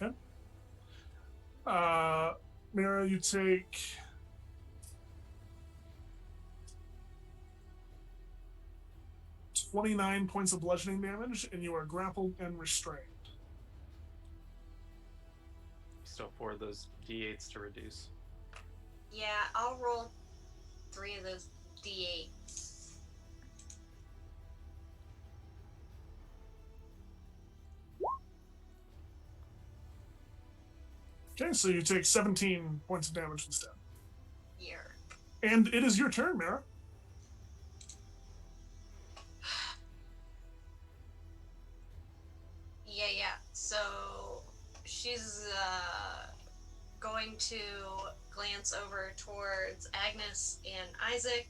S1: Okay. Mira, you take 29 points of bludgeoning damage, and you are grappled and restrained.
S5: Still 4 of those d8s to reduce.
S2: Yeah, I'll roll 3 of those d8s.
S1: Okay, so you take 17 points of damage instead.
S2: Here.
S1: And it is your turn, Mira.
S2: Yeah. So she's going to glance over towards Agnes and Isaac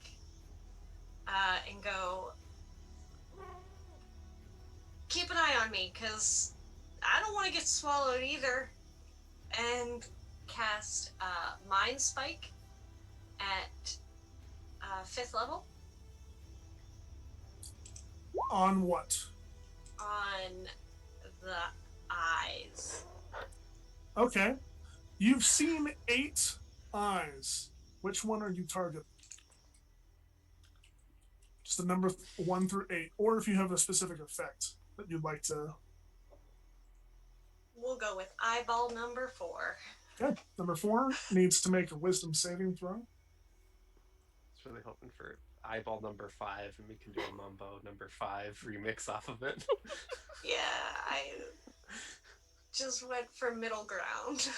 S2: and go, keep an eye on me, because I don't want to get swallowed either. And cast Mind Spike at 5th level.
S1: On what?
S2: On the eyes.
S1: Okay. You've seen 8 eyes. Which one are you targeting? Just the number 1 through 8. Or if you have a specific effect that you'd like to.
S2: We'll go with eyeball number 4.
S1: Okay. Number 4 needs to make a wisdom saving throw.
S5: I was really hoping for eyeball number 5, and we can do a Mumbo number 5 remix off of it.
S2: Yeah, I just went for middle ground.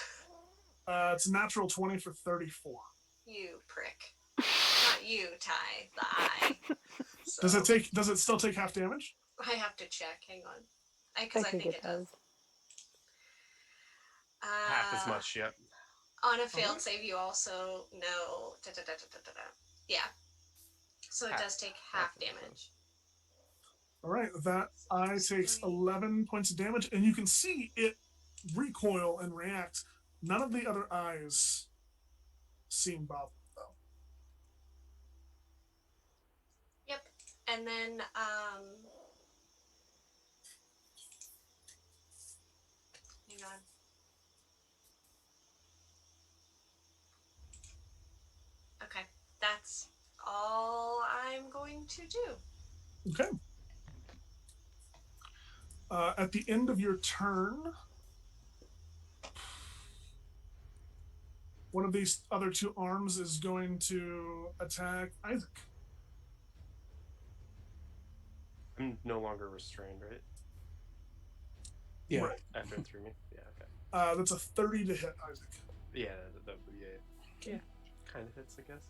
S1: It's a natural 20 for 34.
S2: You prick. Not you, Ty. The eye. So,
S1: Does it still take half damage?
S2: I have to check. Hang on.
S3: I
S2: Because I
S3: think it does.
S5: Half as much, yep.
S2: On a failed save, you also know. Yeah. So it does take half damage.
S1: All right, that eye takes 11 points of damage, and you can see it recoil and react. None of the other eyes seem bothered, though.
S2: Yep. And then, hang on. Okay, that's all I'm going to do.
S1: Okay. At the end of your turn, one of these other 2 arms is going to attack Isaac.
S5: I'm no longer restrained, right?
S6: Yeah.
S1: Right.
S5: After it threw me? Yeah, okay.
S1: That's a 30 to hit Isaac.
S5: Yeah, yeah. Kind of hits, I guess.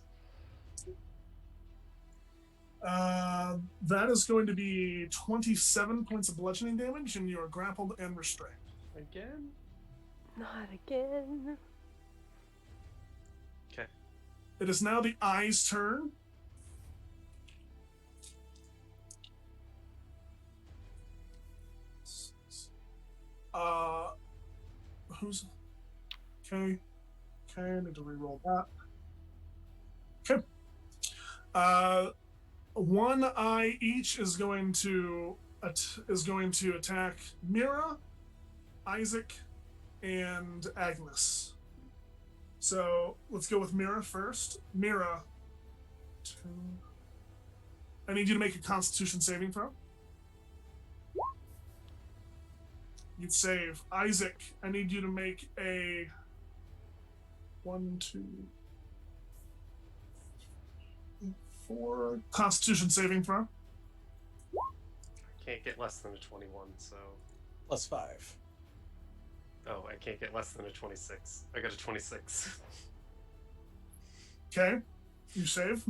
S1: That is going to be 27 points of bludgeoning damage, and you are grappled and restrained.
S5: Again?
S3: Not again.
S5: Okay.
S1: It is now the eye's turn. Who's... Okay, I need to reroll that. Okay. 1 eye each is going to attack Mira, Isaac, and Agnes. So let's go with Mira first. Mira, 2. I need you to make a Constitution saving throw. You'd save. Isaac, I need you to make a 1, 2, 4 Constitution saving throw.
S5: Can't get less than a 21, so...
S6: +5.
S5: Oh, I can't get less than a 26. I got a 26.
S1: Okay, you save.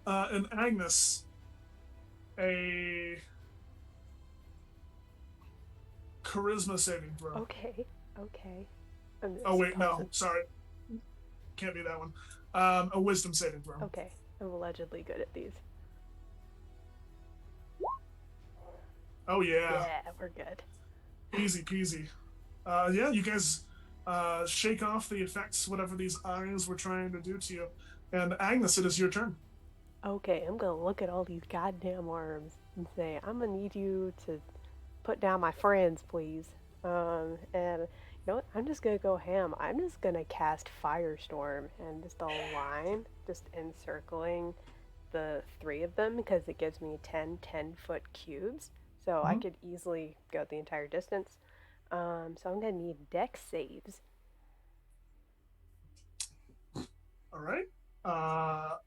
S1: And Agnes, a charisma saving throw.
S3: Okay.
S1: Oh wait, no, sorry, can't be that one. A wisdom saving throw.
S3: Okay, I'm allegedly good at these.
S1: Oh yeah,
S3: Yeah, we're good.
S1: easy peasy. Yeah, you guys shake off the effects, whatever these eyes were trying to do to you. And Agnes, it is your turn.
S3: Okay, I'm gonna look at all these goddamn arms and say, I'm gonna need you to put down my friends, please. And you know what? I'm just gonna go ham. I'm just gonna cast Firestorm and just a line just encircling the three of them because it gives me 10-foot cubes. So I
S1: Mhm.
S3: could easily go the entire distance. So I'm gonna need dex saves.
S1: All right.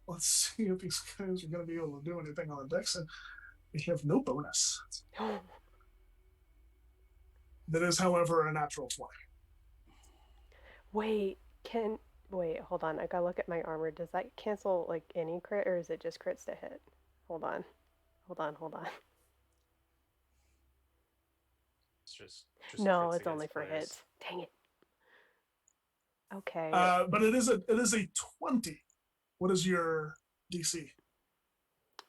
S1: Let's see if these guys are going to be able to do anything on the dex. And they have no bonus. That is, however, a natural 20.
S3: Wait, hold on. I gotta look at my armor. Does that cancel like any crit or is it just crits to hit? Hold on. Hold on.
S5: It's just
S3: No,
S5: crits
S3: it's only
S5: against
S3: for
S5: players.
S3: hits. Dang it. Okay.
S1: But it is a 20. What is your DC?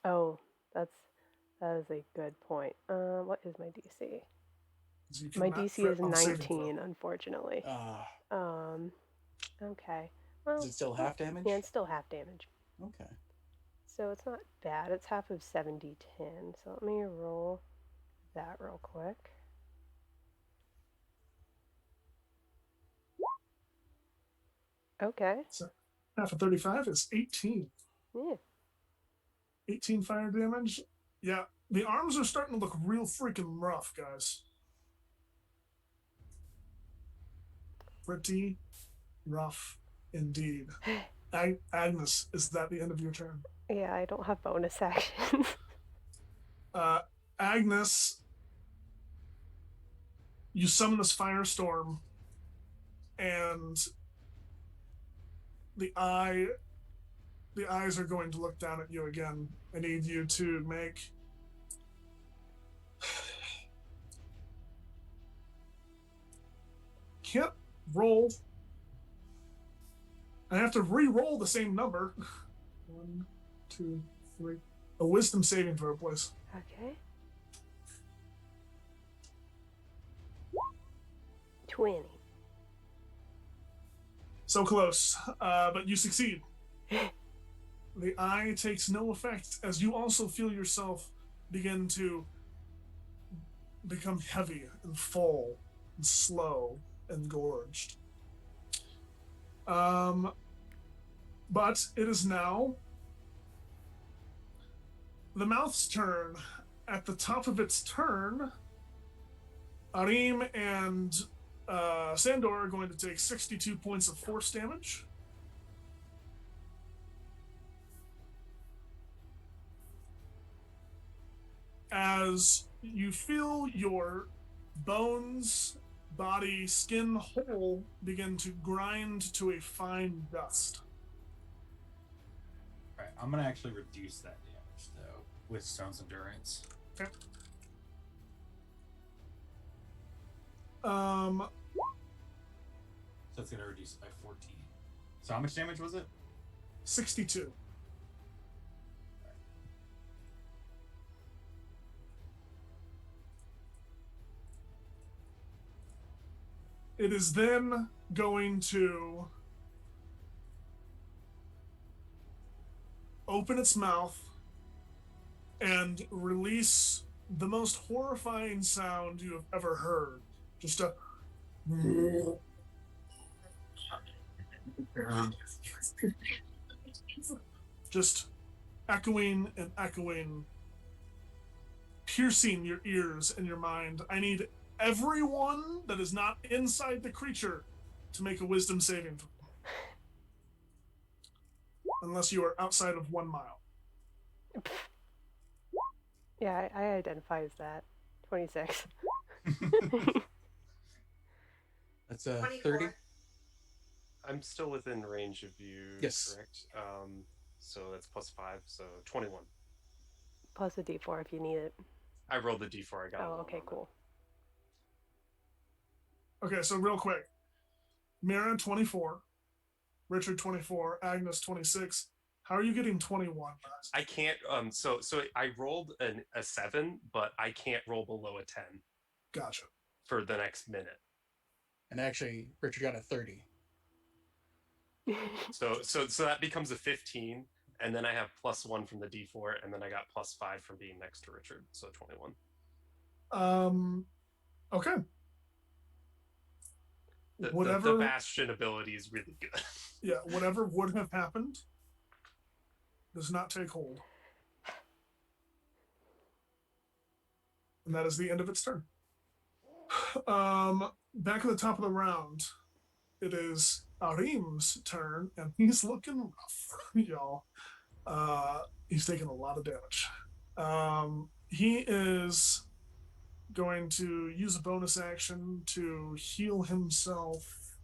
S3: Oh, that is a good point. What is my DC?
S1: You
S3: My
S1: cannot
S3: DC
S1: crit
S3: is
S1: on a saving throw.
S3: 19, unfortunately. Um, okay.
S6: Is
S3: Well,
S6: it still half damage?
S3: yeah, it's still half damage.
S6: Okay.
S3: So it's not bad. It's half of 70-10. So let me roll that real quick. Okay.
S1: So half of 35 is 18.
S3: Yeah.
S1: 18 fire damage. Yeah, the arms are starting to look real freaking rough, guys. Pretty rough indeed. Agnes, is that the end of your turn?
S3: Yeah, I don't have bonus actions.
S1: Agnes, you summon this firestorm, and the eyes are going to look down at you again. I need you to make can't roll. I have to re-roll the same number. 1, 2, 3. A wisdom saving throw, please.
S3: Okay. 20.
S1: So close, but you succeed. The eye takes no effect as you also feel yourself begin to become heavy and full and slow and gorged. But it is now the mouth's turn. At the top of its turn, Arim and Sandor are going to take 62 points of force damage. As you feel your bones, body, skin, whole begin to grind to a fine dust.
S4: All right, I'm gonna actually reduce that damage though with Stone's Endurance.
S1: Okay.
S4: So it's gonna reduce it by 14. So how much damage was it?
S1: 62. It is then going to open its mouth and release the most horrifying sound you have ever heard. Just a just echoing and echoing, piercing your ears and your mind. I need everyone that is not inside the creature to make a wisdom saving throw. Unless you are outside of 1 mile.
S3: Yeah, I identify as that. 26.
S6: That's
S2: 24.
S6: 30.
S5: I'm still within range of you,
S6: Yes.
S5: correct? So that's +5, so 21.
S3: Plus a d4 if you need it.
S5: I rolled the d4. I got.
S3: Oh, okay, cool.
S1: Okay, so real quick. Mira 24, Richard 24, Agnes 26. How are you getting 21?
S5: I can't. So I rolled a 7, but I can't roll below a 10
S1: Gotcha.
S5: for the next minute.
S6: And actually, Richard got a 30.
S5: So that becomes a 15, and then I have +1 from the D4, and then I got +5 from being next to Richard, so 21.
S1: Okay.
S5: The Bastion ability is really good.
S1: Yeah, whatever would have happened does not take hold. And that is the end of its turn. Back at the top of the round, it is Arim's turn, and he's looking rough, y'all. He's taking a lot of damage. He is going to use a bonus action to heal himself.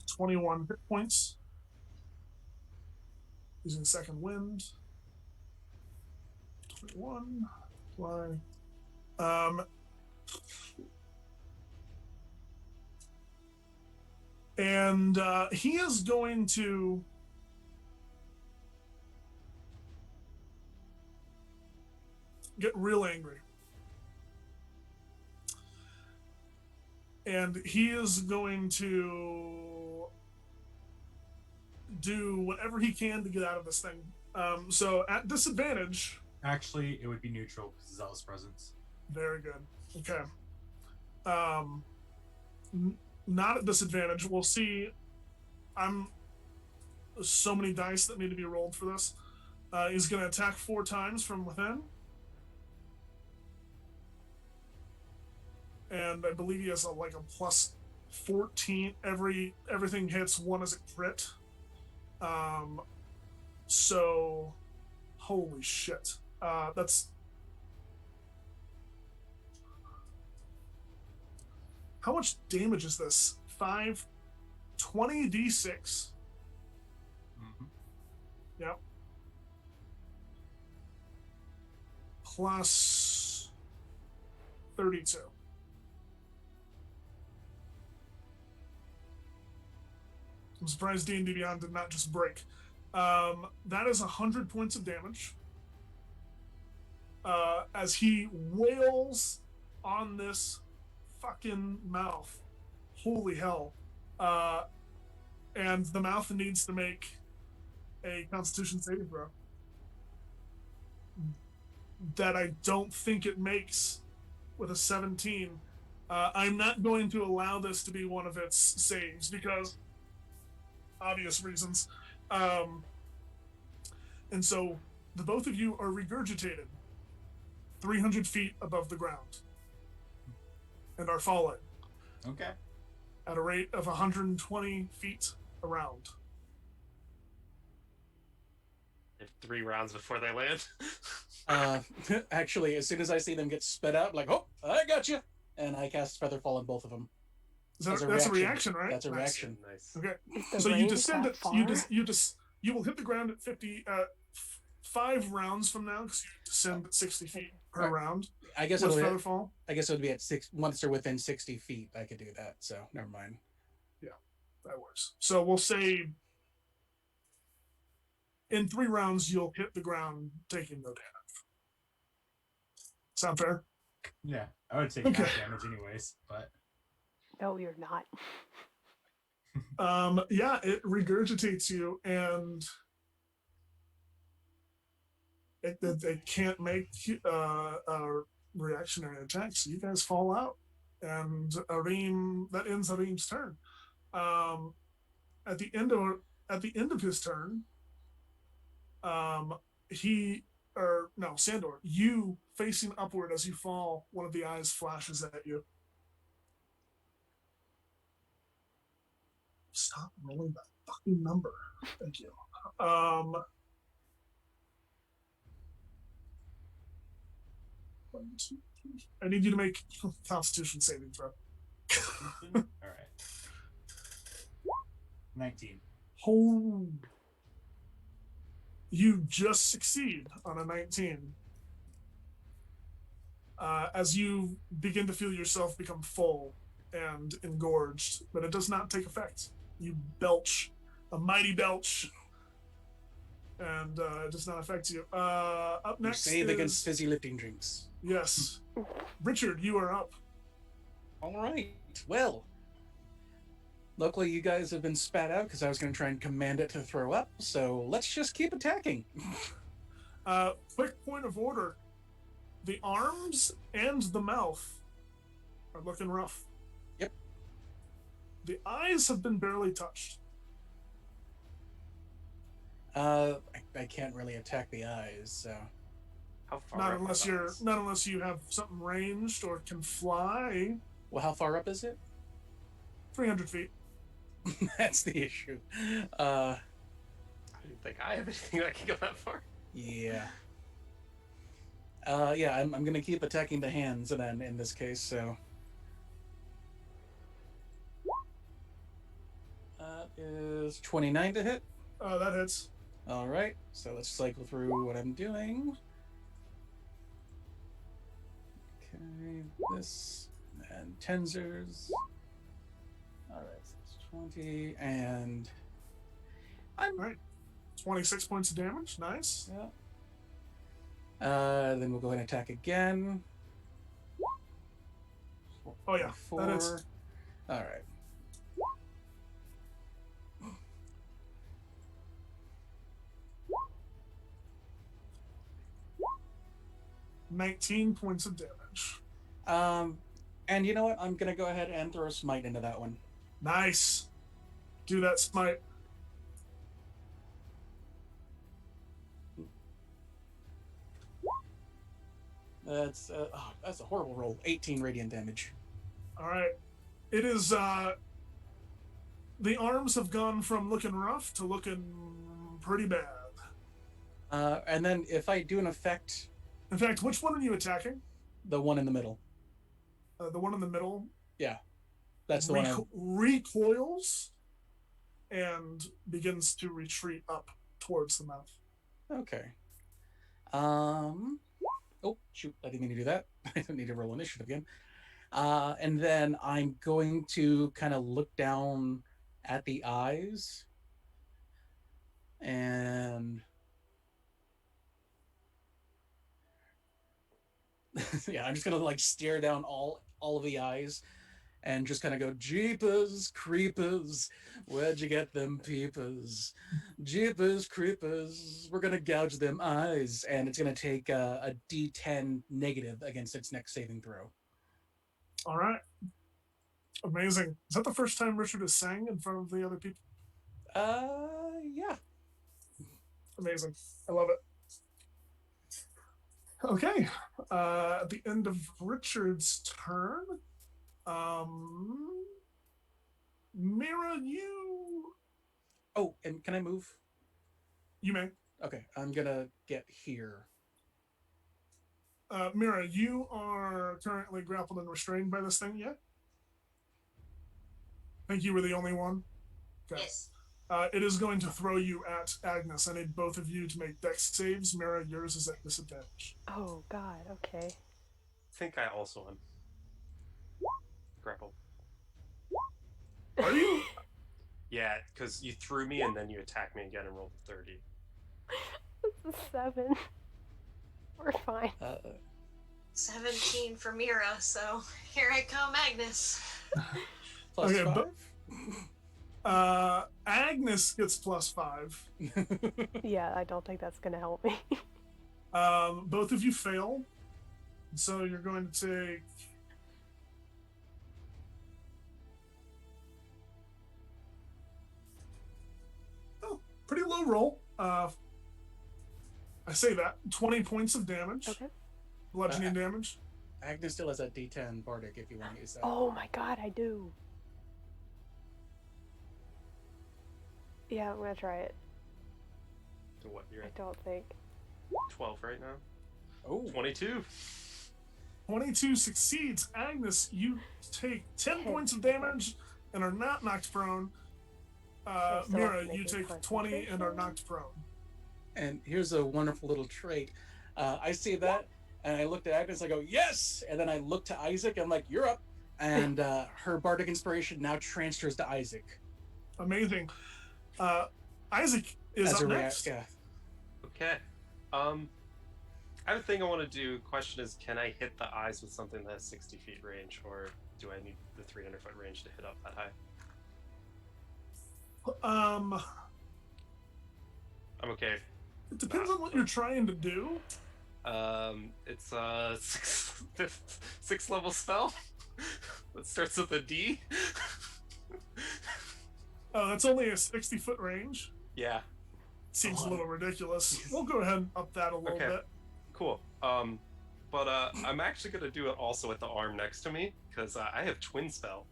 S1: $21 hit points. Using second wind. 21. Fly. And he is going to get real angry. And he is going to do whatever he can to get out of this thing. So at disadvantage.
S4: Actually, it would be neutral because of Zealous Presence.
S1: Very good. Okay. Not at disadvantage. We'll see. So many dice that need to be rolled for this. He's going to attack 4 times from within. And I believe he has a plus 14. Everything hits 1 as a crit. So holy shit. That's how much damage is this? 5 20 d6.
S4: Mm-hmm.
S1: Yep. Plus 32. I'm surprised D&D Beyond did not just break. That is 100 points of damage. As he wails on this fucking mouth. Holy hell. And the mouth needs to make a Constitution saving throw. That I don't think it makes with a 17. I'm not going to allow this to be one of its saves because obvious reasons. And so the both of you are regurgitated 300 feet above the ground and are falling.
S4: Okay.
S1: At a rate of 120 feet around.
S5: They have 3 rounds before they land.
S6: Actually, as soon as I see them get sped out, like, oh, I got you, and I cast Featherfall on both of them.
S1: That's a reaction, right?
S6: That's a reaction.
S5: Nice.
S1: Okay.
S3: Is the
S1: So you
S3: range
S1: descend
S3: that
S1: it.
S3: far?
S1: You will hit the ground at 50. 5 rounds from now, because you descend at 60 feet per
S6: Right.
S1: round.
S6: I guess
S1: with
S6: it'll
S1: Featherfall.
S6: I guess it would be at 6 once they're within 60 feet. I could do that. So never mind.
S1: That works. So we'll say in 3 rounds you'll hit the ground, taking no damage. Sound fair?
S4: Yeah, I would take
S1: Okay.
S4: half damage anyways, but
S3: No, you're not.
S1: Yeah, it regurgitates you, and it can't make a reactionary attack, so you guys fall out, and that ends Arim's turn. At the end of his turn, Sandor, you facing upward as you fall, one of the eyes flashes at you. Stop rolling that fucking number. Thank you. One, 2, 3. I need you to make Constitution saving throw.
S4: all right. 19.
S1: Oh, you just succeed on a 19. as you begin to feel yourself become full and engorged, but it does not take effect. You belch a mighty belch, and it does not affect you. Up
S6: You
S1: next
S6: save against
S1: is
S6: fizzy lifting drinks.
S1: yes, Richard. You are up.
S6: All right. Well, luckily you guys have been spat out because I was going to try and command it to throw up. So let's just keep attacking.
S1: Quick point of order: the arms and the mouth are looking rough.
S6: Yep.
S1: The eyes have been barely touched.
S6: I can't really attack the eyes, so
S5: How far
S1: Not
S5: up
S1: unless
S5: are
S1: you're
S5: those?
S1: not unless you have something ranged or can fly.
S6: well, how far up is it?
S1: 300 feet.
S6: That's the issue.
S5: I don't think I have anything that can go that far.
S6: Yeah. Yeah, I'm gonna keep attacking the hands then in this case, so. That is 29 to hit.
S1: That hits.
S6: Alright, so let's cycle through what I'm doing. Okay, this, and Tensors. Alright, so it's 20, and. I'm.
S1: Right. 26 points of damage. Nice.
S6: Yeah. Then we'll go ahead and attack again.
S1: Oh, yeah, that is.
S6: 4. Alright.
S1: 19 points of damage.
S6: And you know what? I'm gonna go ahead and throw a smite into that one.
S1: Nice. Do that smite.
S6: That's that's a horrible roll. 18 radiant damage.
S1: All right. It is. The arms have gone from looking rough to looking pretty bad.
S6: And then if I do an effect,
S1: In fact, which one are you attacking?
S6: the one in the middle.
S1: The one in the middle.
S6: Yeah, that's the one.
S1: Recoils and begins to retreat up towards the mouth.
S6: Okay. Oh shoot! I didn't mean to do that. I don't need to roll initiative again. And then I'm going to kind of look down at the eyes, and yeah, I'm just gonna like stare down all of the eyes, and just kind of go, Jeepers creepers, where'd you get them peepers? Jeepers creepers, we're gonna gouge them eyes, and it's gonna take a D10 negative against its next saving throw.
S1: All right. Amazing. Is that the first time Richard has sang in front of the other people?
S6: Yeah.
S1: Amazing. I love it. Okay. At the end of Richard's turn, Mira,
S6: Oh, and can I move?
S1: you may.
S6: Okay, I'm gonna get here.
S1: Mira, you are currently grappled and restrained by this thing, yeah? I think you were the only one. Okay.
S2: Yes.
S1: It is going to throw you at Agnes. I need both of you to make dex saves. Mira, yours is at disadvantage.
S3: Oh God. Okay.
S5: I think I also am. Grapple.
S1: Are you?
S5: Yeah, because you threw me and then you attacked me again and rolled a 30.
S3: It's a 7. We're fine.
S2: 17 for Mira, so here I come, Agnes.
S6: Plus
S1: Okay,
S6: 5.
S1: Agnes gets +5.
S3: Yeah, I don't think that's gonna help me.
S1: Both of you fail. So you're going to take. Oh, pretty low roll. I say that 20 points of damage,
S3: Okay.
S1: bludgeoning damage.
S6: Agnes still has a D10 Bardic if you want to use that.
S3: Oh my God, I do. Yeah, I'm gonna try it.
S5: So what, you're
S3: I
S5: at
S3: don't think.
S5: 12 right now?
S6: Oh,
S5: 22.
S1: 22 succeeds. Agnes, you take 10 points of damage and are not knocked prone.
S3: I still
S1: Mira,
S3: have to
S1: you
S3: make a
S1: take 20 and are
S3: concentration?
S1: knocked prone.
S6: and here's a wonderful little trait. I see that, And I looked at Agnes, I go, yes! And then I looked to Isaac, and I'm like, you're up. And her bardic inspiration now transfers to Isaac.
S1: Amazing. Isaac is
S6: As
S1: up
S6: a
S1: next.
S6: yeah.
S5: Okay. I have a thing I want to do. Question is, can I hit the eyes with something that has 60 feet range, or do I need the 300-foot range to hit up that high? I'm okay.
S1: It depends on what you're trying to do.
S5: It's a six level spell that starts with a D.
S1: Oh, that's only a 60-foot range.
S5: Yeah.
S1: Seems a little ridiculous. We'll go ahead and up that a little
S5: Okay.
S1: bit.
S5: Cool. But I'm actually gonna do it also with the arm next to me because I have twin spell.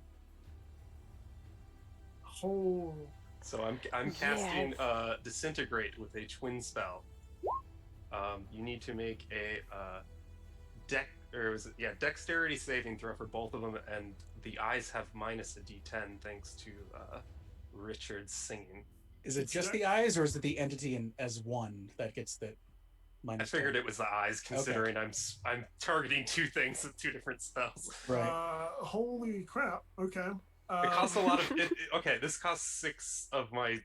S1: Oh.
S5: So I'm casting disintegrate with a twin spell. You need to make a dexterity saving throw for both of them, and the eyes have minus a D10 thanks to Richard's singing.
S6: Is it just the eyes, or is it the entity as one that gets the minus?
S5: I figured it was the eyes, considering I'm targeting two things with two different spells.
S6: Right.
S1: Holy crap. Okay.
S5: It costs a lot of. Okay, this costs 6 of my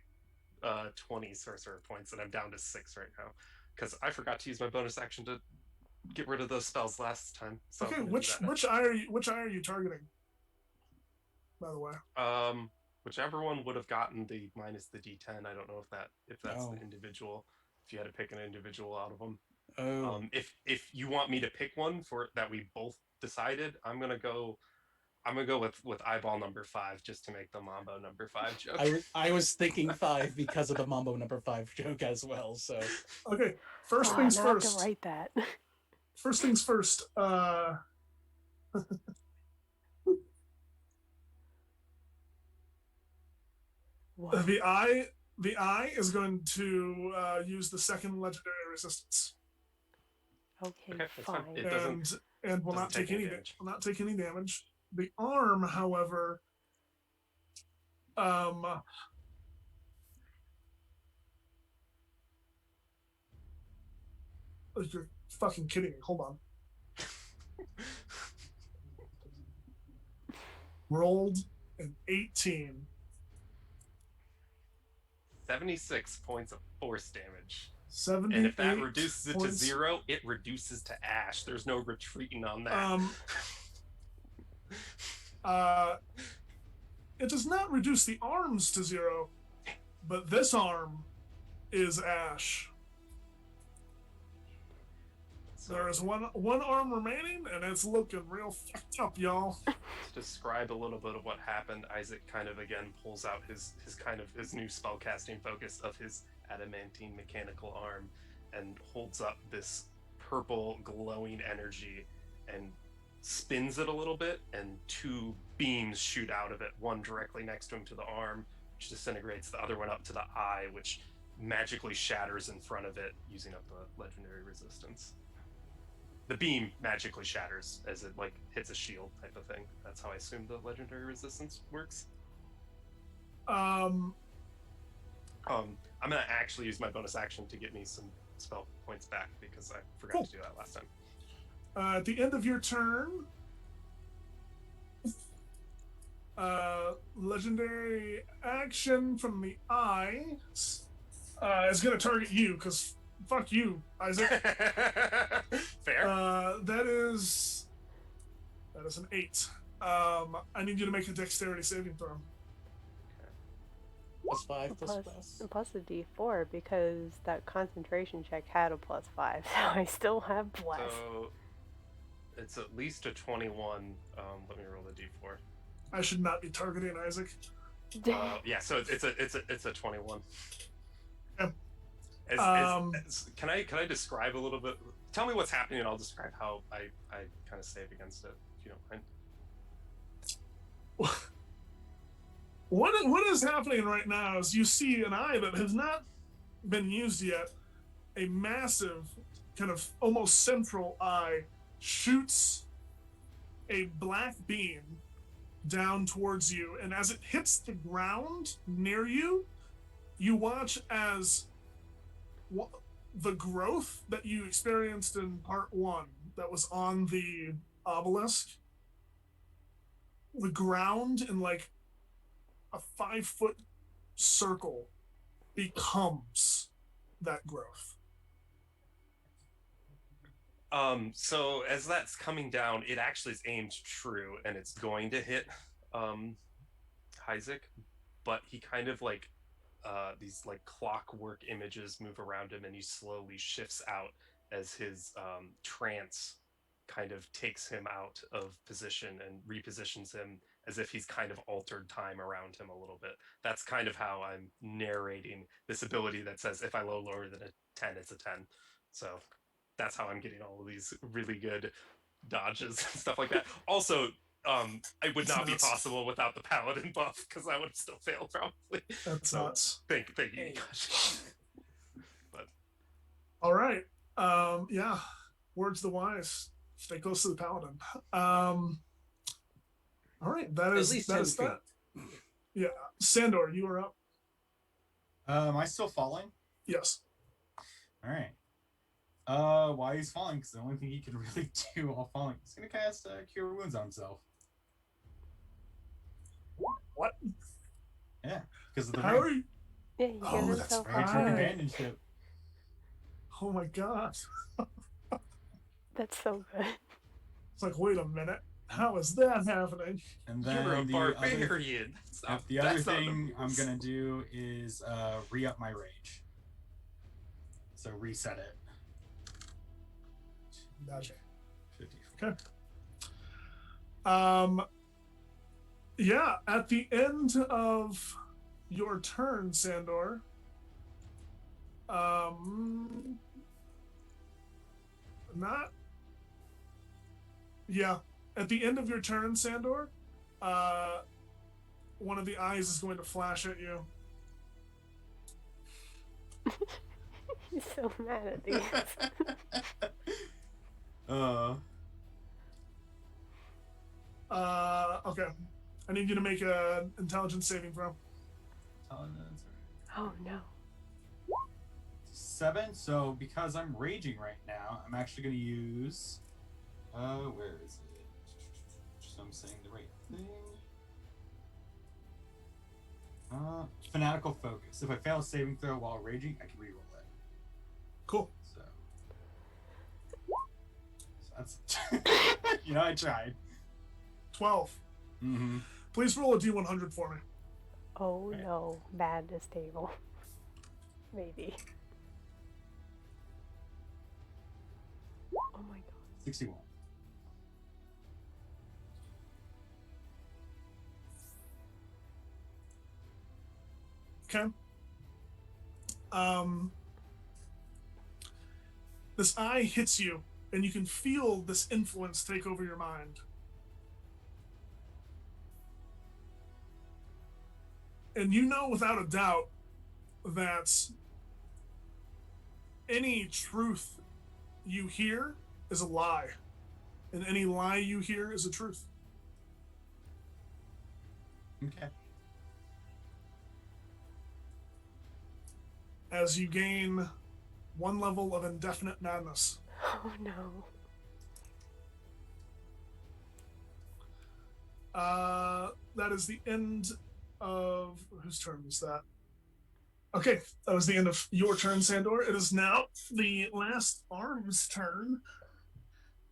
S5: 20 sorcerer points, and I'm down to 6 right now because I forgot to use my bonus action to get rid of those spells last time. So
S1: okay, which eye are you targeting? By the way.
S5: Whichever one would have gotten the minus the D10. I don't know if that's the individual. If you had to pick an individual out of them.
S6: Oh.
S5: If you want me to pick one for that we both decided, I'm gonna go with eyeball number 5 just to make the Mambo number 5 joke.
S6: I was thinking 5 because of the Mambo number 5 joke as well. So
S1: okay, first things first.
S3: I have to write that.
S1: First things first.
S3: What?
S1: The eye is going to use the second legendary resistance.
S3: Okay,
S5: fine.
S3: fine.
S1: And will not take any
S5: damage.
S1: Will not take any damage. The arm, however, you're fucking kidding me. Hold on. Rolled an 18.
S5: 76 points of force damage.
S1: 78
S5: and if that reduces it
S1: points.
S5: to 0, it reduces to ash. There's no retreating on that.
S1: It does not reduce the arms to 0, but this arm is ash. So there is one arm remaining, and it's looking real fucked up, y'all.
S5: To describe a little bit of what happened, Isaac kind of again pulls out his new spellcasting focus of his adamantine mechanical arm and holds up this purple glowing energy and spins it a little bit, and 2 beams shoot out of it, one directly next to him to the arm, which disintegrates, the other one up to the eye, which magically shatters in front of it, using up the legendary resistance. The beam magically shatters as it hits a shield type of thing. That's how I assume the legendary resistance works. I'm gonna actually use my bonus action to get me some spell points back because I forgot to do that last time.
S1: At the end of your turn, legendary action from the eye is going to target you because fuck you, Isaac.
S5: Fair.
S1: That is an 8. I need you to make a dexterity saving throw.
S6: +5 plus.
S3: Plus a D4 because that concentration check had a +5, so I still have plus.
S5: So it's at least a 21. Let me roll the D4.
S1: I should not be targeting Isaac.
S5: Yeah, so it's a 21.
S1: Yeah.
S5: Can I describe a little bit? Tell me what's happening, and I'll describe how I kind of save against it, if you don't mind.
S1: What is happening right now is you see an eye that has not been used yet. A massive, kind of almost central eye shoots a black beam down towards you, and as it hits the ground near you, you watch as the growth that you experienced in part 1 that was on the obelisk, the ground in like a 5-foot circle becomes that growth.
S5: So as that's coming down, it actually is aimed true and it's going to hit Isaac, but he kind of like these like clockwork images move around him and he slowly shifts out as his trance kind of takes him out of position and repositions him as if he's kind of altered time around him a little bit. That's kind of how I'm narrating this ability that says if I roll lower than a 10, it's a 10. So that's how I'm getting all of these really good dodges and stuff like that. Also, it would not be
S1: Nuts.
S5: possible without the paladin buff because I would have still failed probably.
S1: That's
S5: So
S1: nuts.
S5: thank you.
S6: Hey.
S5: But
S1: All right. Yeah. Words of the wise. Stay close to the paladin. All right. That
S6: At
S1: is
S6: least
S1: that
S6: 10
S1: is
S6: feet.
S1: that. Yeah. Sandor, you are up.
S4: Am I still falling?
S1: Yes.
S4: All right. Why he's falling? Because the only thing he can really do while falling, he's gonna cast Cure Wounds on himself.
S1: What?
S4: Yeah, because of the
S1: How
S4: ring.
S1: are you?
S3: Yeah, you
S1: Oh,
S3: give
S1: that's
S3: himself
S1: right.
S3: a
S4: Range
S3: hug.
S4: companionship.
S1: Oh my god.
S3: That's so good.
S1: It's like, wait a minute. How is that happening?
S4: And then
S5: you're a
S4: the other,
S5: barbarian.
S4: the other thing I'm gonna do is re-up my rage. So reset it.
S1: Gotcha.
S4: 50.
S1: Okay. Yeah, at the end of your turn, Sandor, not yeah, at the end of your turn, Sandor, one of the eyes is going to flash at you.
S3: He's so mad at these.
S1: Okay. I need you to make an intelligence saving throw.
S3: Oh no.
S4: 7. So because I'm raging right now, I'm actually going to use. Where is it? So I'm saying the right thing. Fanatical focus. If I fail a saving throw while raging, I can reroll it.
S1: Cool.
S4: So that's. I tried.
S1: 12.
S4: Mm-hmm.
S1: Please roll a d100 for me.
S3: Oh
S4: Right.
S3: no. Bad to stable. Maybe. Oh my god.
S4: 61.
S1: Okay. This eye hits you, and you can feel this influence take over your mind. And you know without a doubt that any truth you hear is a lie, and any lie you hear is a truth.
S4: Okay.
S1: As you gain 1 level of indefinite madness.
S3: Oh no.
S1: That is the end of whose turn was that? Okay, that was the end of your turn, Sandor. It is now the last arm's turn.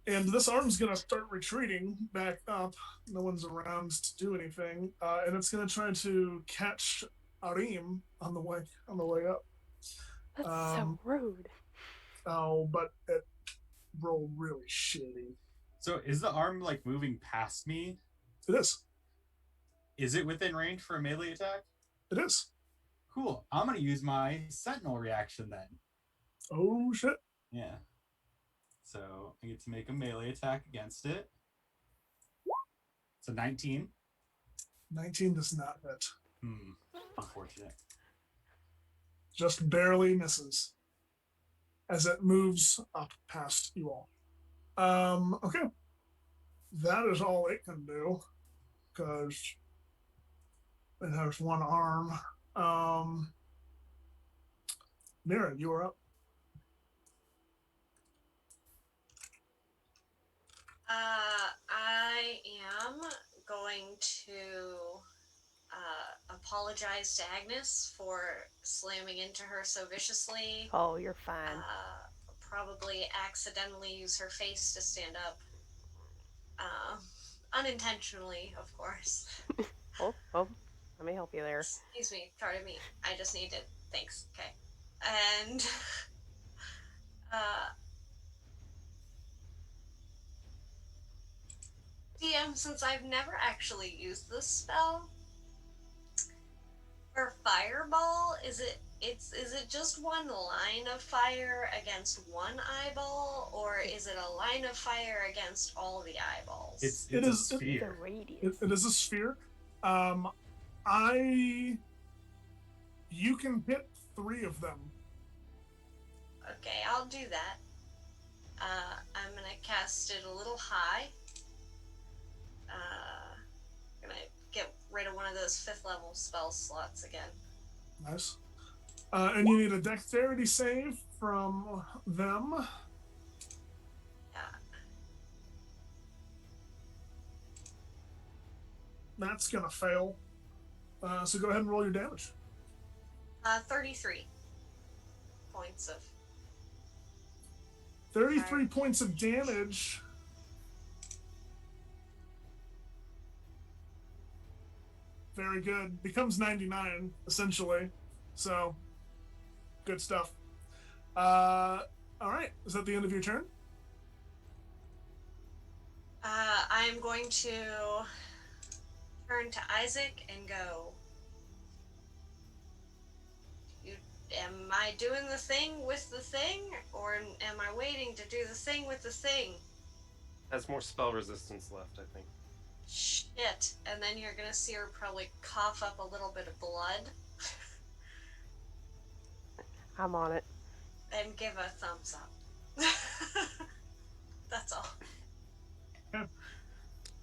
S1: And this arm's gonna start retreating back up. No one's around to do anything. And it's gonna try to catch Arim on the way up.
S3: That's so rude.
S1: Oh, but it rolled really shitty.
S4: So is the arm like moving past me?
S1: It is.
S4: Is it within range for a melee attack?
S1: It is.
S4: Cool. I'm gonna use my sentinel reaction then.
S1: Oh shit.
S4: Yeah. So I get to make a melee attack against it. It's a 19.
S1: 19 does not hit.
S4: Unfortunate.
S1: Just barely misses as it moves up past you all. Okay. That is all it can do because it has 1 arm. Mira, you are up.
S2: I am going to apologize to Agnes for slamming into her so viciously.
S3: Oh, you're fine.
S2: Probably accidentally use her face to stand up. Unintentionally, of course.
S3: Oh, let me help you there.
S2: Excuse me, pardon me. I just need to. Thanks. Okay. And uh, DM, since I've never actually used this spell, for fireball, is it just one line of fire against one eyeball, or is it a line of fire against all the eyeballs?
S4: It's
S1: It
S4: a
S1: is- it-
S3: It's a
S4: sphere.
S3: radius.
S1: It is a sphere. You can hit 3 of them.
S2: Okay, I'll do that. I'm gonna cast it a little high. Gonna get rid of one of those 5th level spell slots again.
S1: Nice. And you need a dexterity save from them.
S2: Yeah.
S1: That's gonna fail. So go ahead and roll your damage.
S2: 33 points of.
S1: 33 points of damage. Very good. Becomes 99, essentially. So, good stuff. All right. Is that the end of your turn?
S2: I'm going to turn to Isaac and go. Am I doing the thing with the thing, or am I waiting to do the thing with the thing?
S5: Has more spell resistance left, I think.
S2: Shit. And then you're gonna see her probably cough up a little bit of blood
S3: I'm on it.
S2: and give a thumbs up. That's all.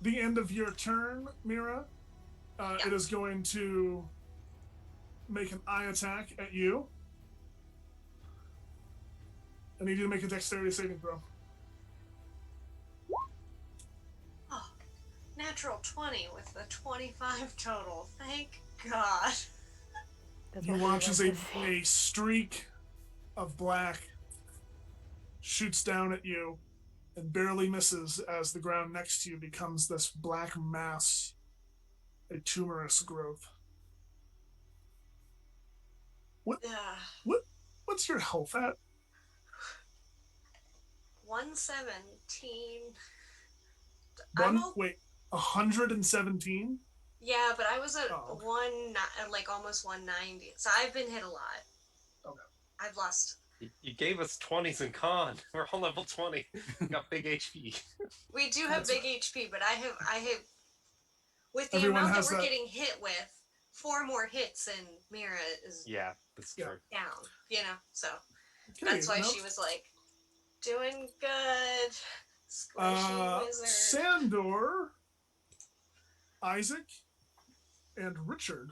S1: The end of your turn, Mira.
S2: Yeah.
S1: It is going to make an eye attack at you. I need you to make a dexterity saving throw.
S2: Oh, natural 20 with the 25 total. Thank God.
S3: That's
S1: You
S3: what we
S1: watch as
S3: like to see.
S1: a streak of black shoots down at you and barely misses as the ground next to you becomes this black mass, a tumorous growth. What's your health at?
S2: 117.
S1: Wait, 117?
S2: Yeah, but I was at
S1: Oh, okay.
S2: almost 190. So I've been hit a lot.
S1: Okay.
S2: I've lost.
S5: You gave us 20s in con. We're all level 20. Got big HP.
S2: We do have
S1: That's
S2: big
S1: right.
S2: HP, but I have with the
S1: Everyone
S2: amount that
S1: has
S2: we're
S1: that.
S2: getting hit with, 4 more hits and Mira is
S5: Yeah, that's
S1: Yeah.
S5: true.
S2: down, so
S1: Okay,
S2: that's why
S1: nope.
S2: she was like, doing good. Squishy wizard.
S1: Sandor, Isaac, and Richard.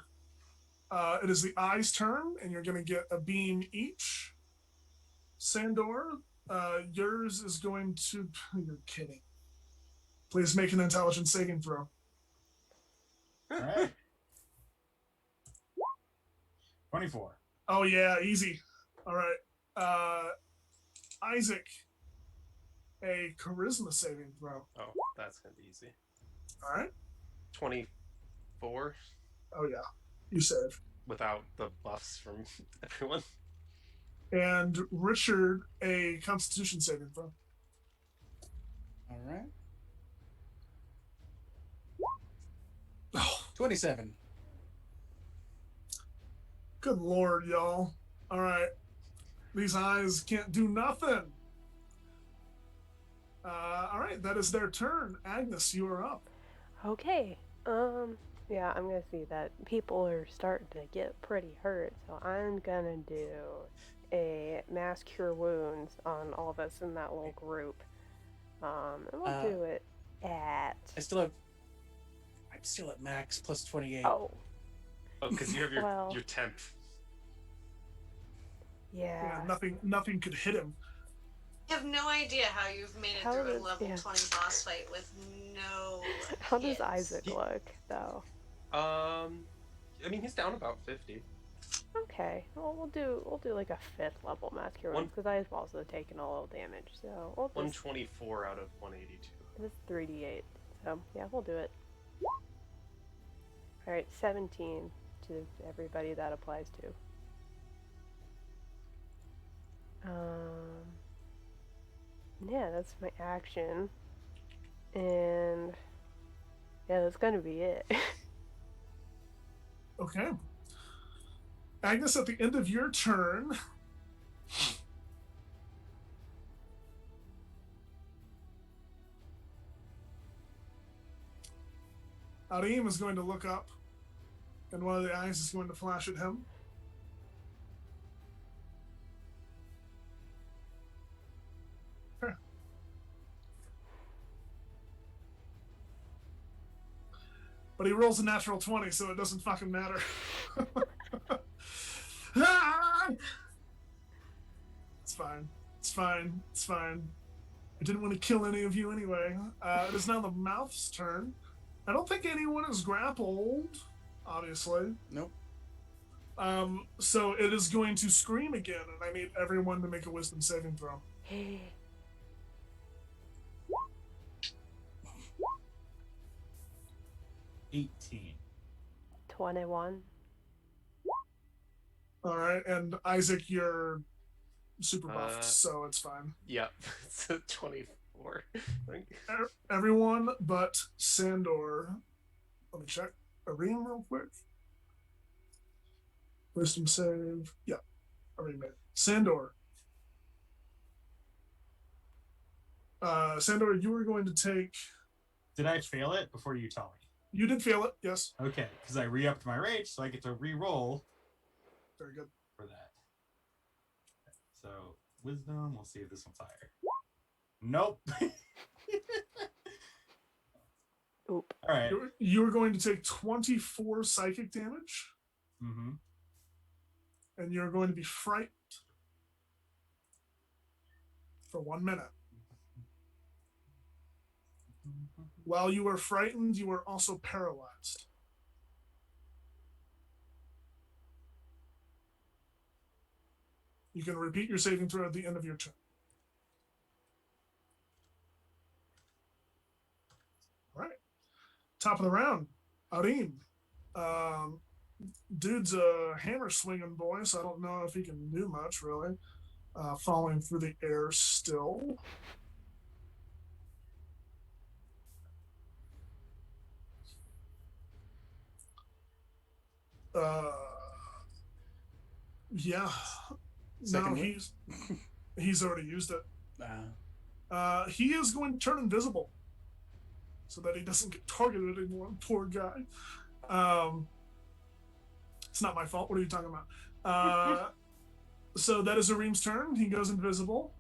S1: It is the eye's turn, and you're going to get a beam each. Sandor, yours is going to. You're kidding. Please make an intelligence saving throw.
S4: All right. 24.
S1: Oh, yeah, easy. All right. Isaac, a charisma saving throw.
S5: Oh, that's going to be easy.
S1: All right.
S5: 24
S1: Oh, yeah. You saved.
S5: without the buffs from everyone.
S1: And Richard, a constitution saving throw.
S6: All right.
S1: Oh,
S6: 27.
S1: good lord, y'all. All right. These eyes can't do nothing. All right, that is their turn. Agnes, you are up.
S3: Okay. Yeah, I'm gonna see that people are starting to get pretty hurt, so I'm gonna do a mass cure wounds on all of us in that little group. And we'll do it at.
S6: I'm still at max plus 28.
S3: Oh,
S5: because you have
S3: Well.
S5: your 10th.
S3: yeah.
S1: Yeah, nothing could hit him.
S2: I have no idea how you've made it
S3: How
S2: through a
S3: does-
S2: level
S3: yeah.
S2: 20 boss fight with no
S3: How does
S2: hits.
S3: Isaac look, though?
S5: I mean, he's down about 50.
S3: Okay, well we'll do like a 5th level master
S5: One-
S3: runs because I've also taken a little damage, so we'll just
S5: 124 out of 182.
S3: this 3d8. So yeah, we'll do it. All right, 17 to everybody that applies to. Yeah, that's my action, and yeah, that's gonna be it.
S1: Okay. Agnes, at the end of your turn, Arim is going to look up, and one of the eyes is going to flash at him. Okay. But he rolls a natural 20, so it doesn't fucking matter. It's fine. It's fine. It's fine. I didn't want to kill any of you anyway. It is now the mouth's turn. I don't think anyone is grappled, obviously.
S6: Nope.
S1: So it is going to scream again, and I need everyone to make a wisdom saving throw.
S4: 18.
S3: 21.
S1: All right, and Isaac, you're super buffed,
S5: Uh,
S1: so it's fine.
S5: Yep, it's a 24.
S1: Everyone but Sandor. Let me check Arim real quick. Wisdom save. Yeah, Arim made it. Sandor. Sandor, you were going to take.
S4: Did I fail it before you tell me?
S1: You did fail it, yes.
S4: Okay, because I re-upped my rage, so I get to re-roll
S1: Very good.
S4: for that. So, wisdom, we'll see if this one's higher. Nope.
S3: Oop.
S4: All right.
S1: You were going to take 24 psychic damage,
S4: Mm-hmm.
S1: and you're going to be frightened for 1 minute. While you are frightened, you are also paralyzed. You can repeat your saving throw at the end of your turn. All right. Top of the round, Arim. Dude's a hammer swinging boy, so I don't know if he can do much really. Falling through the air still. Yeah.
S6: Second
S1: No,
S6: whip?
S1: he's already used it.
S6: Uh,
S1: He is going to turn invisible so that he doesn't get targeted anymore. Poor guy. It's not my fault. What are you talking about? So that is Arim's turn. He goes invisible.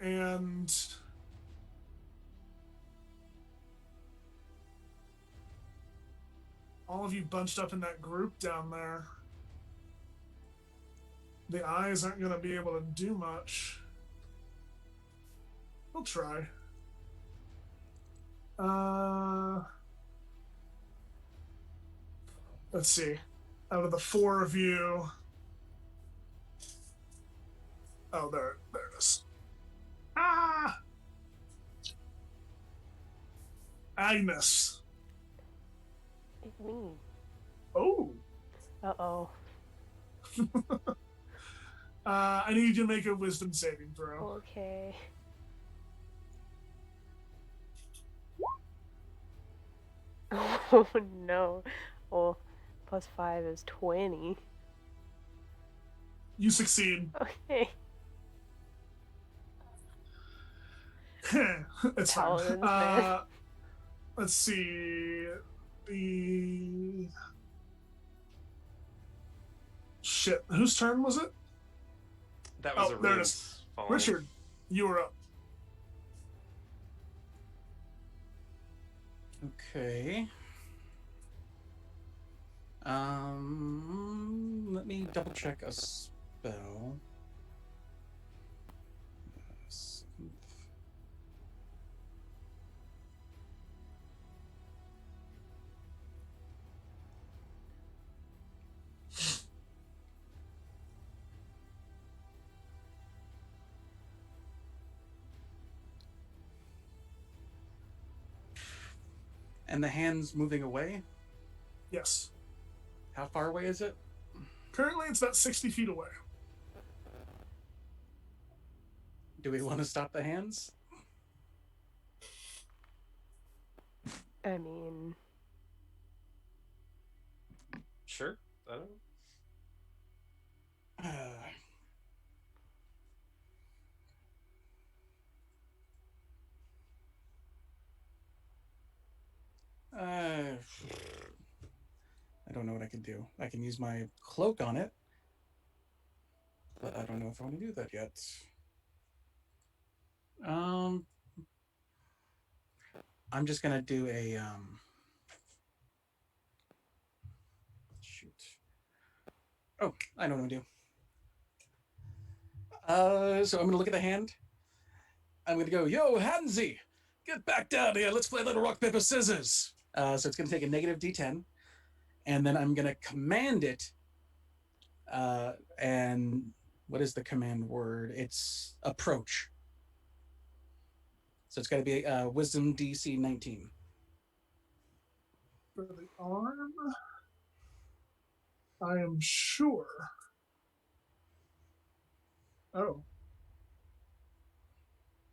S1: And all of you bunched up in that group down there. The eyes aren't going to be able to do much. We'll try. Let's see. Out of the 4 of you. Oh, there it is. Ah! Agnes.
S3: It's me.
S1: Oh.
S3: Uh-oh.
S1: I need you to make a wisdom saving throw.
S3: Okay. Oh no. Well, +5 is 20.
S1: You succeed.
S3: Okay.
S1: It's fine.
S3: Paladins, man.
S1: Let's see. The shit. Whose turn was it?
S5: That was
S1: Oh,
S5: a
S1: there it
S5: rune's
S1: is.
S5: falling.
S1: Richard, you were up.
S6: okay. Let me double check a spell. And the hand's moving away?
S1: Yes.
S6: How far away is it?
S1: Currently, it's about 60 feet away.
S6: Do we want to stop the hands?
S3: I mean,
S5: Sure. I don't know.
S6: I don't know what I can do. I can use my cloak on it, but I don't know if I want to do that yet. I'm just gonna do a shoot. Oh, I know what I'm gonna do. So I'm gonna look at the hand. I'm gonna go, yo, Hansy, get back down here. Let's play a little rock paper scissors. So it's gonna take a negative D10, and then I'm gonna command it. And what is the command word? It's approach. So it's got to be Wisdom DC 19.
S1: For the arm, I am sure. Oh.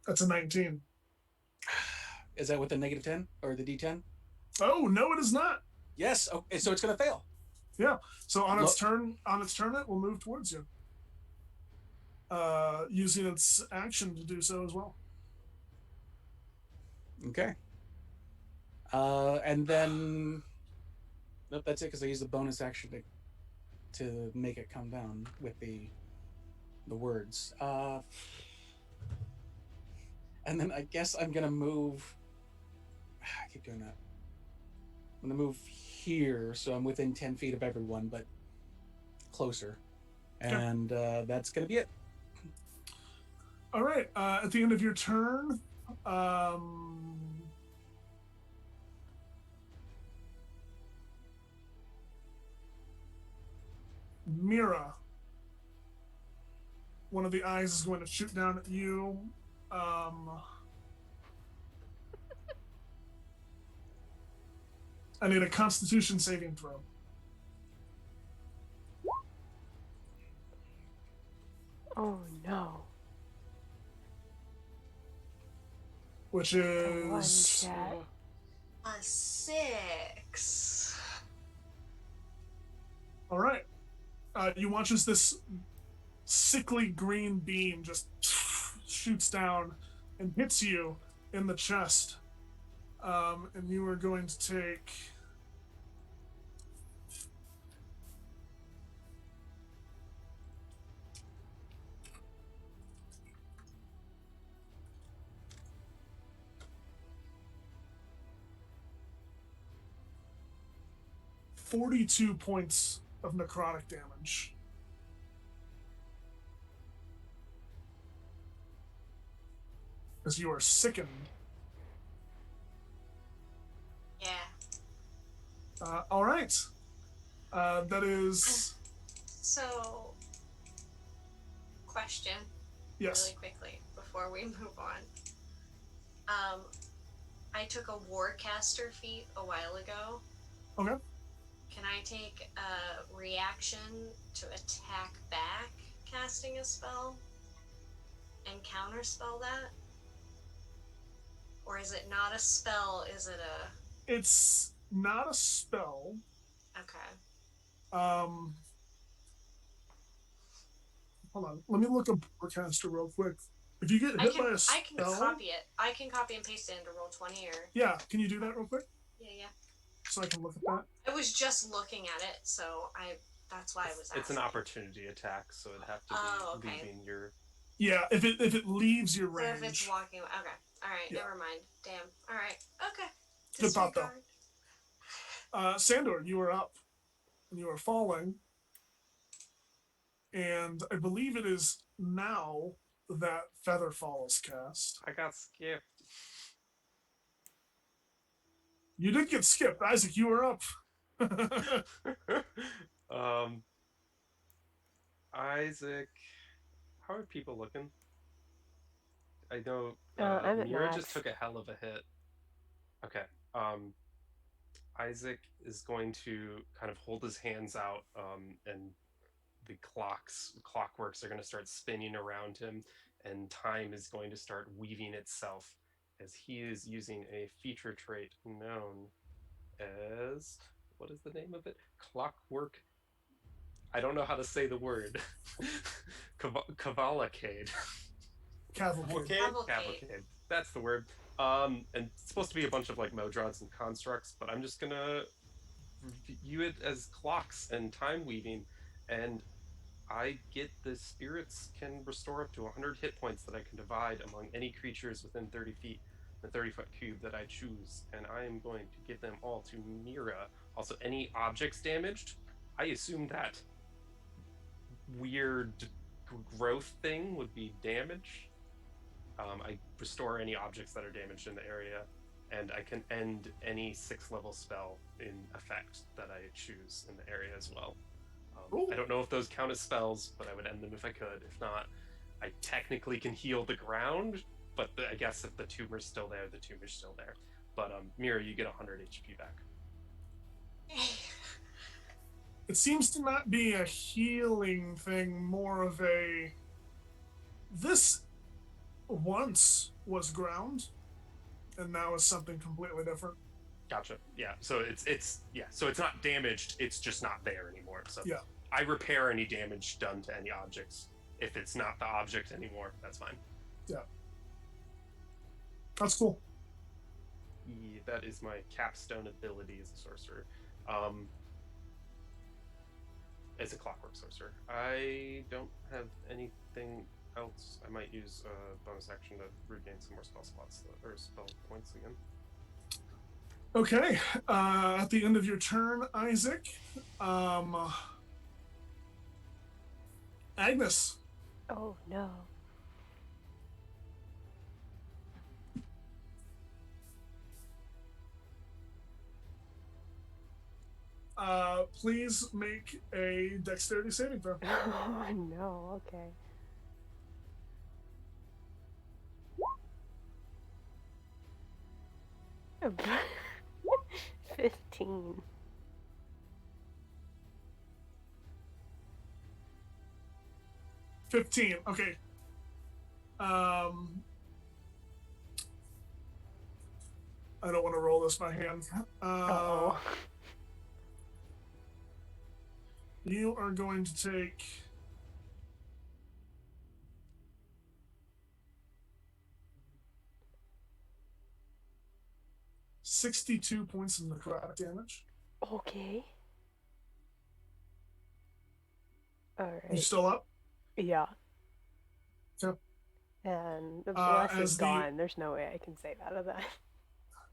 S1: That's a 19.
S6: Is that with the negative 10 or the D10?
S1: Oh, no, it is not.
S6: Yes. Okay, so it's going to fail.
S1: Yeah. So on its turn, it will move towards you. Using its action to do so as well.
S6: Okay. And then nope, that's it because I used the bonus action to make it come down with the words. And then I guess I'm gonna move. I keep doing that. I'm gonna move here, so I'm within 10 feet of everyone, but closer. And that's gonna be it.
S1: All right. At the end of your turn, Mira, one of the eyes is going to shoot down at you. I need a Constitution saving throw.
S3: oh no.
S1: Which
S3: The one
S1: is
S3: chat.
S2: A 6.
S1: all right. You watch as this sickly green beam just shoots down and hits you in the chest. And you are going to take 42 points of necrotic damage. As you are sickened.
S2: Yeah.
S1: All right. That is.
S2: So, question.
S1: Yes.
S2: Really quickly before we move on. I took a Warcaster feat a while ago.
S1: Okay.
S2: Can I take a reaction to attack back, casting a spell, and counterspell that? Or is it not a spell? Is it a?
S1: It's not a spell.
S2: Okay.
S1: Hold on. Let me look up Warcaster real quick. If you get hit by a spell,
S2: I can copy it. I can copy and paste it into Roll20 or.
S1: Yeah. Can you do that real quick?
S2: Yeah.
S1: So I can look at that.
S2: I was just looking at it, so that's why I was asking.
S5: It's an opportunity attack, so it'd have to be leaving your.
S1: Yeah, if it leaves your range.
S2: So if it's walking, okay, all right,
S1: Yeah.
S2: never mind. Damn, all right, okay.
S1: Good thought though. Sandor, you are up, and you are falling, and I believe it is now that Featherfall is cast.
S5: I got skipped.
S1: You did get skipped, Isaac. You are up.
S5: Isaac, how are people looking? I know
S3: I'm at
S5: Mira
S3: max.
S5: just took a hell of a hit. Okay. Isaac is going to kind of hold his hands out, and the clockworks are going to start spinning around him, and time is going to start weaving itself as he is using a feature trait known as, what is the name of it? Clockwork. I don't know how to say the word. Cavalcade.
S1: Cavalcade.
S4: Okay.
S5: Cavalcade. That's the word. And it's supposed to be a bunch of like modrods and constructs, but I'm just gonna view it as clocks and time weaving, and I get the spirits can restore up to 100 hit points that I can divide among any creatures within 30 feet, the 30-foot cube that I choose, and I am going to give them all to Mira. Also, any objects damaged, I assume that weird growth thing would be damage. I restore any objects that are damaged in the area, and I can end any 6th-level spell in effect that I choose in the area as well. I don't know if those count as spells, but I would end them if I could. If not, I technically can heal the ground, but I guess if the tumor's still there, the tumor's still there. But Mira, you get 100 HP back.
S1: It seems to not be a healing thing, more of a. This once was ground, and now is something completely different.
S5: Gotcha. Yeah. So so it's not damaged. It's just not there anymore. So
S1: Yeah.
S5: I repair any damage done to any objects. If it's not the object anymore, that's fine.
S1: Yeah. That's cool.
S5: Yeah, that is my capstone ability as a sorcerer. As a clockwork sorcerer. I don't have anything else. I might use a bonus action to regain some more spell slots or spell points again.
S1: Okay. At the end of your turn, Isaac, Agnes.
S3: Oh no.
S1: Please make a dexterity saving throw.
S3: Oh no, okay. $15.
S1: 15. Okay. I don't want to roll this by hand.
S3: Uh-oh.
S1: You are going to take 62 points of necrotic damage.
S3: Okay.
S1: You
S3: Alright.
S1: still up?
S3: Yeah.
S1: Okay.
S3: And the bless
S1: as
S3: is
S1: the-
S3: gone. There's no way I can save out of that.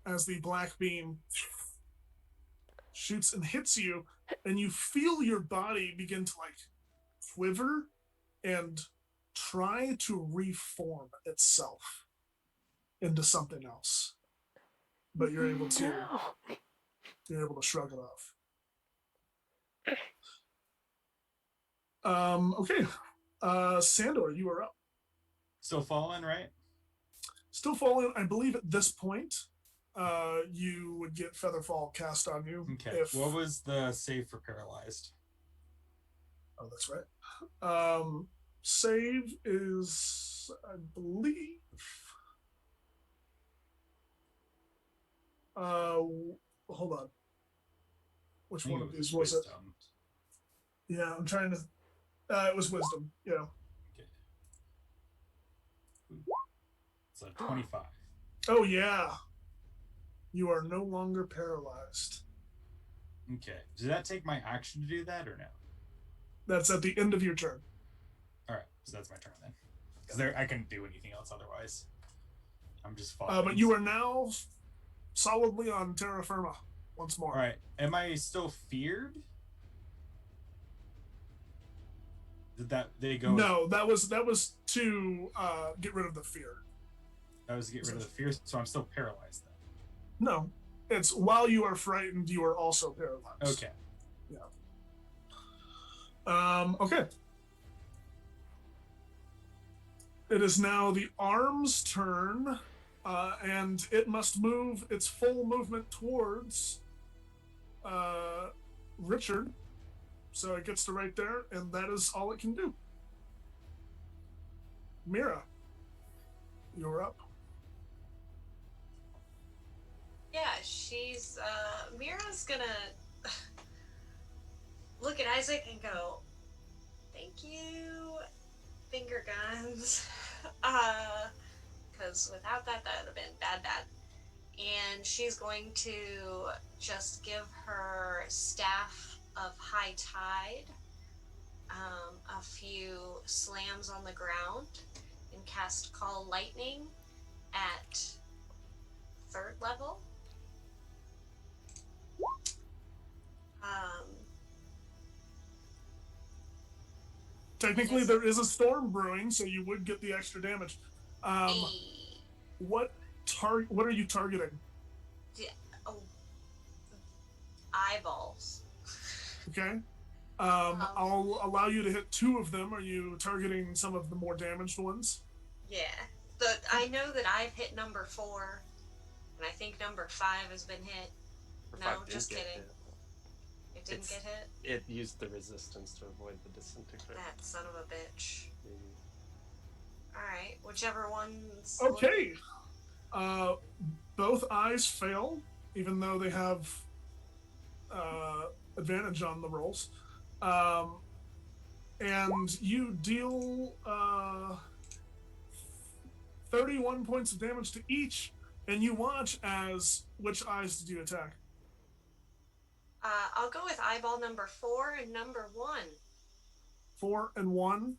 S1: As the black beam shoots and hits you, and you feel your body begin to like quiver and try to reform itself into something else. But you're able to
S3: No.
S1: shrug it off. Okay. Sandor, you are up.
S4: Still falling, right?
S1: Still falling, I believe at this point, you would get Featherfall cast on you.
S4: Okay. What was the save for paralyzed?
S1: Oh, that's right. Save is, I believe. Hold on. Which one of these was it? Yeah, I'm trying to. It was wisdom. Yeah.
S4: Okay. So 25.
S1: Oh yeah. You are no longer paralyzed.
S4: Okay. Does that take my action to do that or no?
S1: That's at the end of your turn.
S4: All right. So that's my turn then. Because I couldn't do anything else otherwise. I'm just falling.
S1: But you are now solidly on terra firma once more.
S4: All right. Am I still feared? Did they go?
S1: No, that was to get rid of the fear.
S4: That was to get rid of the fear, so I'm still paralyzed then.
S1: No, it's while you are frightened, you are also paralyzed.
S4: Okay.
S1: Yeah. Okay. It is now the arm's turn, and it must move its full movement towards Richard. So it gets to right there, and that is all it can do. Mira, you're up.
S2: Yeah, she's Mira's gonna look at Isaac and go, "Thank you, finger guns." Because without that, that would have been bad. And she's going to just give her staff of high tide a few slams on the ground and cast Call Lightning at 3rd level.
S1: Technically, there is a storm brewing, so you would get the extra damage. What are you targeting?
S2: Eyeballs.
S1: Okay. I'll allow you to hit 2 of them. Are you targeting some of the more damaged ones?
S2: Yeah. I know that I've hit number 4, and I think number 5 has been hit. No, just kidding. It didn't get hit?
S5: It used the resistance to avoid the disintegrate.
S2: That son of a bitch. Alright, whichever one's...
S1: Okay. Both eyes fail, even though they have advantage on the rolls. And you deal 31 points of damage to each, and you watch as... Which eyes did you attack?
S2: I'll go with eyeball number 4 and number 1.
S1: 4 and 1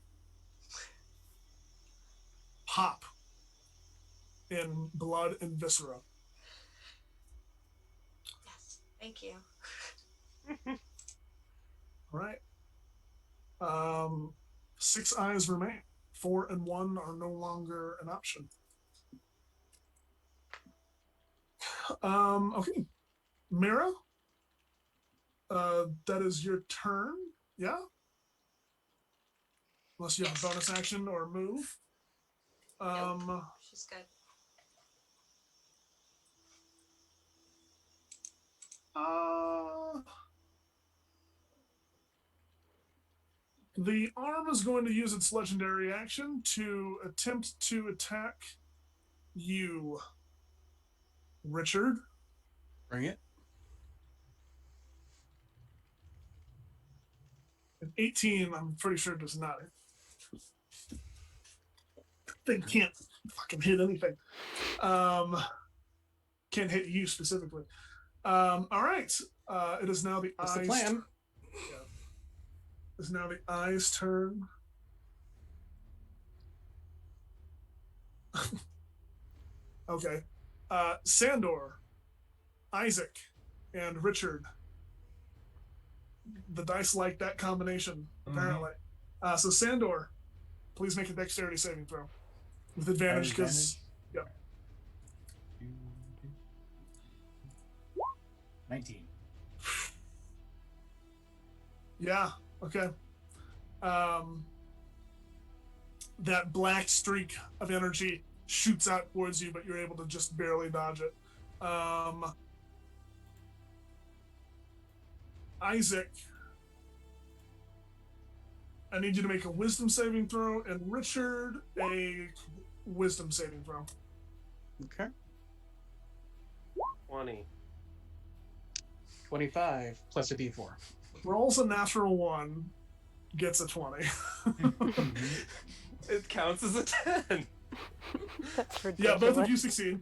S1: pop in blood and viscera.
S2: Yes, thank you.
S1: All right. 6 eyes remain. 4 and 1 are no longer an option. Okay. Mira? That is your turn. Yeah? Unless you have a bonus action or move.
S2: Nope. She's good.
S1: The arm is going to use its legendary action to attempt to attack you, Richard.
S6: Bring it.
S1: An 18, I'm pretty sure, does not hit. They can't fucking hit anything. Can't hit you specifically. All right. It is now the
S6: That's
S1: eyes.
S6: the plan.
S1: Yeah. It's now the eyes' turn. Okay. Sandor, Isaac, and Richard. The dice like that combination, apparently. So Sandor, please make a dexterity saving throw. With advantage, because... Yep.
S4: 19.
S1: Yeah, okay. That black streak of energy shoots out towards you, but you're able to just barely dodge it. Isaac, I need you to make a wisdom saving throw, and Richard, a wisdom saving throw.
S6: Okay.
S5: 20.
S6: 25 plus a d4.
S1: Rolls a natural 1, gets a 20.
S5: It counts as a 10.
S3: That's ridiculous.
S1: Yeah, both of you succeed.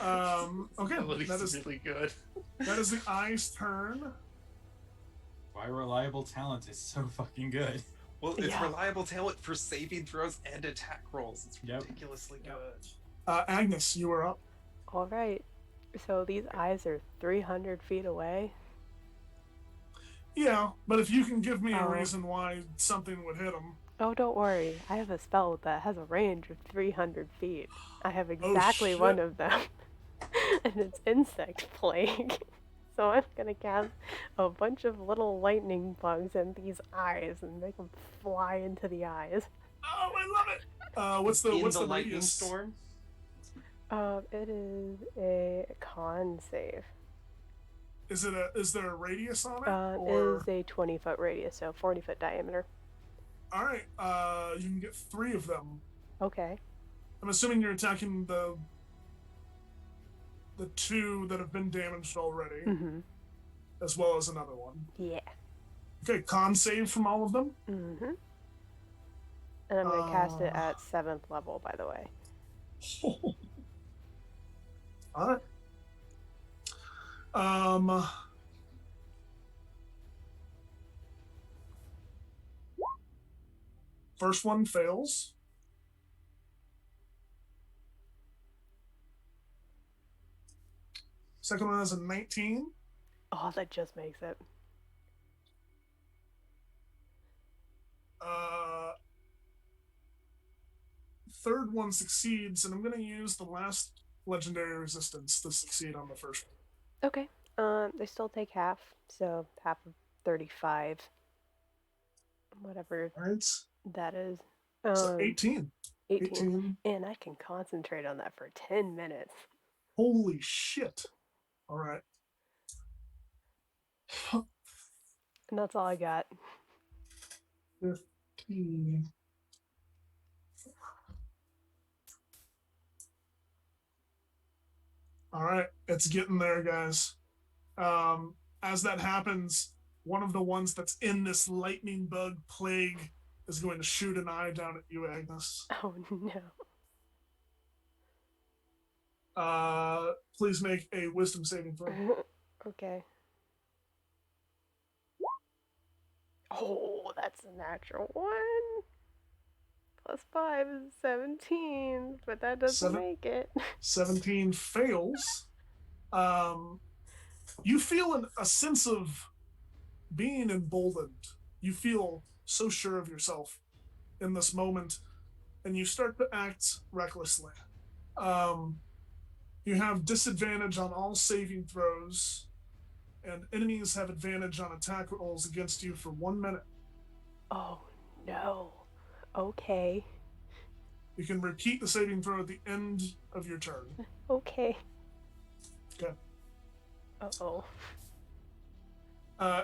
S1: Okay,
S5: That is really good.
S1: That is the eye's turn.
S4: Why reliable talent is so fucking good.
S5: Well, it's
S3: Yeah.
S5: reliable talent for saving throws and attack rolls. It's
S4: Yep.
S5: ridiculously
S1: Yep.
S5: good.
S1: Agnes, you are up.
S3: All right. So these eyes are 300 feet away.
S1: Yeah, but if you can give me a
S3: Oh.
S1: reason why something would hit them.
S3: Oh, don't worry. I have a spell that has a range of 300 feet. I have exactly
S1: shit.
S3: one of them. And it's Insect Plague. So I'm going to cast a bunch of little lightning bugs in these eyes and make them fly into the eyes.
S1: Oh, I love it. What's the
S5: lightning
S1: radius?
S5: storm?
S3: It is a con save.
S1: Is there a radius on it?
S3: It
S1: Or
S3: is a 20-foot radius, so 40-foot diameter.
S1: all right, you can get 3 of them.
S3: Okay.
S1: I'm assuming you're attacking the 2 that have been damaged already,
S3: Mm-hmm.
S1: as well as another one.
S3: Yeah.
S1: Okay, con save from all of them.
S3: Mm-hmm. And I'm gonna cast it at 7th level, by the way.
S1: All right. First one fails. Second one has a 19.
S3: Oh, that just makes it.
S1: Third one succeeds, and I'm going to use the last legendary resistance to succeed on the first one.
S3: Okay. They still take half, so half of 35. Whatever
S1: All right.
S3: that is.
S1: So 18.
S3: 18. And I can concentrate on that for 10 minutes.
S1: Holy shit. All right.
S3: And that's all I got.
S1: 15. All right, it's getting there, guys. As that happens, one of the ones that's in this lightning bug plague is going to shoot an eye down at you, Agnes.
S3: Oh
S1: no. Please make a wisdom saving throw.
S3: Okay. Oh, that's a natural 1. +5 is 17, but that doesn't make it.
S1: 17 fails. You feel a sense of being emboldened. You feel so sure of yourself in this moment, and you start to act recklessly. You have disadvantage on all saving throws, and enemies have advantage on attack rolls against you for 1 minute.
S3: Oh no. Okay.
S1: You can repeat the saving throw at the end of your turn.
S3: Okay.
S1: Okay.
S3: Uh-oh.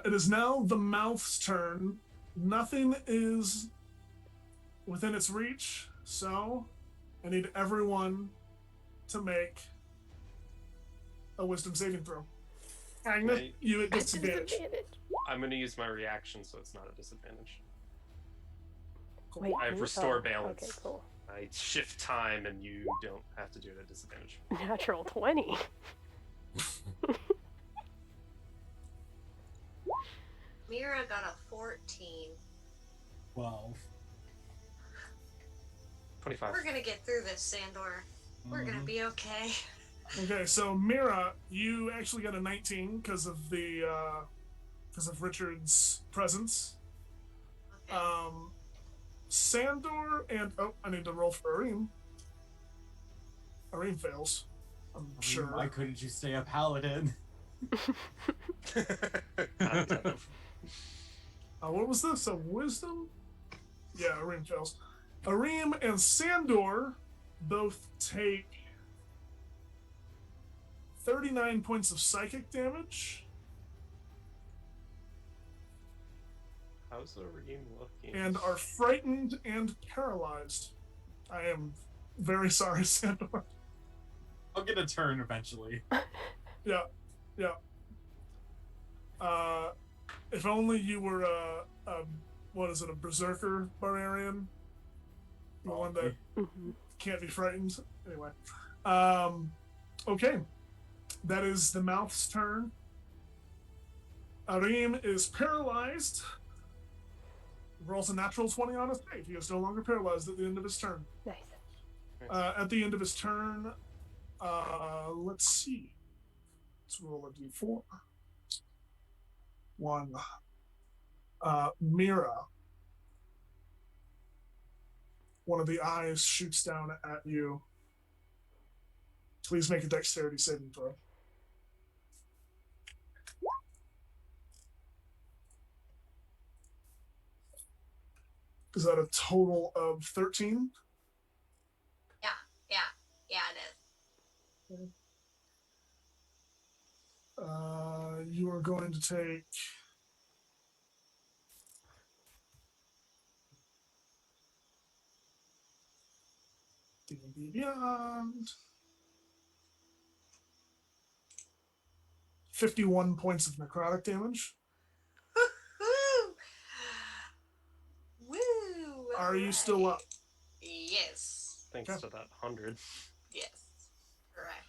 S1: It is now the mouth's turn. Nothing is within its reach, so I need everyone to make a wisdom saving throw. Agnes, you at disadvantage.
S5: I'm going to use my reaction, so it's not a disadvantage.
S1: Cool.
S3: Wait,
S5: I have restore balance.
S3: Okay, cool.
S5: I shift time, and you don't have to do it at disadvantage.
S3: Natural 20.
S2: Mira got a 14.
S6: 12.
S5: 25.
S2: We're gonna get through this, Sandor. We're gonna be okay.
S1: Okay, so Mira, you actually got a 19 because of Richard's presence.
S2: Okay.
S1: Sandor and I need to roll for Arim. Arim fails. I'm sure.
S4: Why couldn't you stay a paladin?
S1: What was this? A wisdom? Yeah, Arim fails. Arim and Sandor both take 39 points of psychic damage.
S5: How's Arim looking?
S1: And are frightened and paralyzed. I am very sorry, Sandor.
S4: I'll get a turn eventually.
S1: Yeah. If only you were a berserker barbarian? The one that can't be frightened? Anyway. Okay. That is the mouth's turn. Arim is paralyzed. Rolls a natural 20 on his save. He is no longer paralyzed at the end of his turn.
S3: Nice.
S1: At the end of his turn, let's see. Let's roll a d4. 1. Mira. One of the eyes shoots down at you. Please make a dexterity saving throw. Is that a total of 13?
S2: Yeah, it is.
S1: are going to take D&D Beyond 51 points of necrotic damage.
S2: Woo! Woo!
S1: Are you still up?
S2: Yes.
S5: Thanks
S1: Okay.
S5: to that 100.
S2: Yes. Correct.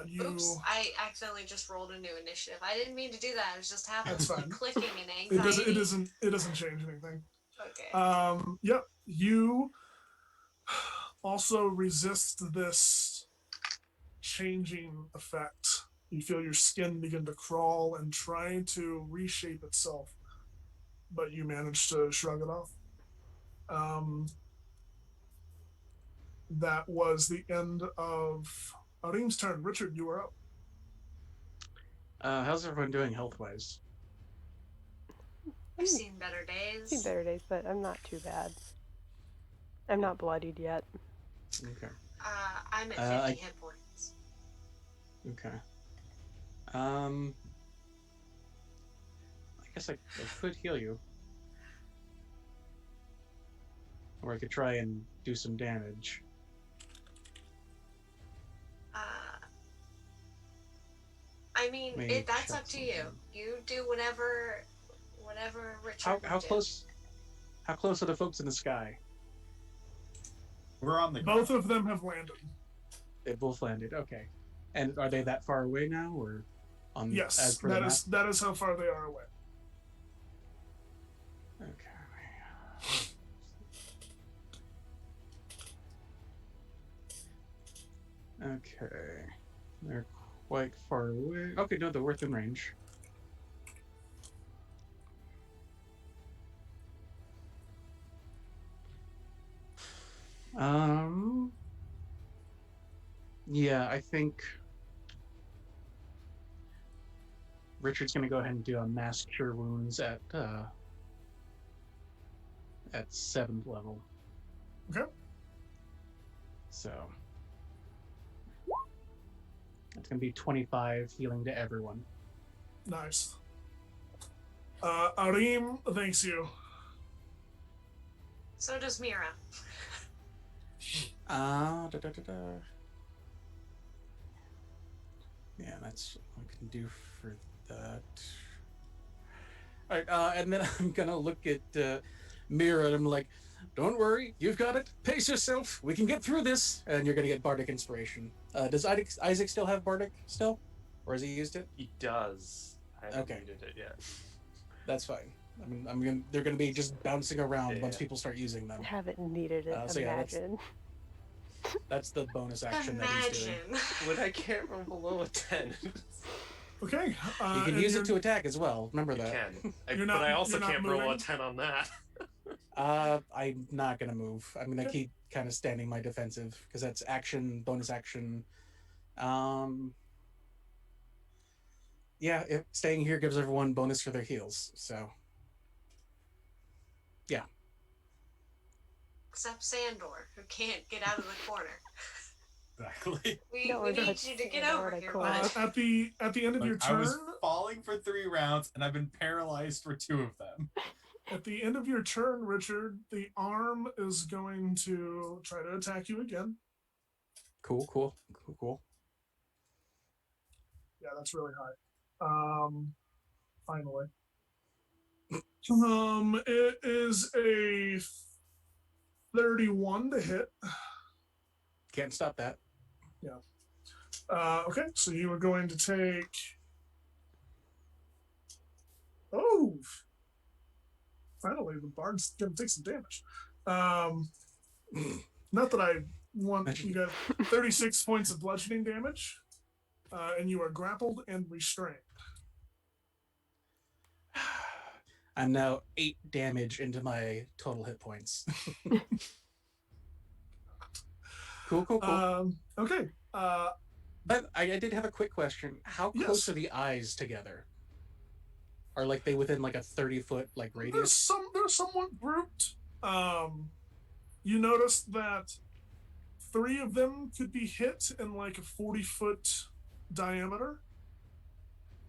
S1: You.
S2: Oops, I accidentally just rolled a new initiative. I didn't mean to do that. I was just having
S1: That's fine.
S2: clicking and
S1: It
S2: anxiety.
S1: doesn't. It doesn't change anything.
S2: Okay.
S1: Yep. You also resist this changing effect. You feel your skin begin to crawl and try to reshape itself, but you manage to shrug it off. That was the end of Arim's turn. Richard, you are up.
S6: How's everyone doing health-wise?
S2: I've seen better days.
S3: Seen better days, but I'm not too bad. I'm not bloodied yet.
S6: Okay.
S2: I'm at 50 hit points.
S6: Okay. I guess I could heal you. Or I could try and do some damage.
S2: I mean, that's up to you.
S6: Something.
S2: You do whatever Richard
S6: How close are the folks in the sky?
S4: We're on the
S1: Both
S4: ground.
S1: of them have landed.
S6: They both landed. Okay. And are they that far away now, or on?
S1: Yes,
S6: as per the map?
S1: that is how far they are away.
S6: Okay. Okay. They're quite far away. Okay, no, they're within range. Yeah, I think Richard's gonna go ahead and do a mass cure wounds at 7th level.
S1: Okay.
S6: So it's gonna be 25 healing to everyone.
S1: Nice. Arim thanks you.
S2: So does Mira.
S6: Yeah, that's what I can do for that. All right, and then I'm gonna look at Mira and I'm like, "Don't worry, you've got it. Pace yourself. We can get through this." And you're gonna get Bardic Inspiration. Does Isaac still have Bardic still, or has he used it?
S5: He does. I haven't needed it yet.
S6: That's fine. I mean, they're gonna be just bouncing around once
S5: Yeah.
S6: people start using them.
S3: Haven't needed it.
S6: So yeah,
S3: imagine.
S6: That's the bonus action that he's doing.
S2: Imagine.
S5: When I can't roll below a 10.
S1: Okay.
S6: You can use it to attack as well. Remember
S5: You
S6: that.
S5: can.
S1: You're
S5: But
S1: not-
S5: I also
S1: you're not
S5: can't roll a
S1: moving?
S5: 10 on that.
S6: I'm not gonna move. I'm gonna keep kind of standing my defensive because that's action, bonus action. Yeah, staying here gives everyone bonus for their heals. So, yeah.
S2: Except Sandor, who can't get out of the corner.
S4: Exactly.
S2: We
S3: No,
S2: need
S3: that's
S2: you to get
S3: Sandor
S2: over
S3: to
S2: here,
S3: corner.
S2: bud.
S1: At the end of your
S4: Look, I
S1: turn,
S4: was falling for 3 rounds, and I've been paralyzed for 2 of them.
S1: at the end of your turn, Richard, the arm is going to try to attack you again.
S6: Cool.
S1: Yeah, that's really high. Finally. It is a 31 to hit.
S6: Can't stop that.
S1: Okay, so you are going to take. Oh! Finally, the bard's going to take some damage. Not that I want you guys. 36 points of bludgeoning damage, and you are grappled and restrained.
S6: I'm now 8 damage into my total hit points. Cool.
S1: Okay.
S6: But I did have a quick question. How close
S1: Yes.
S6: are the eyes together? Are like they within like a 30-foot like radius?
S1: They're somewhat grouped. You notice that 3 of them could be hit in like a 40-foot diameter.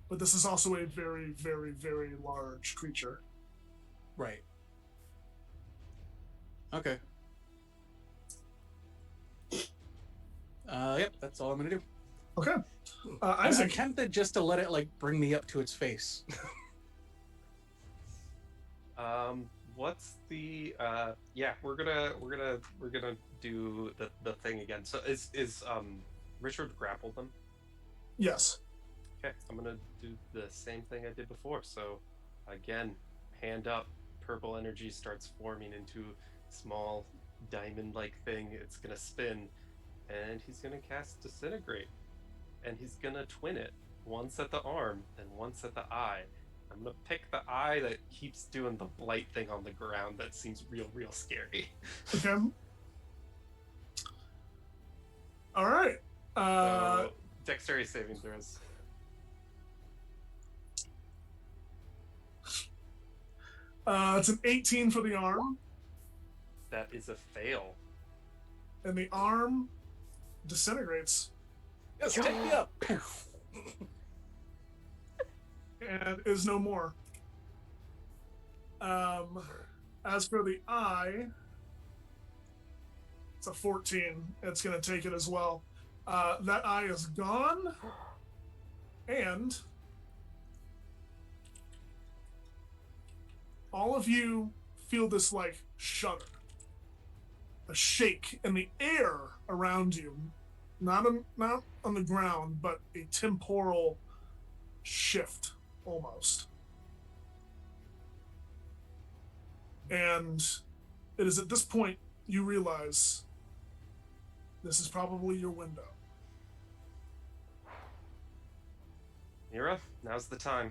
S1: but this is also a very, very, very large creature.
S6: Right. Okay. Yep, that's all I'm gonna do.
S1: Okay.
S6: I'm
S1: Isaac.
S6: tempted just to let it like bring me up to its face.
S5: What's the yeah, we're gonna do the thing again. So is Richard grappled them?
S1: Yes.
S5: Okay, I'm gonna do the same thing I did before. So again, hand up, purple energy starts forming into small diamond-like thing. It's gonna spin, and he's gonna cast disintegrate, and he's gonna twin it once at the arm and once at the eye. I'm gonna pick the eye that keeps doing the blight thing on the ground. That seems real scary.
S1: Okay. All right.
S5: So dexterity saving throws.
S1: It's an 18 for the arm,
S5: That is a fail.
S1: and the arm disintegrates
S6: Yes, take me up.
S1: and is no more. As for the eye, it's a 14. It's going to take it as well. That eye is gone, and all of you feel this like shudder, a shake in the air around you, not on the ground, but a temporal shift almost. And it is at this point you realize this is probably your window.
S5: Mira, now's the time.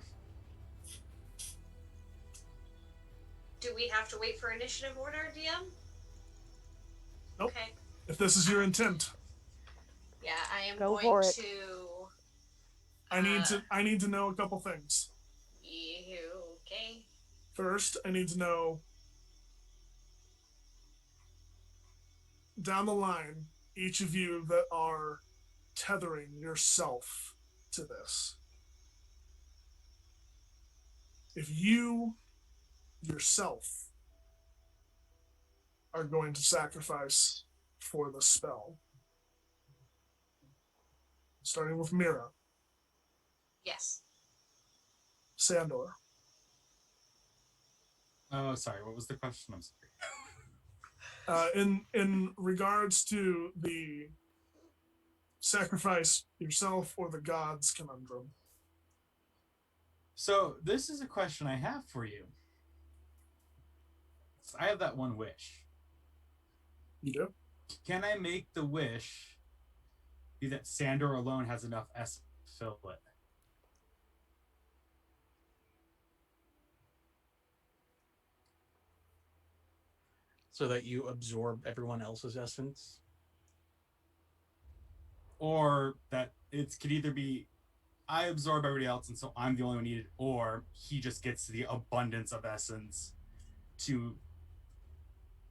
S2: Do we have to wait for initiative order, DM?
S1: Nope.
S2: Okay.
S1: If this is your intent,
S2: Yeah, I am
S3: Go
S2: going
S3: for it.
S2: to.
S1: I need to know a couple things.
S2: You okay?
S1: First, I need to know down the line, each of you that are tethering yourself to this. If you yourself are going to sacrifice for the spell, starting with Mira,
S2: Yes.
S1: Sandor,
S4: Oh, sorry. What was the question? I'm sorry.
S1: in regards to the sacrifice yourself or the gods conundrum.
S4: So this is a question I have for you. So I have that one wish.
S1: You do?
S4: Can I make the wish be that Sandor alone has enough essence to fill it?
S6: So that you absorb everyone else's essence?
S4: Or that it could either be I absorb everybody else and so I'm the only one needed, or he just gets the abundance of essence to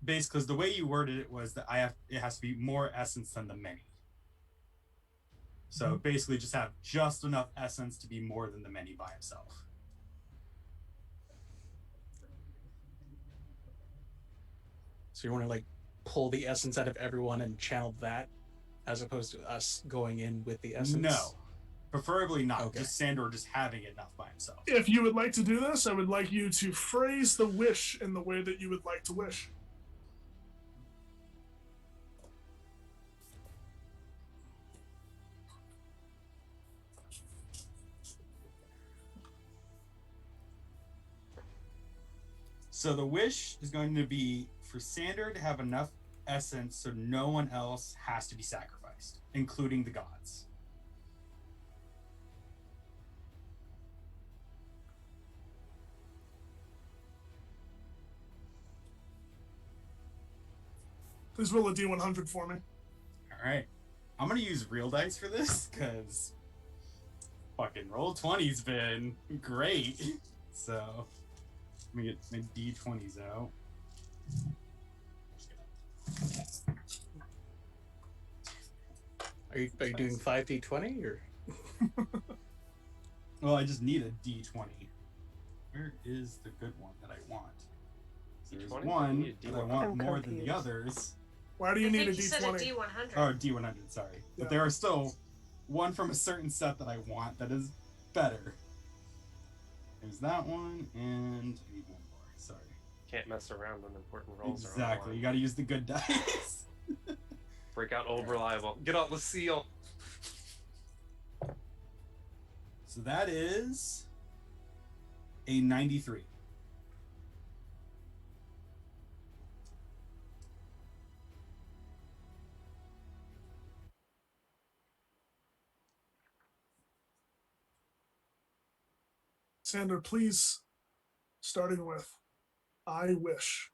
S4: basically, because the way you worded it was that it has to be more essence than the many. So basically just have just enough essence to be more than the many by himself.
S6: So you want to like pull the essence out of everyone and channel that, as opposed to us going in with the essence?
S4: No. Preferably not.
S6: Okay.
S4: Just Sandor just having enough by himself.
S1: If you would like to do this, I would like you to phrase the wish in the way that you would like to wish.
S4: So the wish is going to be for Sandor to have enough essence so no one else has to be sacrificed, including the gods.
S1: Please roll a D100 for me.
S4: All right. I'm going to use real dice for this because fucking Roll20's been great. So let me get my D20s out.
S6: Are you doing 5d20 or?
S4: Well, I just need a D20. Where is the good one that I want? There's
S5: D20?
S4: one
S5: You need a
S4: that I
S5: D100.
S4: want
S3: I'm
S4: more than the
S3: confused.
S4: others.
S1: Why do you
S2: I
S1: need
S2: think
S1: a
S2: you said a
S1: D20?
S2: D100.
S4: Oh, D100, sorry. But
S1: Yeah.
S4: there are still one from a certain set that I want that is better. There's that one, and I need one more. Sorry.
S5: Can't mess around when important rolls are on the
S4: Exactly.
S5: line.
S4: You gotta use the good dice.
S5: Break out old reliable. Get out the seal.
S4: So that is a 93.
S1: Sander, please, starting with I wish.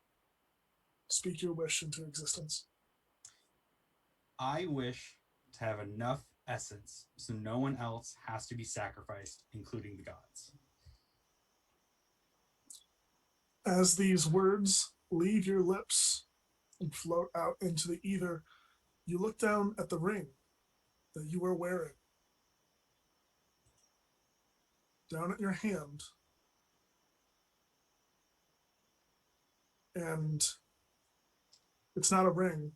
S1: Speak your wish into existence.
S4: I wish to have enough essence so no one else has to be sacrificed, including the gods.
S1: As these words leave your lips and float out into the ether, you look down at the ring that you are wearing. Down at your hand. And it's not a ring.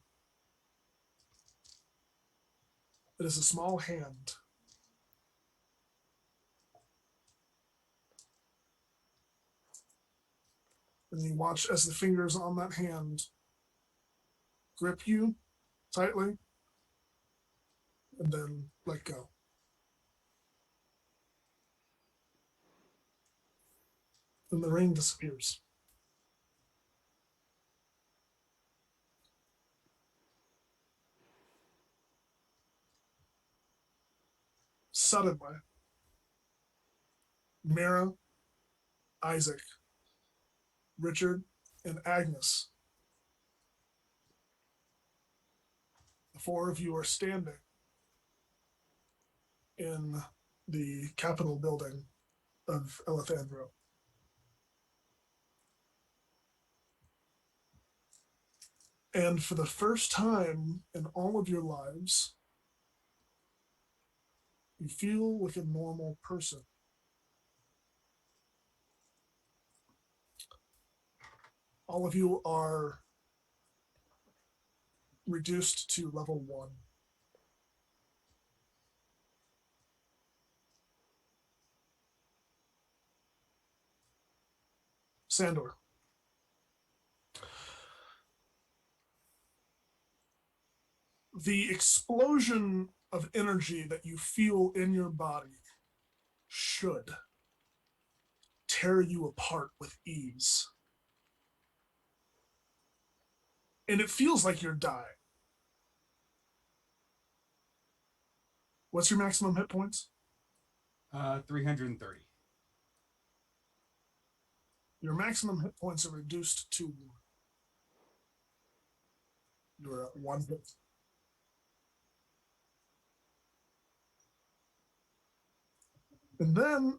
S1: It is a small hand. And you watch as the fingers on that hand grip you tightly and then let go. And the ring disappears. Suddenly, Mira, Isaac, Richard, and Agnes, the four of you are standing in the Capitol building of Elethandro. And for the first time in all of your lives, you feel like a normal person. All of you are reduced to level 1. Sandor. The explosion of energy that you feel in your body should tear you apart with ease. And it feels like you're dying. What's your maximum hit points?
S4: 330.
S1: Your maximum hit points are reduced to 1. You're at 1 hit. And then,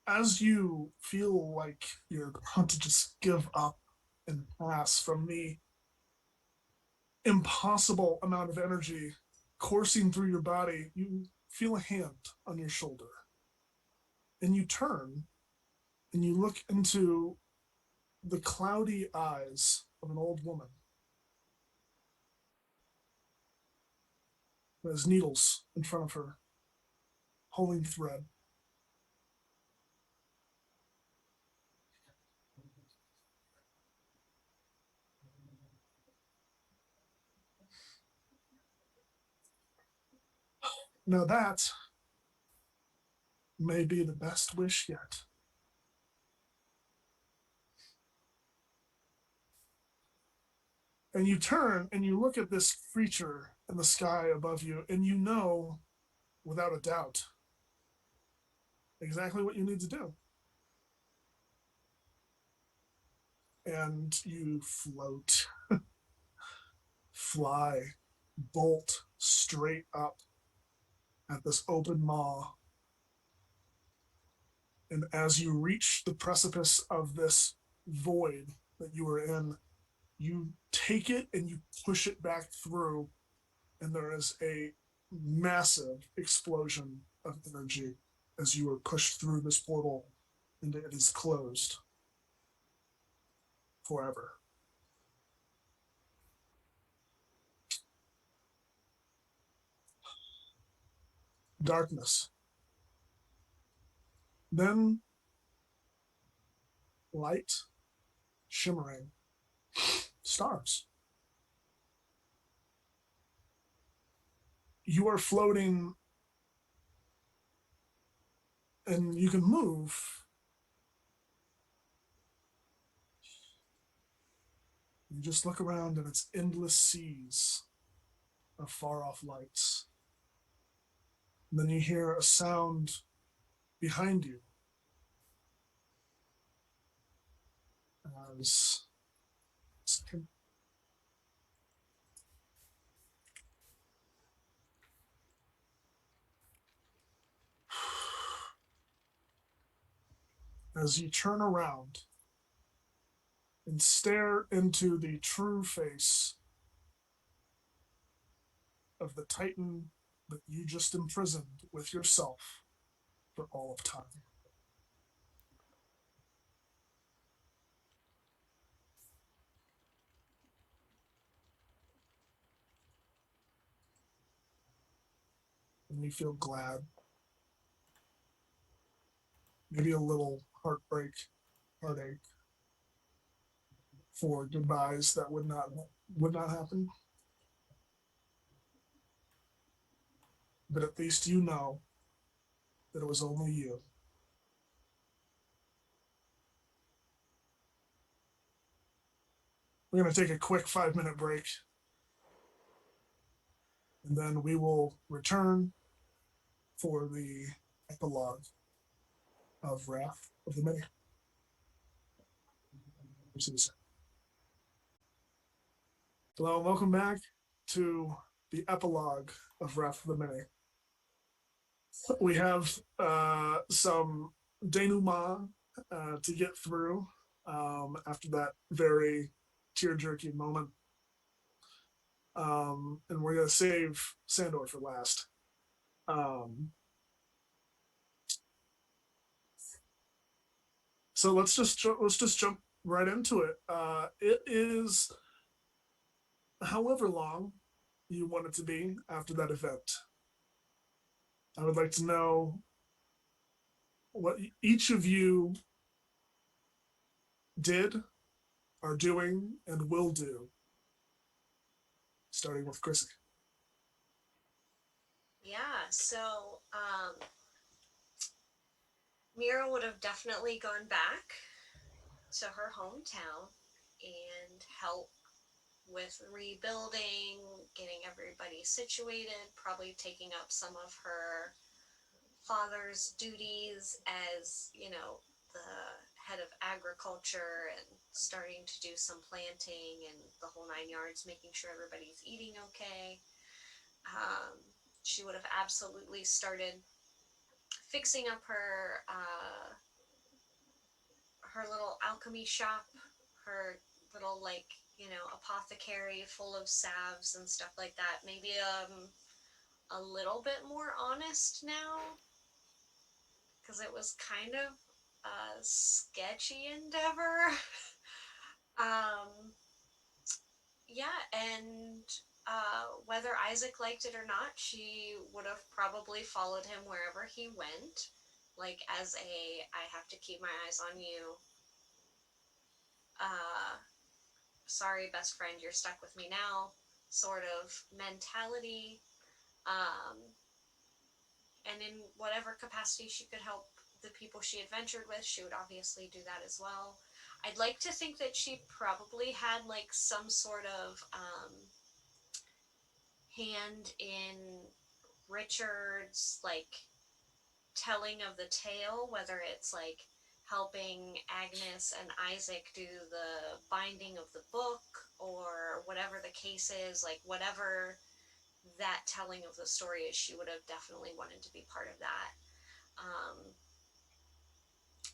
S1: as you feel like you're about to just give up and pass from the impossible amount of energy coursing through your body, you feel a hand on your shoulder. And you turn and you look into the cloudy eyes of an old woman who has needles in front of her, holding thread. Now that may be the best wish yet. And you turn and you look at this creature in the sky above you, and you know, without a doubt, exactly what you need to do. And you float, fly, bolt straight up at this open maw. And as you reach the precipice of this void that you are in, you take it and you push it back through, and there is a massive explosion of energy as you are pushed through this portal and it is closed forever. Darkness. Then light, shimmering, stars. You are floating and you can move. You just look around and it's endless seas of far off lights. And then you hear a sound behind you as as you turn around and stare into the true face of the Titan that you just imprisoned with yourself for all of time. And you feel glad, maybe a little heartbreak, heartache for goodbyes that would not happen. But at least you know that it was only you. We're going to take a quick 5-minute break, and then we will return for the epilogue of Wrath of the Many. Hello, and welcome back to the epilogue of Wrath of the Many. We have some denouement to get through after that very tear-jerking moment. And we're going to save Sandor for last. So let's just jump right into it. It is however long you want it to be after that event. I would like to know what each of you did, are doing, and will do. Starting with Chrissy.
S2: Yeah, so Mira would have definitely gone back to her hometown and helped with rebuilding, getting everybody situated, probably taking up some of her father's duties as, the head of agriculture and starting to do some planting and the whole 9 yards, making sure everybody's eating okay. She would have absolutely started fixing up her little alchemy shop, her little apothecary full of salves and stuff like that. Maybe a little bit more honest now, because it was kind of a sketchy endeavor. Yeah, and whether Isaac liked it or not, she would have probably followed him wherever he went, like as I have to keep my eyes on you. Sorry, best friend, you're stuck with me now, sort of mentality. And in whatever capacity she could help the people she adventured with, she would obviously do that as well. I'd like to think that she probably had like some sort of hand in Richard's like telling of the tale, whether it's like helping Agnes and Isaac do the binding of the book or whatever the case is, like whatever that telling of the story is, she would have definitely wanted to be part of that.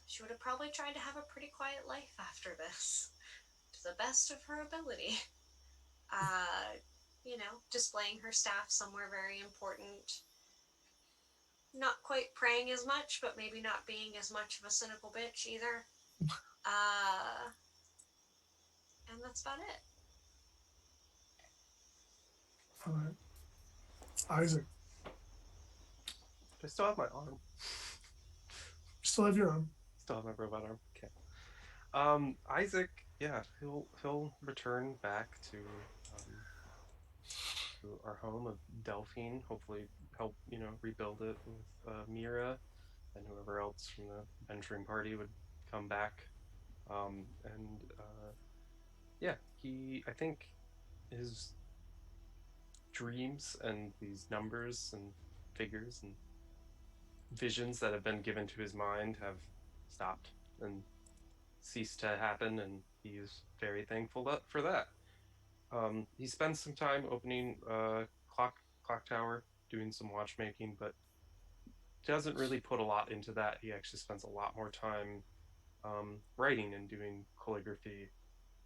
S2: She would have probably tried to have a pretty quiet life after this, to the best of her ability. Displaying her staff somewhere very important. not quite praying as much, but maybe not being as much of a cynical bitch either. And that's about it.
S1: All right. Isaac,
S5: I still have my arm.
S1: still have your own.
S5: Still have my robot arm. Okay. Isaac, yeah, he'll return back to our home of Delphine. Hopefully, help rebuild it with Mira and whoever else from the venturing party would come back. And yeah, I think his dreams and these numbers and figures and visions that have been given to his mind have stopped and ceased to happen, and he's very thankful for that. He spends some time opening clock tower, doing some watchmaking, but doesn't really put a lot into that. He actually spends a lot more time writing and doing calligraphy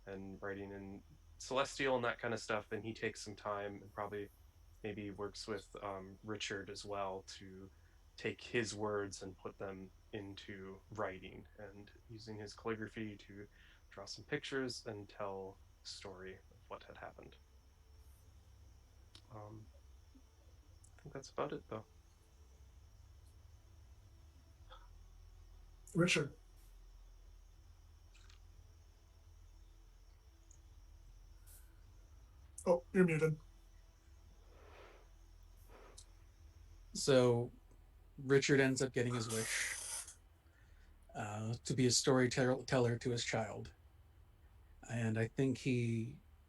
S5: and writing in celestial and that kind of stuff. And he takes some time and probably maybe works with Richard as well to take his words and put them into writing and using his calligraphy to draw some pictures and tell the story of what had happened. I think that's about it, though.
S1: Richard. Oh, you're muted.
S6: So Richard ends up getting his wish to be a storyteller to his child. And I think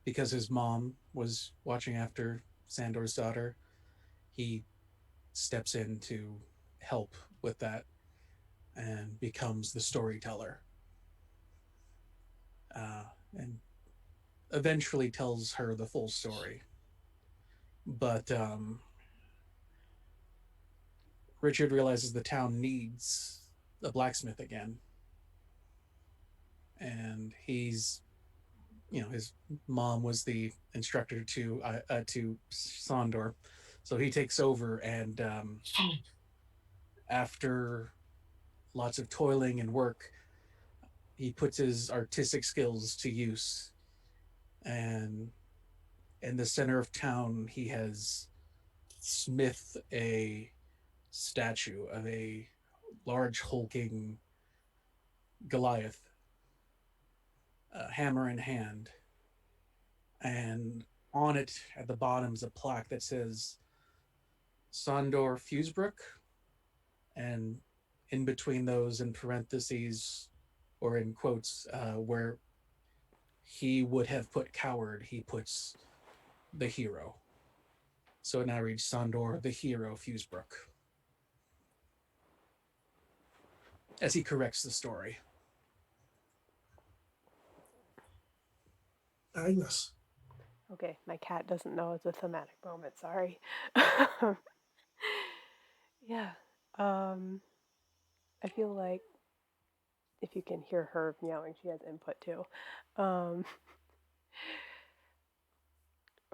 S6: because his mom was watching after Sandor's daughter, he steps in to help with that and becomes the storyteller. And eventually tells her the full story. But Richard realizes the town needs a blacksmith again. And his mom was the instructor to Sondor, so he takes over, and after lots of toiling and work, he puts his artistic skills to use. And in the center of town, he has smith a statue of a large hulking Goliath, hammer in hand, and on it at the bottom is a plaque that says Sondor Fusebrook, and in between those, in parentheses or in quotes, where he would have put coward, he puts the hero. So it now reads Sondor the hero Fusebrook, as he corrects the story.
S1: Agnes.
S3: Okay, my cat doesn't know it's a thematic moment. Sorry. Yeah. I feel like if you can hear her meowing, she has input too. Um,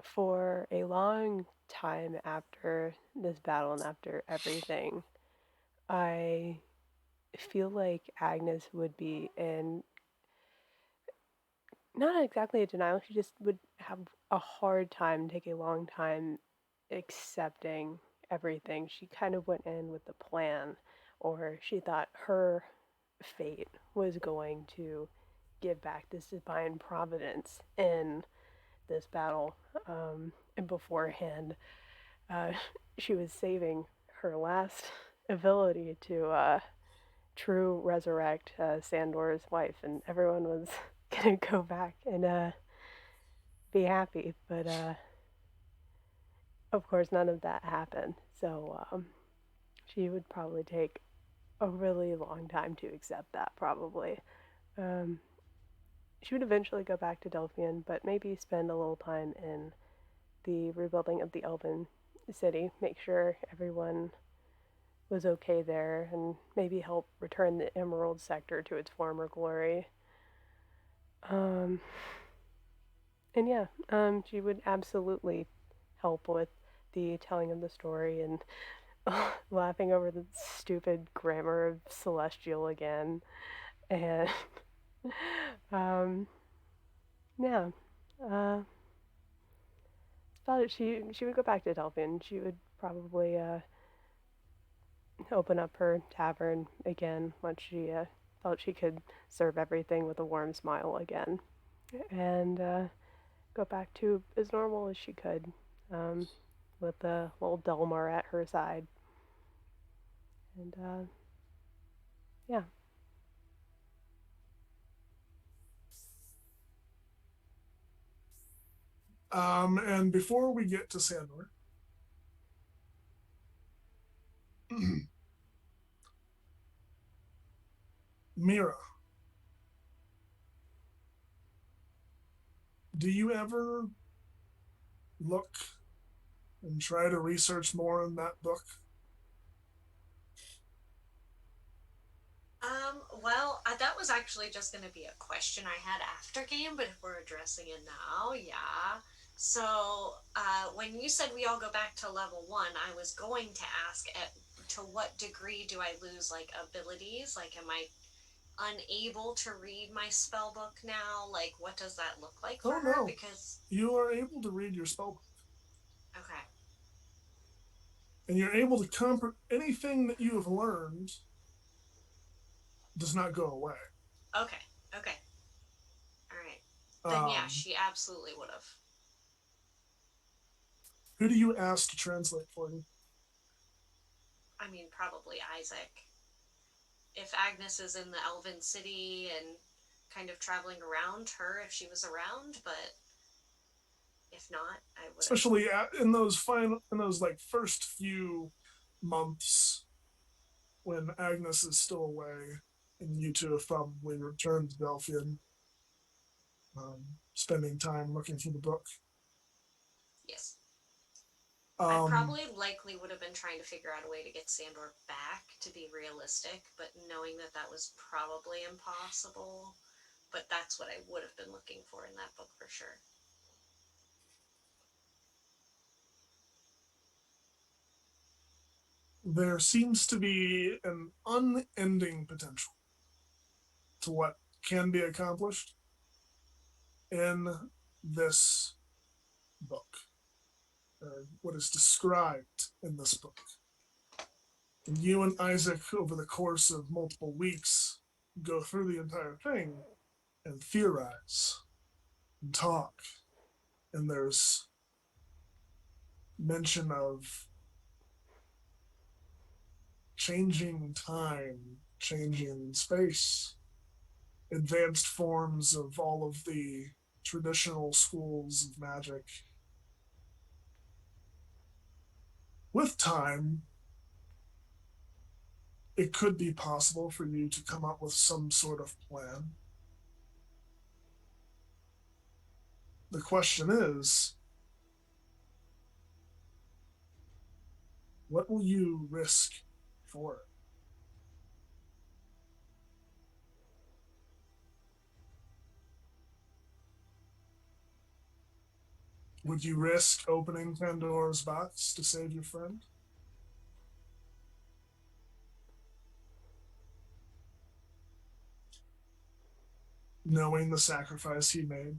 S3: for a long time after this battle and after everything, I feel like Agnes would be in not exactly a denial, she just would have a hard time, take a long time accepting everything. She kind of went in with the plan, or she thought her fate was going to give back this divine providence in this battle. And beforehand, uh, she was saving her last ability to true resurrect Sandor's wife, and everyone was gonna go back and be happy. But of course, none of that happened. So she would probably take a really long time to accept that, probably. Um, she would eventually go back to Delphian, but maybe spend a little time in the rebuilding of the Elven city, make sure everyone was okay there, and maybe help return the Emerald sector to its former glory. Um, and yeah, she would absolutely help with the telling of the story and laughing over the stupid grammar of celestial again, and um, yeah, that's about it. She would go back to Delphin. She would probably open up her tavern again once she felt she could serve everything with a warm smile again, and go back to as normal as she could, um, with the little Delmar at her side. And yeah.
S1: And before we get to Sandor, Mira, do you ever look and try to research more in that book?
S2: Well, that was actually just going to be a question I had after game, but if we're addressing it now, yeah. So, when you said we all go back to level 1, I was going to ask to what degree do I lose, like, abilities? Like, am I unable to read my spell book now? Like, what does that look like for her?
S1: No.
S2: Because,
S1: You are able to read your spell book,
S2: okay,
S1: and you're able to comprehend anything that you have learned does not go away.
S2: okay, okay. All right. Then, yeah,
S1: Um,
S2: she absolutely would have.
S1: who do you ask to translate for you?
S2: I mean, probably Isaac. If Agnes is in the Elven city and kind of traveling around her if she was around, but if not, I would have.
S1: Especially in those like first few months when Agnes is still away, and you two have probably returned to Delphian, spending time looking through the book.
S2: Yes. I
S1: Um,
S2: probably likely would have been trying to figure out a way to get Sandor back to be realistic, but knowing that that was probably impossible. But that's what I would have been looking for in that book for sure.
S1: there seems to be an unending potential to what can be accomplished in this book, or what is described in this book. And you and Isaac, over the course of multiple weeks, go through the entire thing and theorize and talk. And there's mention of changing time, changing space, advanced forms of all of the traditional schools of magic. With time, it could be possible for you to come up with some sort of plan. The question is, what will you risk for it? Would you risk opening Pandora's box to save your friend? Knowing the sacrifice he made?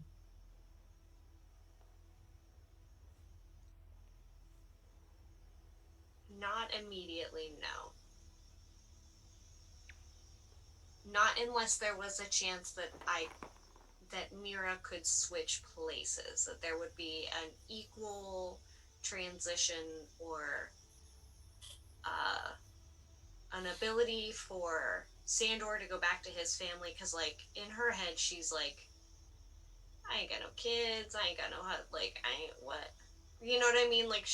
S2: Not immediately, no. Not unless there was a chance that Mira could switch places, that there would be an equal transition or uh, an ability for Sandor to go back to his family. Because, like, in her head, she's like, I ain't got no kids, I ain't got no, like, I ain't what? You know what I mean? Like,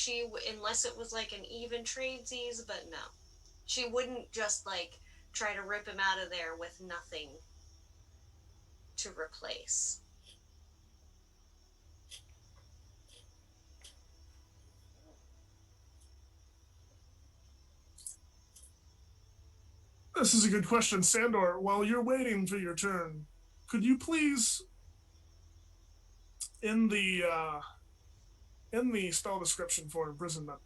S2: unless it was like an even tradesies, but no. She wouldn't just, like, try to rip him out of there with nothing to replace.
S1: This is a good question. Sandor, while you're waiting for your turn, could you please, in the spell description for imprisonment,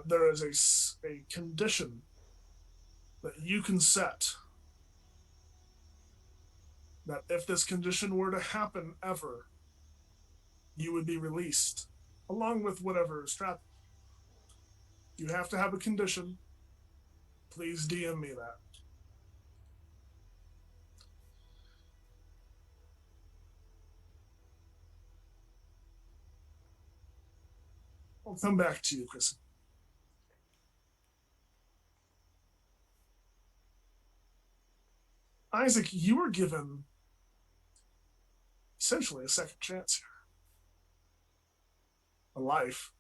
S1: there is a condition that you can set that if this condition were to happen ever, you would be released along with whatever is trapped. You have to have a condition. Please DM me that. I'll come back to you, Chris. Isaac, you were given essentially a second chance here. A life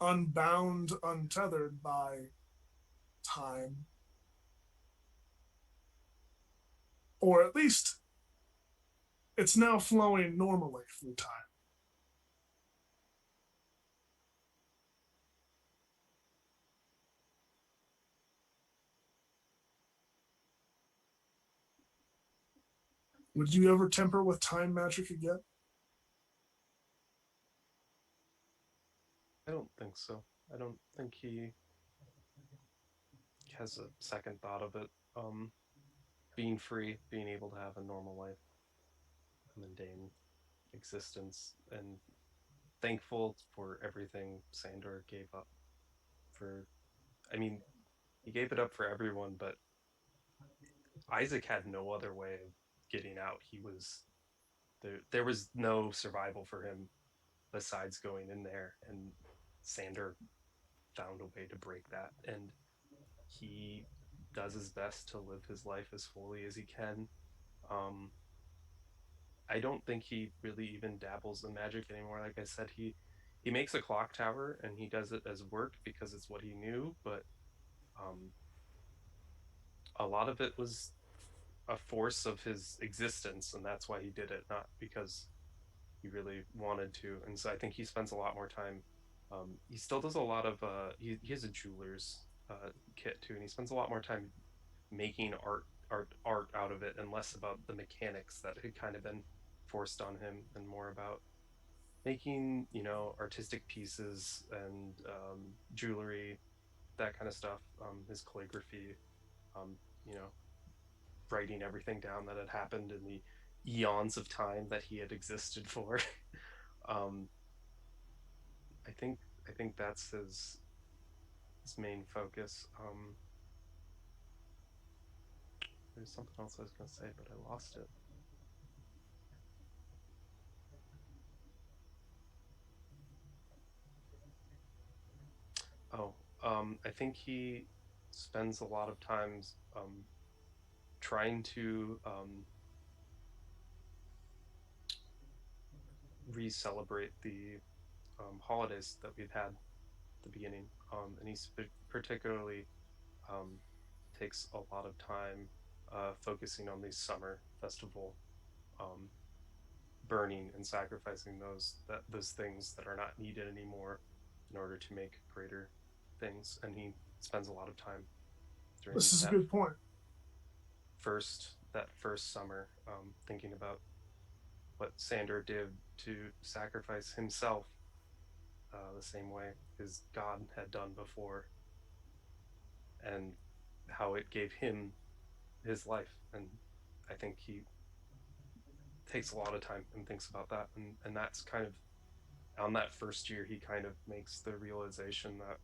S1: unbound, untethered by time, or at least it's now flowing normally through time. Would you ever temper with time magic again?
S5: I don't think so. I don't think he has a second thought of it. Being free, being able to have a normal life, a mundane existence, and thankful for everything Sandor gave up for. I mean, he gave it up for everyone, but Isaac had no other way of getting out. He was there was no survival for him besides going in there, and Sandor found a way to break that, and he does his best to live his life as fully as he can. Um, I don't think he really even dabbles in magic anymore. Like I said, he makes a clock tower and he does it as work because it's what he knew, but um, a lot of it was a force of his existence, and that's why he did it, not because he really wanted to. And so I think he spends a lot more time. He still does a lot of. He has a jeweler's kit too, and he spends a lot more time making art out of it, and less about the mechanics that had kind of been forced on him, and more about making artistic pieces and jewelry, that kind of stuff. His calligraphy, um, you know, writing everything down that had happened in the eons of time that he had existed for. um, I think I think that's his main focus. There's something else I was gonna say, but I lost it. Oh, I think he spends a lot of times trying to re-celebrate the holidays that we've had at the beginning, and he particularly um, takes a lot of time focusing on the summer festival, um, burning and sacrificing those things that are not needed anymore in order to make greater things, and he spends a lot of time during
S1: This is a good point.
S5: that first summer, thinking about what Sandor did to sacrifice himself the same way his God had done before, and how it gave him his life. And I think he takes a lot of time and thinks about that, and that's kind of on that first year he kind of makes the realization that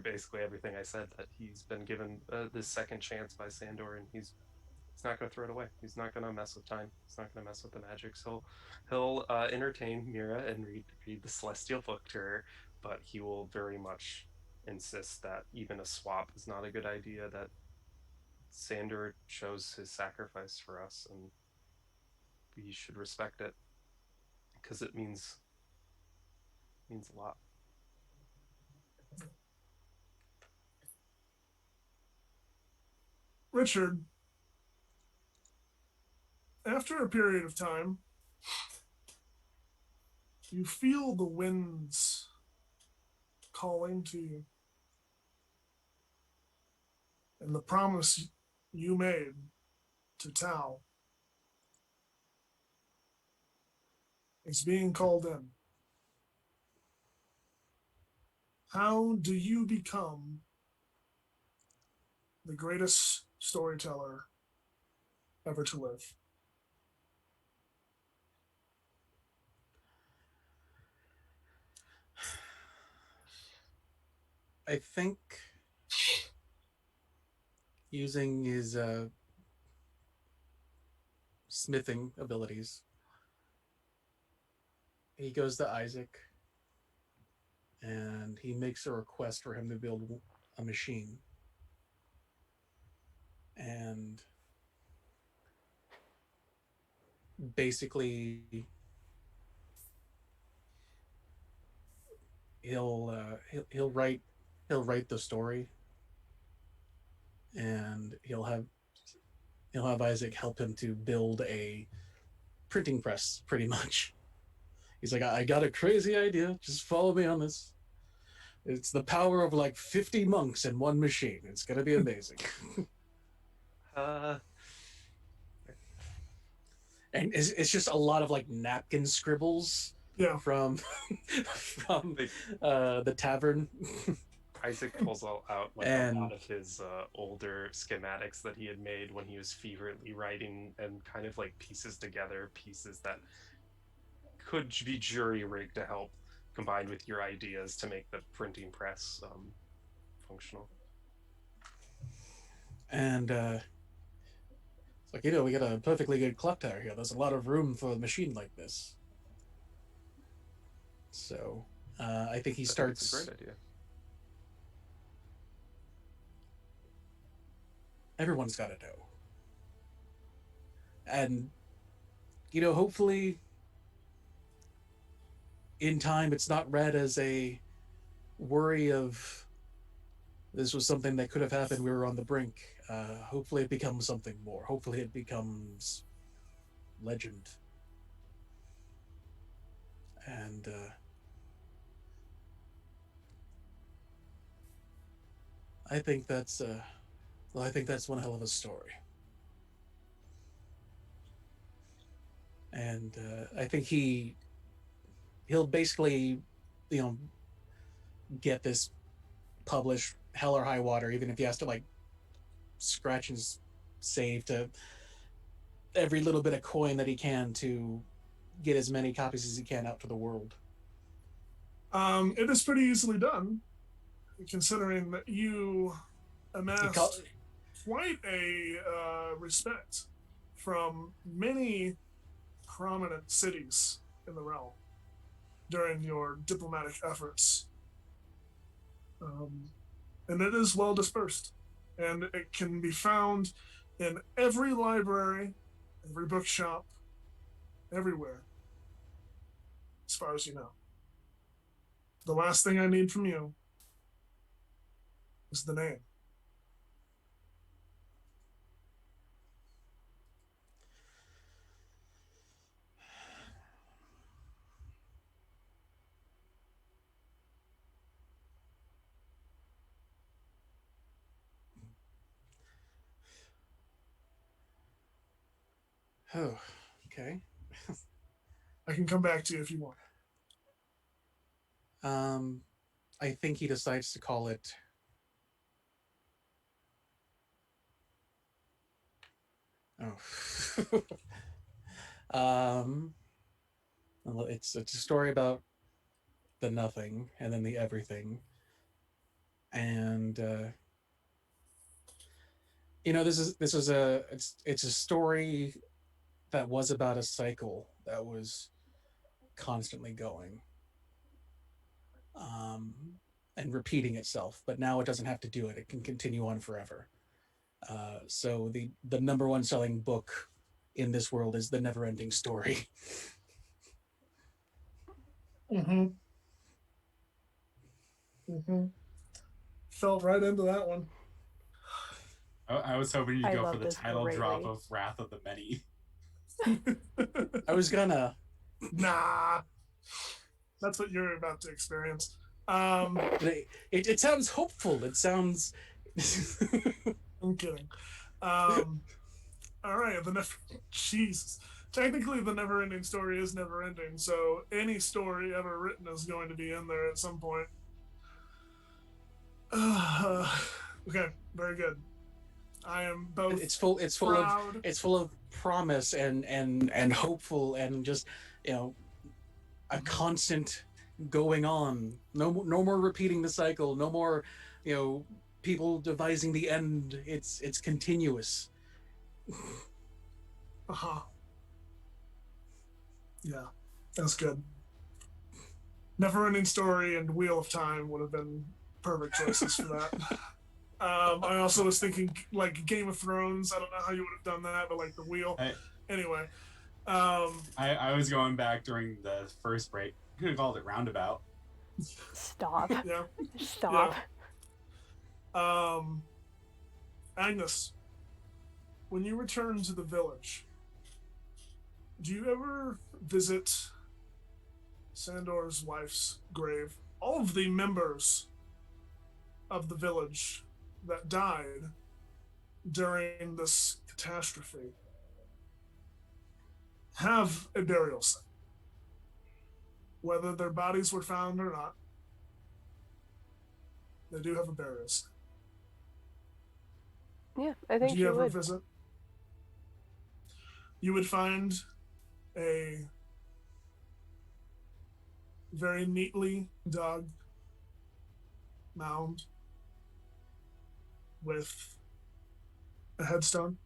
S5: basically everything I said, that he's been given this second chance by Sandor, and he's not going to throw it away. He's not going to mess with time. He's not going to mess with the magic. So he'll entertain Mira and read the Celestial book to her, but he will very much insist that even a swap is not a good idea. That Sandor chose his sacrifice for us, and we should respect it because it means a lot.
S1: Richard, after a period of time, you feel the winds calling to you. And the promise you made to Tao is being called in. How do you become the greatest storyteller ever to live?
S6: I think using his smithing abilities, he goes to Isaac and he makes a request for him to build a machine. And basically, he'll write the story, and he'll have Isaac help him to build a printing press, pretty much. He's like, I got a crazy idea. Just follow me on this. It's the power of like 50 monks in one machine. It's gonna be amazing.
S5: Uh,
S6: And it's just a lot of like napkin scribbles
S1: Yeah.
S6: from from the tavern.
S5: Isaac pulls out like
S6: And-
S5: a lot of his older schematics that he had made when he was feverly writing, and kind of like pieces together pieces that could be jury rigged to help combined with your ideas to make the printing press functional.
S6: And it's like, we got a perfectly good clock tower here. There's a lot of room for a machine like this. So I think he starts.
S5: It's a great idea.
S6: Everyone's got to know. And, hopefully in time it's not read as a worry of this was something that could have happened. We were on the brink. Hopefully it becomes something more. Hopefully it becomes legend. And I think that's one hell of a story. And I think he'll basically, get this published hell or high water, even if he has to like scratch and save to every little bit of coin that he can to get as many copies as he can out to the world.
S1: It is pretty easily done, considering that you amassed quite a respect from many prominent cities in the realm during your diplomatic efforts. And it is well dispersed. And it can be found in every library, every bookshop, everywhere, as far as you know. The last thing I need from you is the name.
S6: Oh, okay.
S1: I can come back to you if you want.
S6: I think he decides to call it. Oh. Well, it's a story about the nothing and then the everything, and this is it's a story that was about a cycle that was constantly going, and repeating itself, but now it doesn't have to do it. It can continue on forever. So the number one selling book in this world is The Never Ending Story.
S1: Mm-hmm. Mm-hmm. Felt right into that one.
S4: I was hoping you'd
S3: I
S4: go
S3: love
S4: for the
S3: this
S4: title drop
S3: greatly.
S4: of Wrath of the Many.
S6: I was gonna.
S1: Nah. That's what you're about to experience.
S6: It sounds hopeful. It sounds.
S1: I'm kidding. All right, Jesus. Technically, the never-ending story is never-ending, so any story ever written is going to be in there at some point. Okay, very good. I am both
S6: It's full.
S1: proud.
S6: It's full of promise and hopeful and just a constant going on. No more repeating the cycle. No more people devising the end. It's continuous.
S1: Uh-huh. Yeah, that's good. Never Ending Story and Wheel of Time would have been perfect choices for that. I also was thinking like Game of Thrones. I don't know how you would have done that, but like the wheel. Anyway,
S4: I was going back during the first break. Could have called it Roundabout.
S3: Stop.
S1: yeah,
S3: Stop.
S1: yeah. Agnes, when you return to the village, do you ever visit Sandor's wife's grave? All of the members of the village that died during this catastrophe have a burial site. Whether their bodies were found or not, they do have a burial site.
S3: Yeah, I think
S1: Do
S3: she
S1: you ever
S3: would.
S1: visit? You would find a very neatly dug mound with a headstone.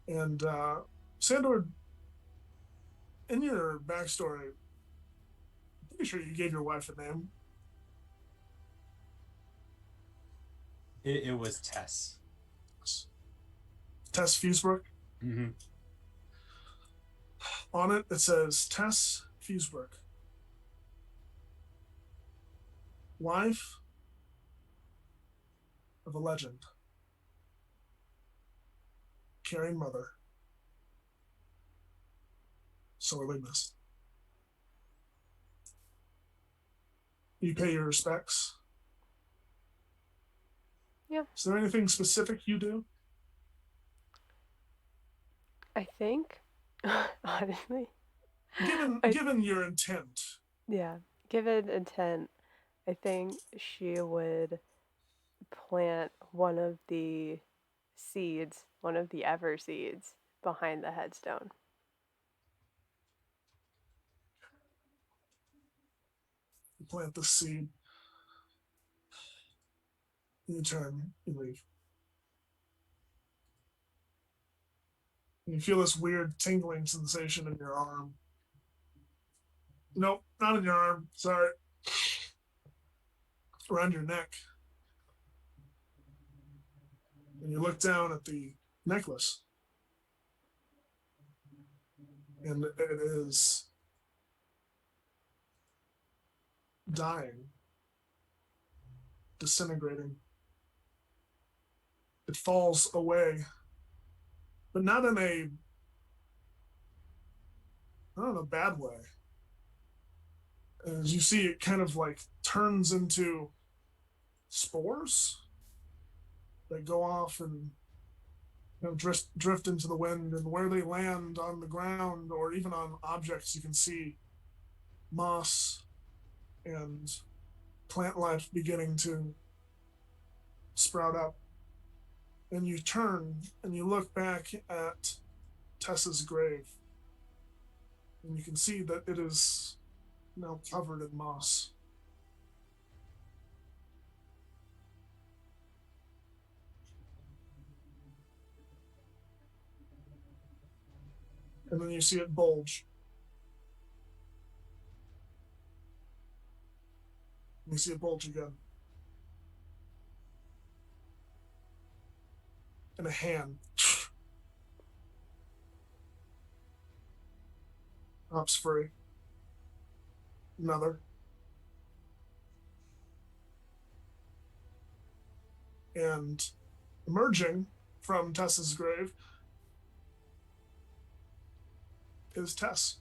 S1: And Sandor, in your backstory, I'm pretty sure you gave your wife a name.
S4: It was Tess.
S1: Tess Fusebrook.
S4: Mm-hmm.
S1: On it, it says Tess Fusebrook, wife of a legend, caring mother, sorely missed. You pay your respects.
S3: Yeah.
S1: Is there anything specific you do?
S3: I think, honestly,
S1: Given your intent.
S3: yeah, given intent, I think she would plant one of the seeds, one of the ever seeds behind the headstone.
S1: You plant the seed. You turn, you leave. And you feel this weird tingling sensation in your arm. Nope, not in your arm. Sorry. Around your neck. And you look down at the necklace. And it is dying, disintegrating. It falls away, but not in a bad way. As you see, it kind of like turns into spores that go off and drift into the wind, and where they land on the ground or even on objects, you can see moss and plant life beginning to sprout up. And you turn and you look back at Tessa's grave, and you can see that it is now covered in moss. And then you see it bulge. And you see it bulge again. And a hand hops free. Another. And emerging from Tessa's grave is Tess.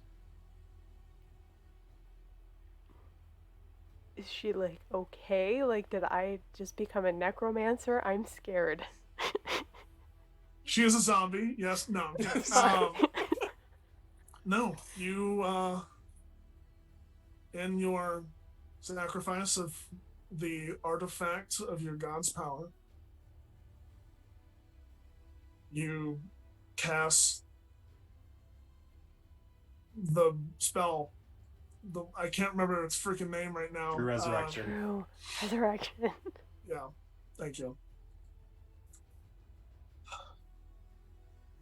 S3: Is she like okay? Like, did I just become a necromancer? I'm scared.
S1: She is a zombie. Yes. No. I'm kidding. No. You in your sacrifice of the artifact of your god's power. You cast the spell. I can't remember its freaking name right now.
S4: True Resurrection.
S3: True resurrection.
S1: Yeah, thank you.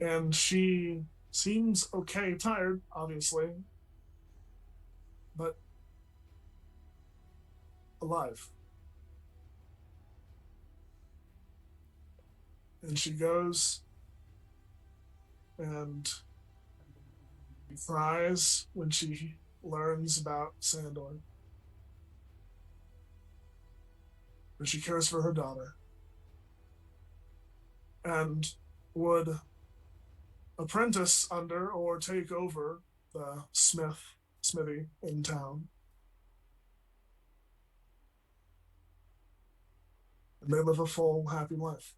S1: And she seems okay, tired, obviously, but alive. And she goes and cries when she learns about Sandor. And she cares for her daughter. And would apprentice under or take over the smithy in town. And they live a full, happy life.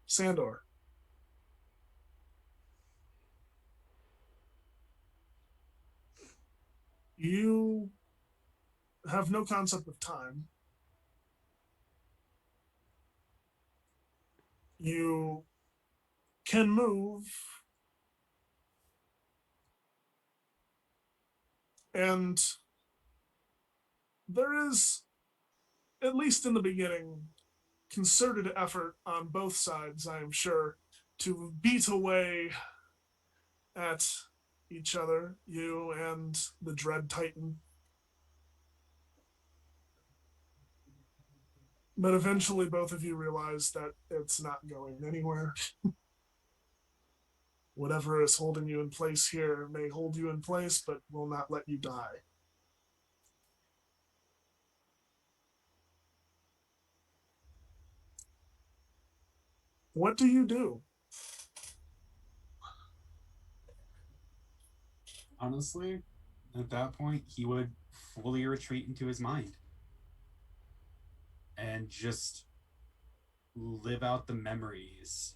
S1: Sandor. You have no concept of time. You can move, and there is, at least in the beginning, concerted effort on both sides, I am sure, to beat away at each other, you and the Dread Titan. But eventually, both of you realize that it's not going anywhere. Whatever is holding you in place here may hold you in place, but will not let you die. What do you do?
S4: Honestly, at that point, he would fully retreat into his mind and just live out the memories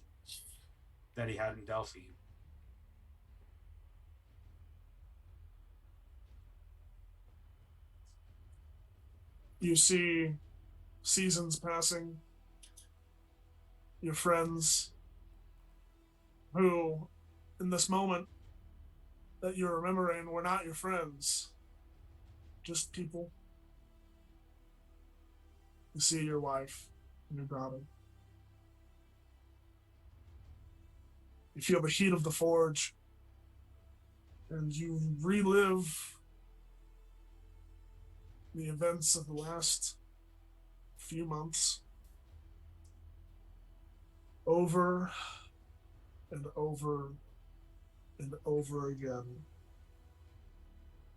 S4: that he had in Delphi.
S1: You see seasons passing, your friends who, in this moment that you're remembering, were not your friends, just people. You see your wife and your daughter. You feel the heat of the forge, and you relive the events of the last few months over and over and over again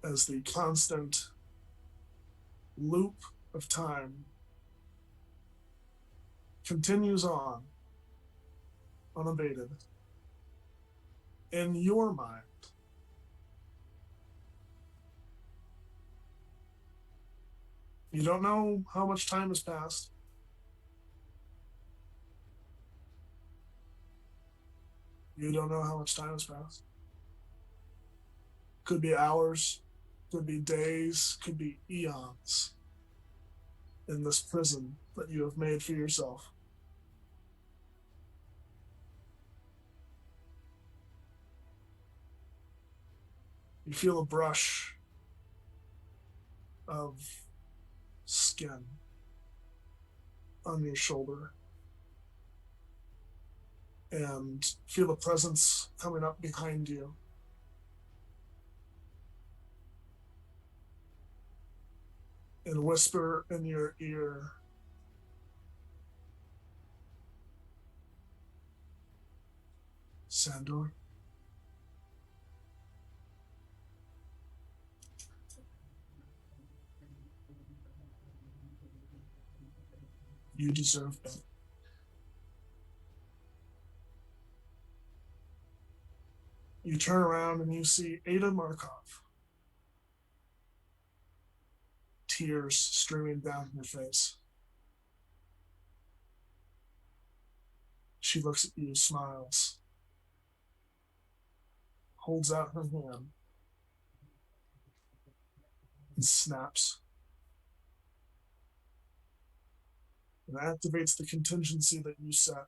S1: as the constant loop of time continues on unabated in your mind. You don't know how much time has passed. You don't know how much time has passed. Could be hours, could be days, could be eons in this prison that you have made for yourself. You feel a brush of skin on your shoulder and feel a presence coming up behind you. And whisper in your ear, Sandor, you deserve better. You turn around and you see Ada Markov. Tears streaming down her face. She looks at you, smiles, holds out her hand, and snaps. And activates the contingency that you set,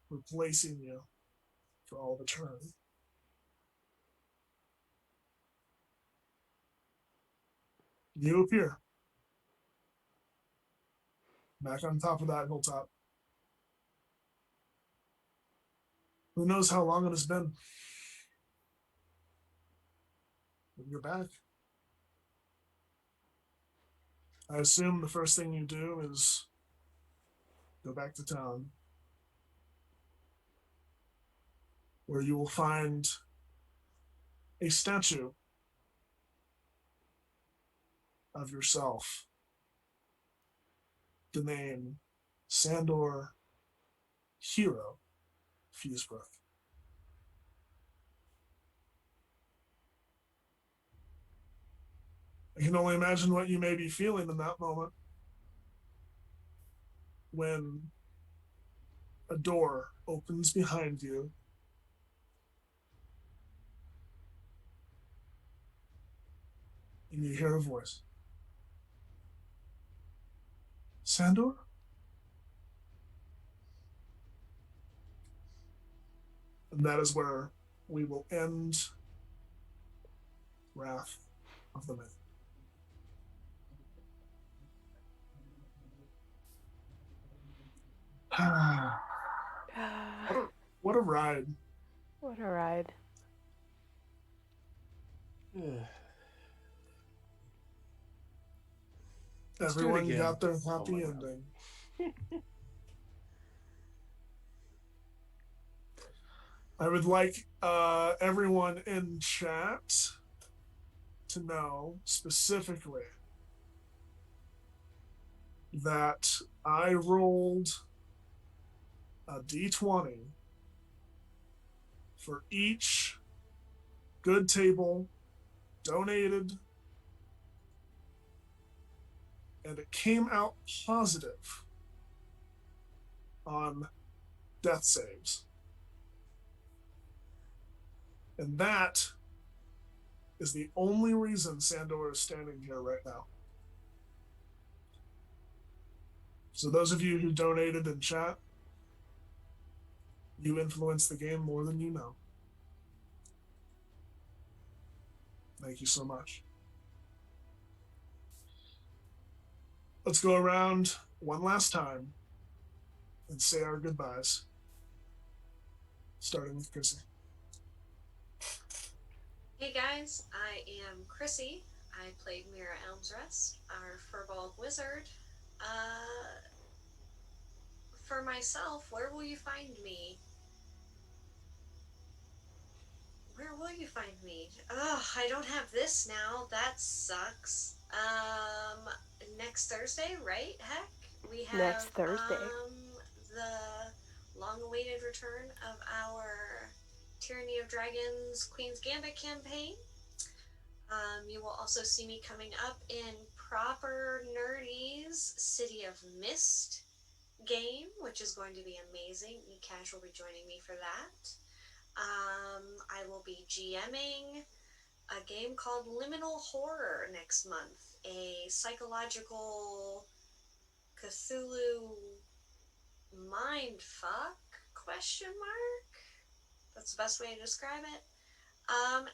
S1: replacing you for all the turn. You appear back on top of that hilltop. Who knows how long it has been? But you're back. I assume the first thing you do is go back to town, where you will find a statue of yourself. The name Sandor Hero Fusebrook. I can only imagine what you may be feeling in that moment when a door opens behind you and you hear a voice. Sandor? And that is where we will end Wrath of the Many. What a ride.
S3: What a ride.
S6: Let's do it
S1: Everyone
S6: again.
S1: got their
S6: Oh
S1: happy
S6: my God.
S1: ending. I would like everyone in chat to know specifically that I rolled a d20 for each good table donated, and it came out positive on death saves. And that is the only reason Sandor is standing here right now. So those of you who donated in chat, you influence the game more than you know. Thank you so much. Let's go around one last time and say our goodbyes, starting with Chrissy.
S2: Hey guys, I am Chrissy. I played Mira Elmsrest, our furball wizard. For myself, where will you find me? Where will you find me? Ugh, I don't have this now. That sucks. Next Thursday, right? Heck, we have
S3: Next Thursday.
S2: The long-awaited return of our Tyranny of Dragons Queen's Gambit campaign. You will also see me coming up in proper nerdy's City of Mist game, which is going to be amazing. Cash will be joining me for that. I will be GMing a game called Liminal Horror next month, a psychological Cthulhu mind fuck ? That's the best way to describe it.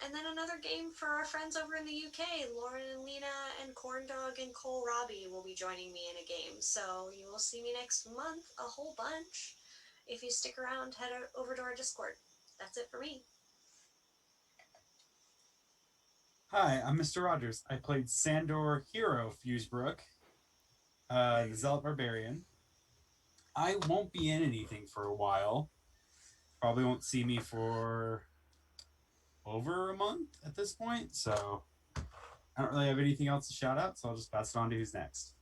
S2: And then another game for our friends over in the UK. Lauren and Lena and Corndog and Cole Robbie will be joining me in a game. So you will see me next month, a whole bunch. If you stick around, head over to our Discord. That's it for me.
S4: Hi, I'm Mr. Rogers. I played Sandor Hero Fusebrook, the Zealot Barbarian. I won't be in anything for a while. Probably won't see me for over a month at this point, so I don't really have anything else to shout out, so I'll just pass it on to who's next.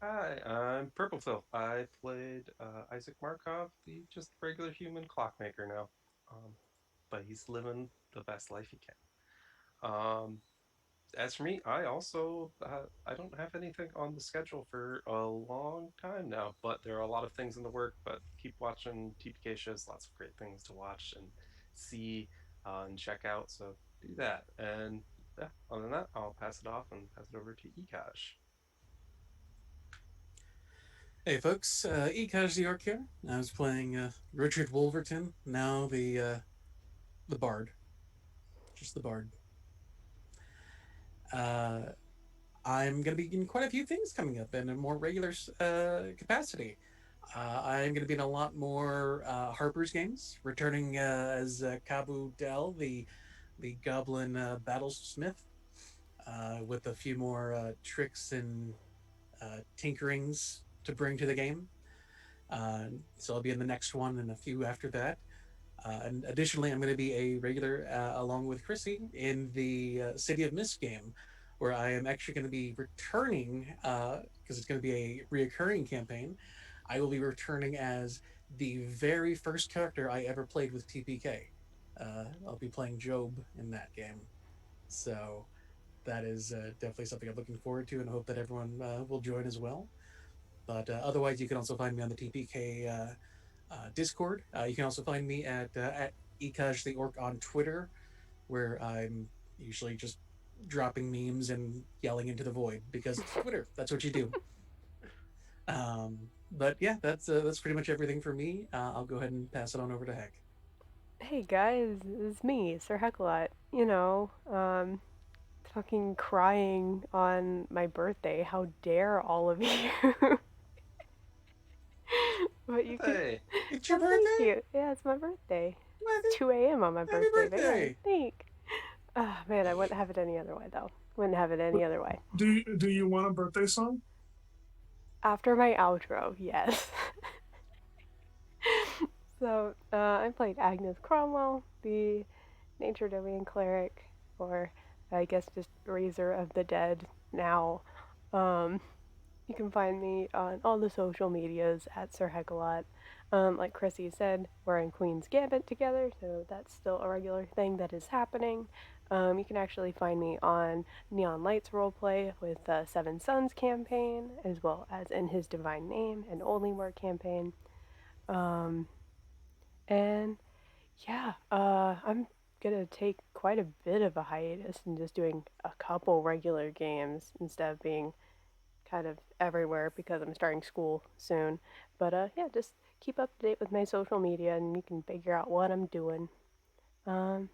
S5: Hi, I'm Purple Phil. I played Isaac Markov, the just regular human clockmaker now. But he's living the best life he can. As for me, I also I don't have anything on the schedule for a long time now, but there are a lot of things in the work. But keep watching TPK shows, lots of great things to watch and see and check out. So do that. And yeah, other than that, I'll pass it off and pass it over to Ekash.
S6: Hey folks, Ekaj the Orc here. I was playing Richard Wolverton, now the Bard, just the Bard. Uh, I'm going to be in quite a few things coming up in a more regular capacity. I'm going to be in a lot more Harper's games, returning as Kabu Del, the Goblin Battlesmith, with a few more tricks and tinkerings to bring to the game. So I'll be in the next one and a few after that. And additionally, I'm going to be a regular, along with Chrissy, in the City of Mist game, where I am actually going to be returning, because it's going to be a reoccurring campaign. I will be returning as the very first character I ever played with TPK. I'll be playing Job in that game. So that is definitely something I'm looking forward to, and hope that everyone will join as well. But otherwise, you can also find me on the TPK Discord. You can also find me at Ekaj the Orc on Twitter, where I'm usually just dropping memes and yelling into the void because it's Twitter. That's what you do. But yeah, that's pretty much everything for me. I'll go ahead and pass it on over to Heck.
S3: Hey guys, it's me, Sir Heckalot. Fucking crying on my birthday. How dare all of you? But you can.
S5: Hey,
S6: It's
S3: Oh,
S6: your
S3: thank
S6: birthday.
S3: you. Yeah, it's my birthday. It's 2 a.m. on my
S6: Happy
S3: birthday, but yeah,
S6: birthday!
S3: thank. Oh man, I wouldn't have it any other way though. Wouldn't have it any other way.
S1: Do you want a birthday song?
S3: After my outro, yes. So, I played Agnes Cromwell, the Nature Domain Cleric, or I guess just Razor of the Dead now. Um, you can find me on all the social medias at Sir Heckalot. Like Chrissy said, we're in Queen's Gambit together, so that's still a regular thing that is happening. You can actually find me on Neon Lights Roleplay with the Seven Sons campaign, as well as in His Divine Name and Only Word campaign. Um, and yeah, I'm gonna take quite a bit of a hiatus and just doing a couple regular games instead of being kind of everywhere because I'm starting school soon. But yeah, just keep up to date with my social media and you can figure out what I'm doing. Um,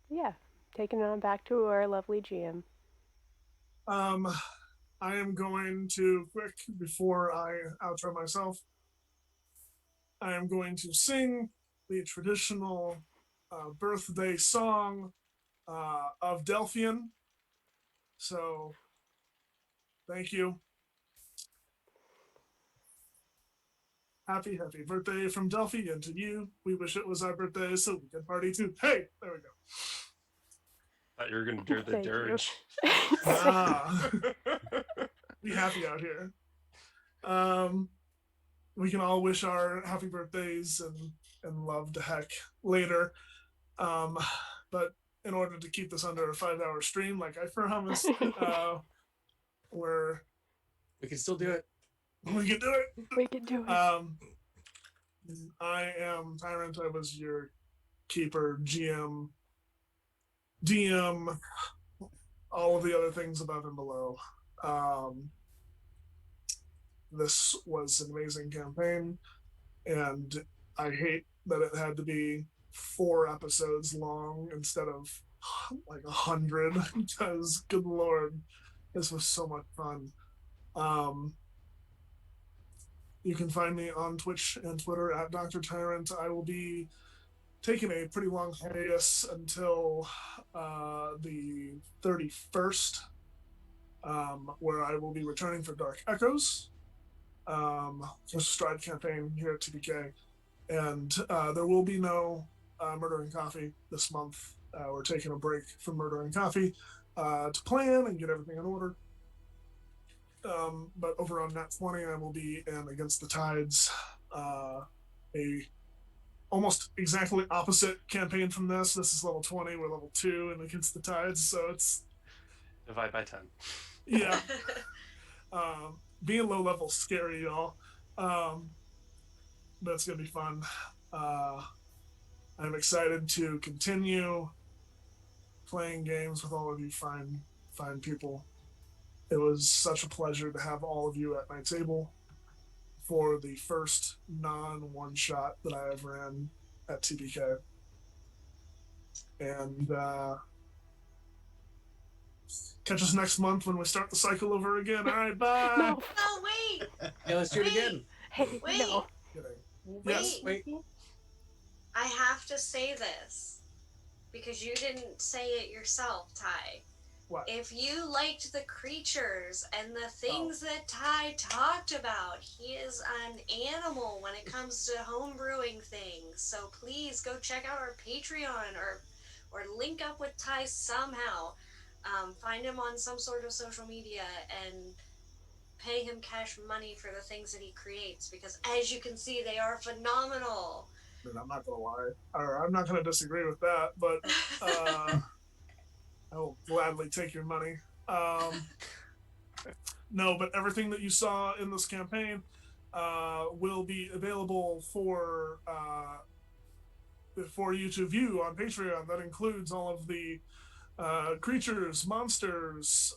S3: yeah, taking it on back to our lovely GM.
S1: Um, I am going to quick before I outro myself. I am going to sing the traditional birthday song of Delphian. So thank you. Happy birthday from Delphi and to you. We wish it was our birthday so we can party too. Hey, there we go.
S5: thought you were gonna do the
S3: Thank you.
S5: dirge.
S1: Ah, be happy out here. We can all wish our happy birthdays and love to Heck later. But in order to keep this under a 5-hour stream, like I promised, we're
S6: We can still do it.
S1: we can do it.
S3: We can do it.
S1: I am Tyrant. I was your keeper, GM, DM, all of the other things above and below. This was an amazing campaign, and I hate that it had to be 4 episodes long instead of like 100 because good lord, this was so much fun. You can find me on Twitch and Twitter at Dr. Tyrant. I will be taking a pretty long hiatus until the 31st, where I will be returning for Dark Echoes, just Stride campaign here at TPK. And there will be no Murder and Coffee this month. We're taking a break from Murder and Coffee to plan and get everything in order. But over on Nat 20, I will be in Against the Tides, a almost exactly opposite campaign from this. This is level 20, we're level 2 and Against the Tides, so it's
S5: Divide by 10.
S1: yeah. Being low level scary, y'all. But it's gonna be fun. I'm excited to continue playing games with all of you fine people. It was such a pleasure to have all of you at my table for the first non one shot that I have ran at TBK. And catch us next month when we start the cycle over again. All right, bye.
S3: No.
S2: No, wait.
S6: Yeah, let's do it
S2: Wait.
S6: again.
S3: Hey,
S2: Wait.
S3: no.
S1: Kidding.
S2: Wait.
S6: Wait.
S2: I have to say this because you didn't say it yourself, Ty.
S1: What?
S2: If you liked the creatures and the things that Ty talked about, he is an animal when it comes to homebrewing things. So please go check out our Patreon or link up with Ty somehow. Find him on some sort of social media and pay him cash money for the things that he creates because, as you can see, they are phenomenal.
S1: I mean, I'm not gonna lie, or I'm not gonna disagree with that, but I will gladly take your money. No, but everything that you saw in this campaign will be available for you to view on Patreon. That includes all of the creatures, monsters,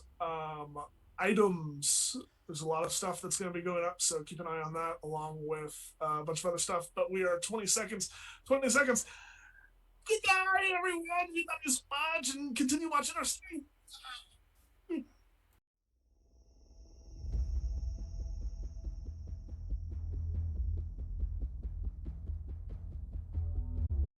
S1: items. There's a lot of stuff that's going to be going up, so keep an eye on that, along with a bunch of other stuff. But we are 20 seconds. 20 seconds. Goodbye, everyone. We love you so much, and continue watching our stream.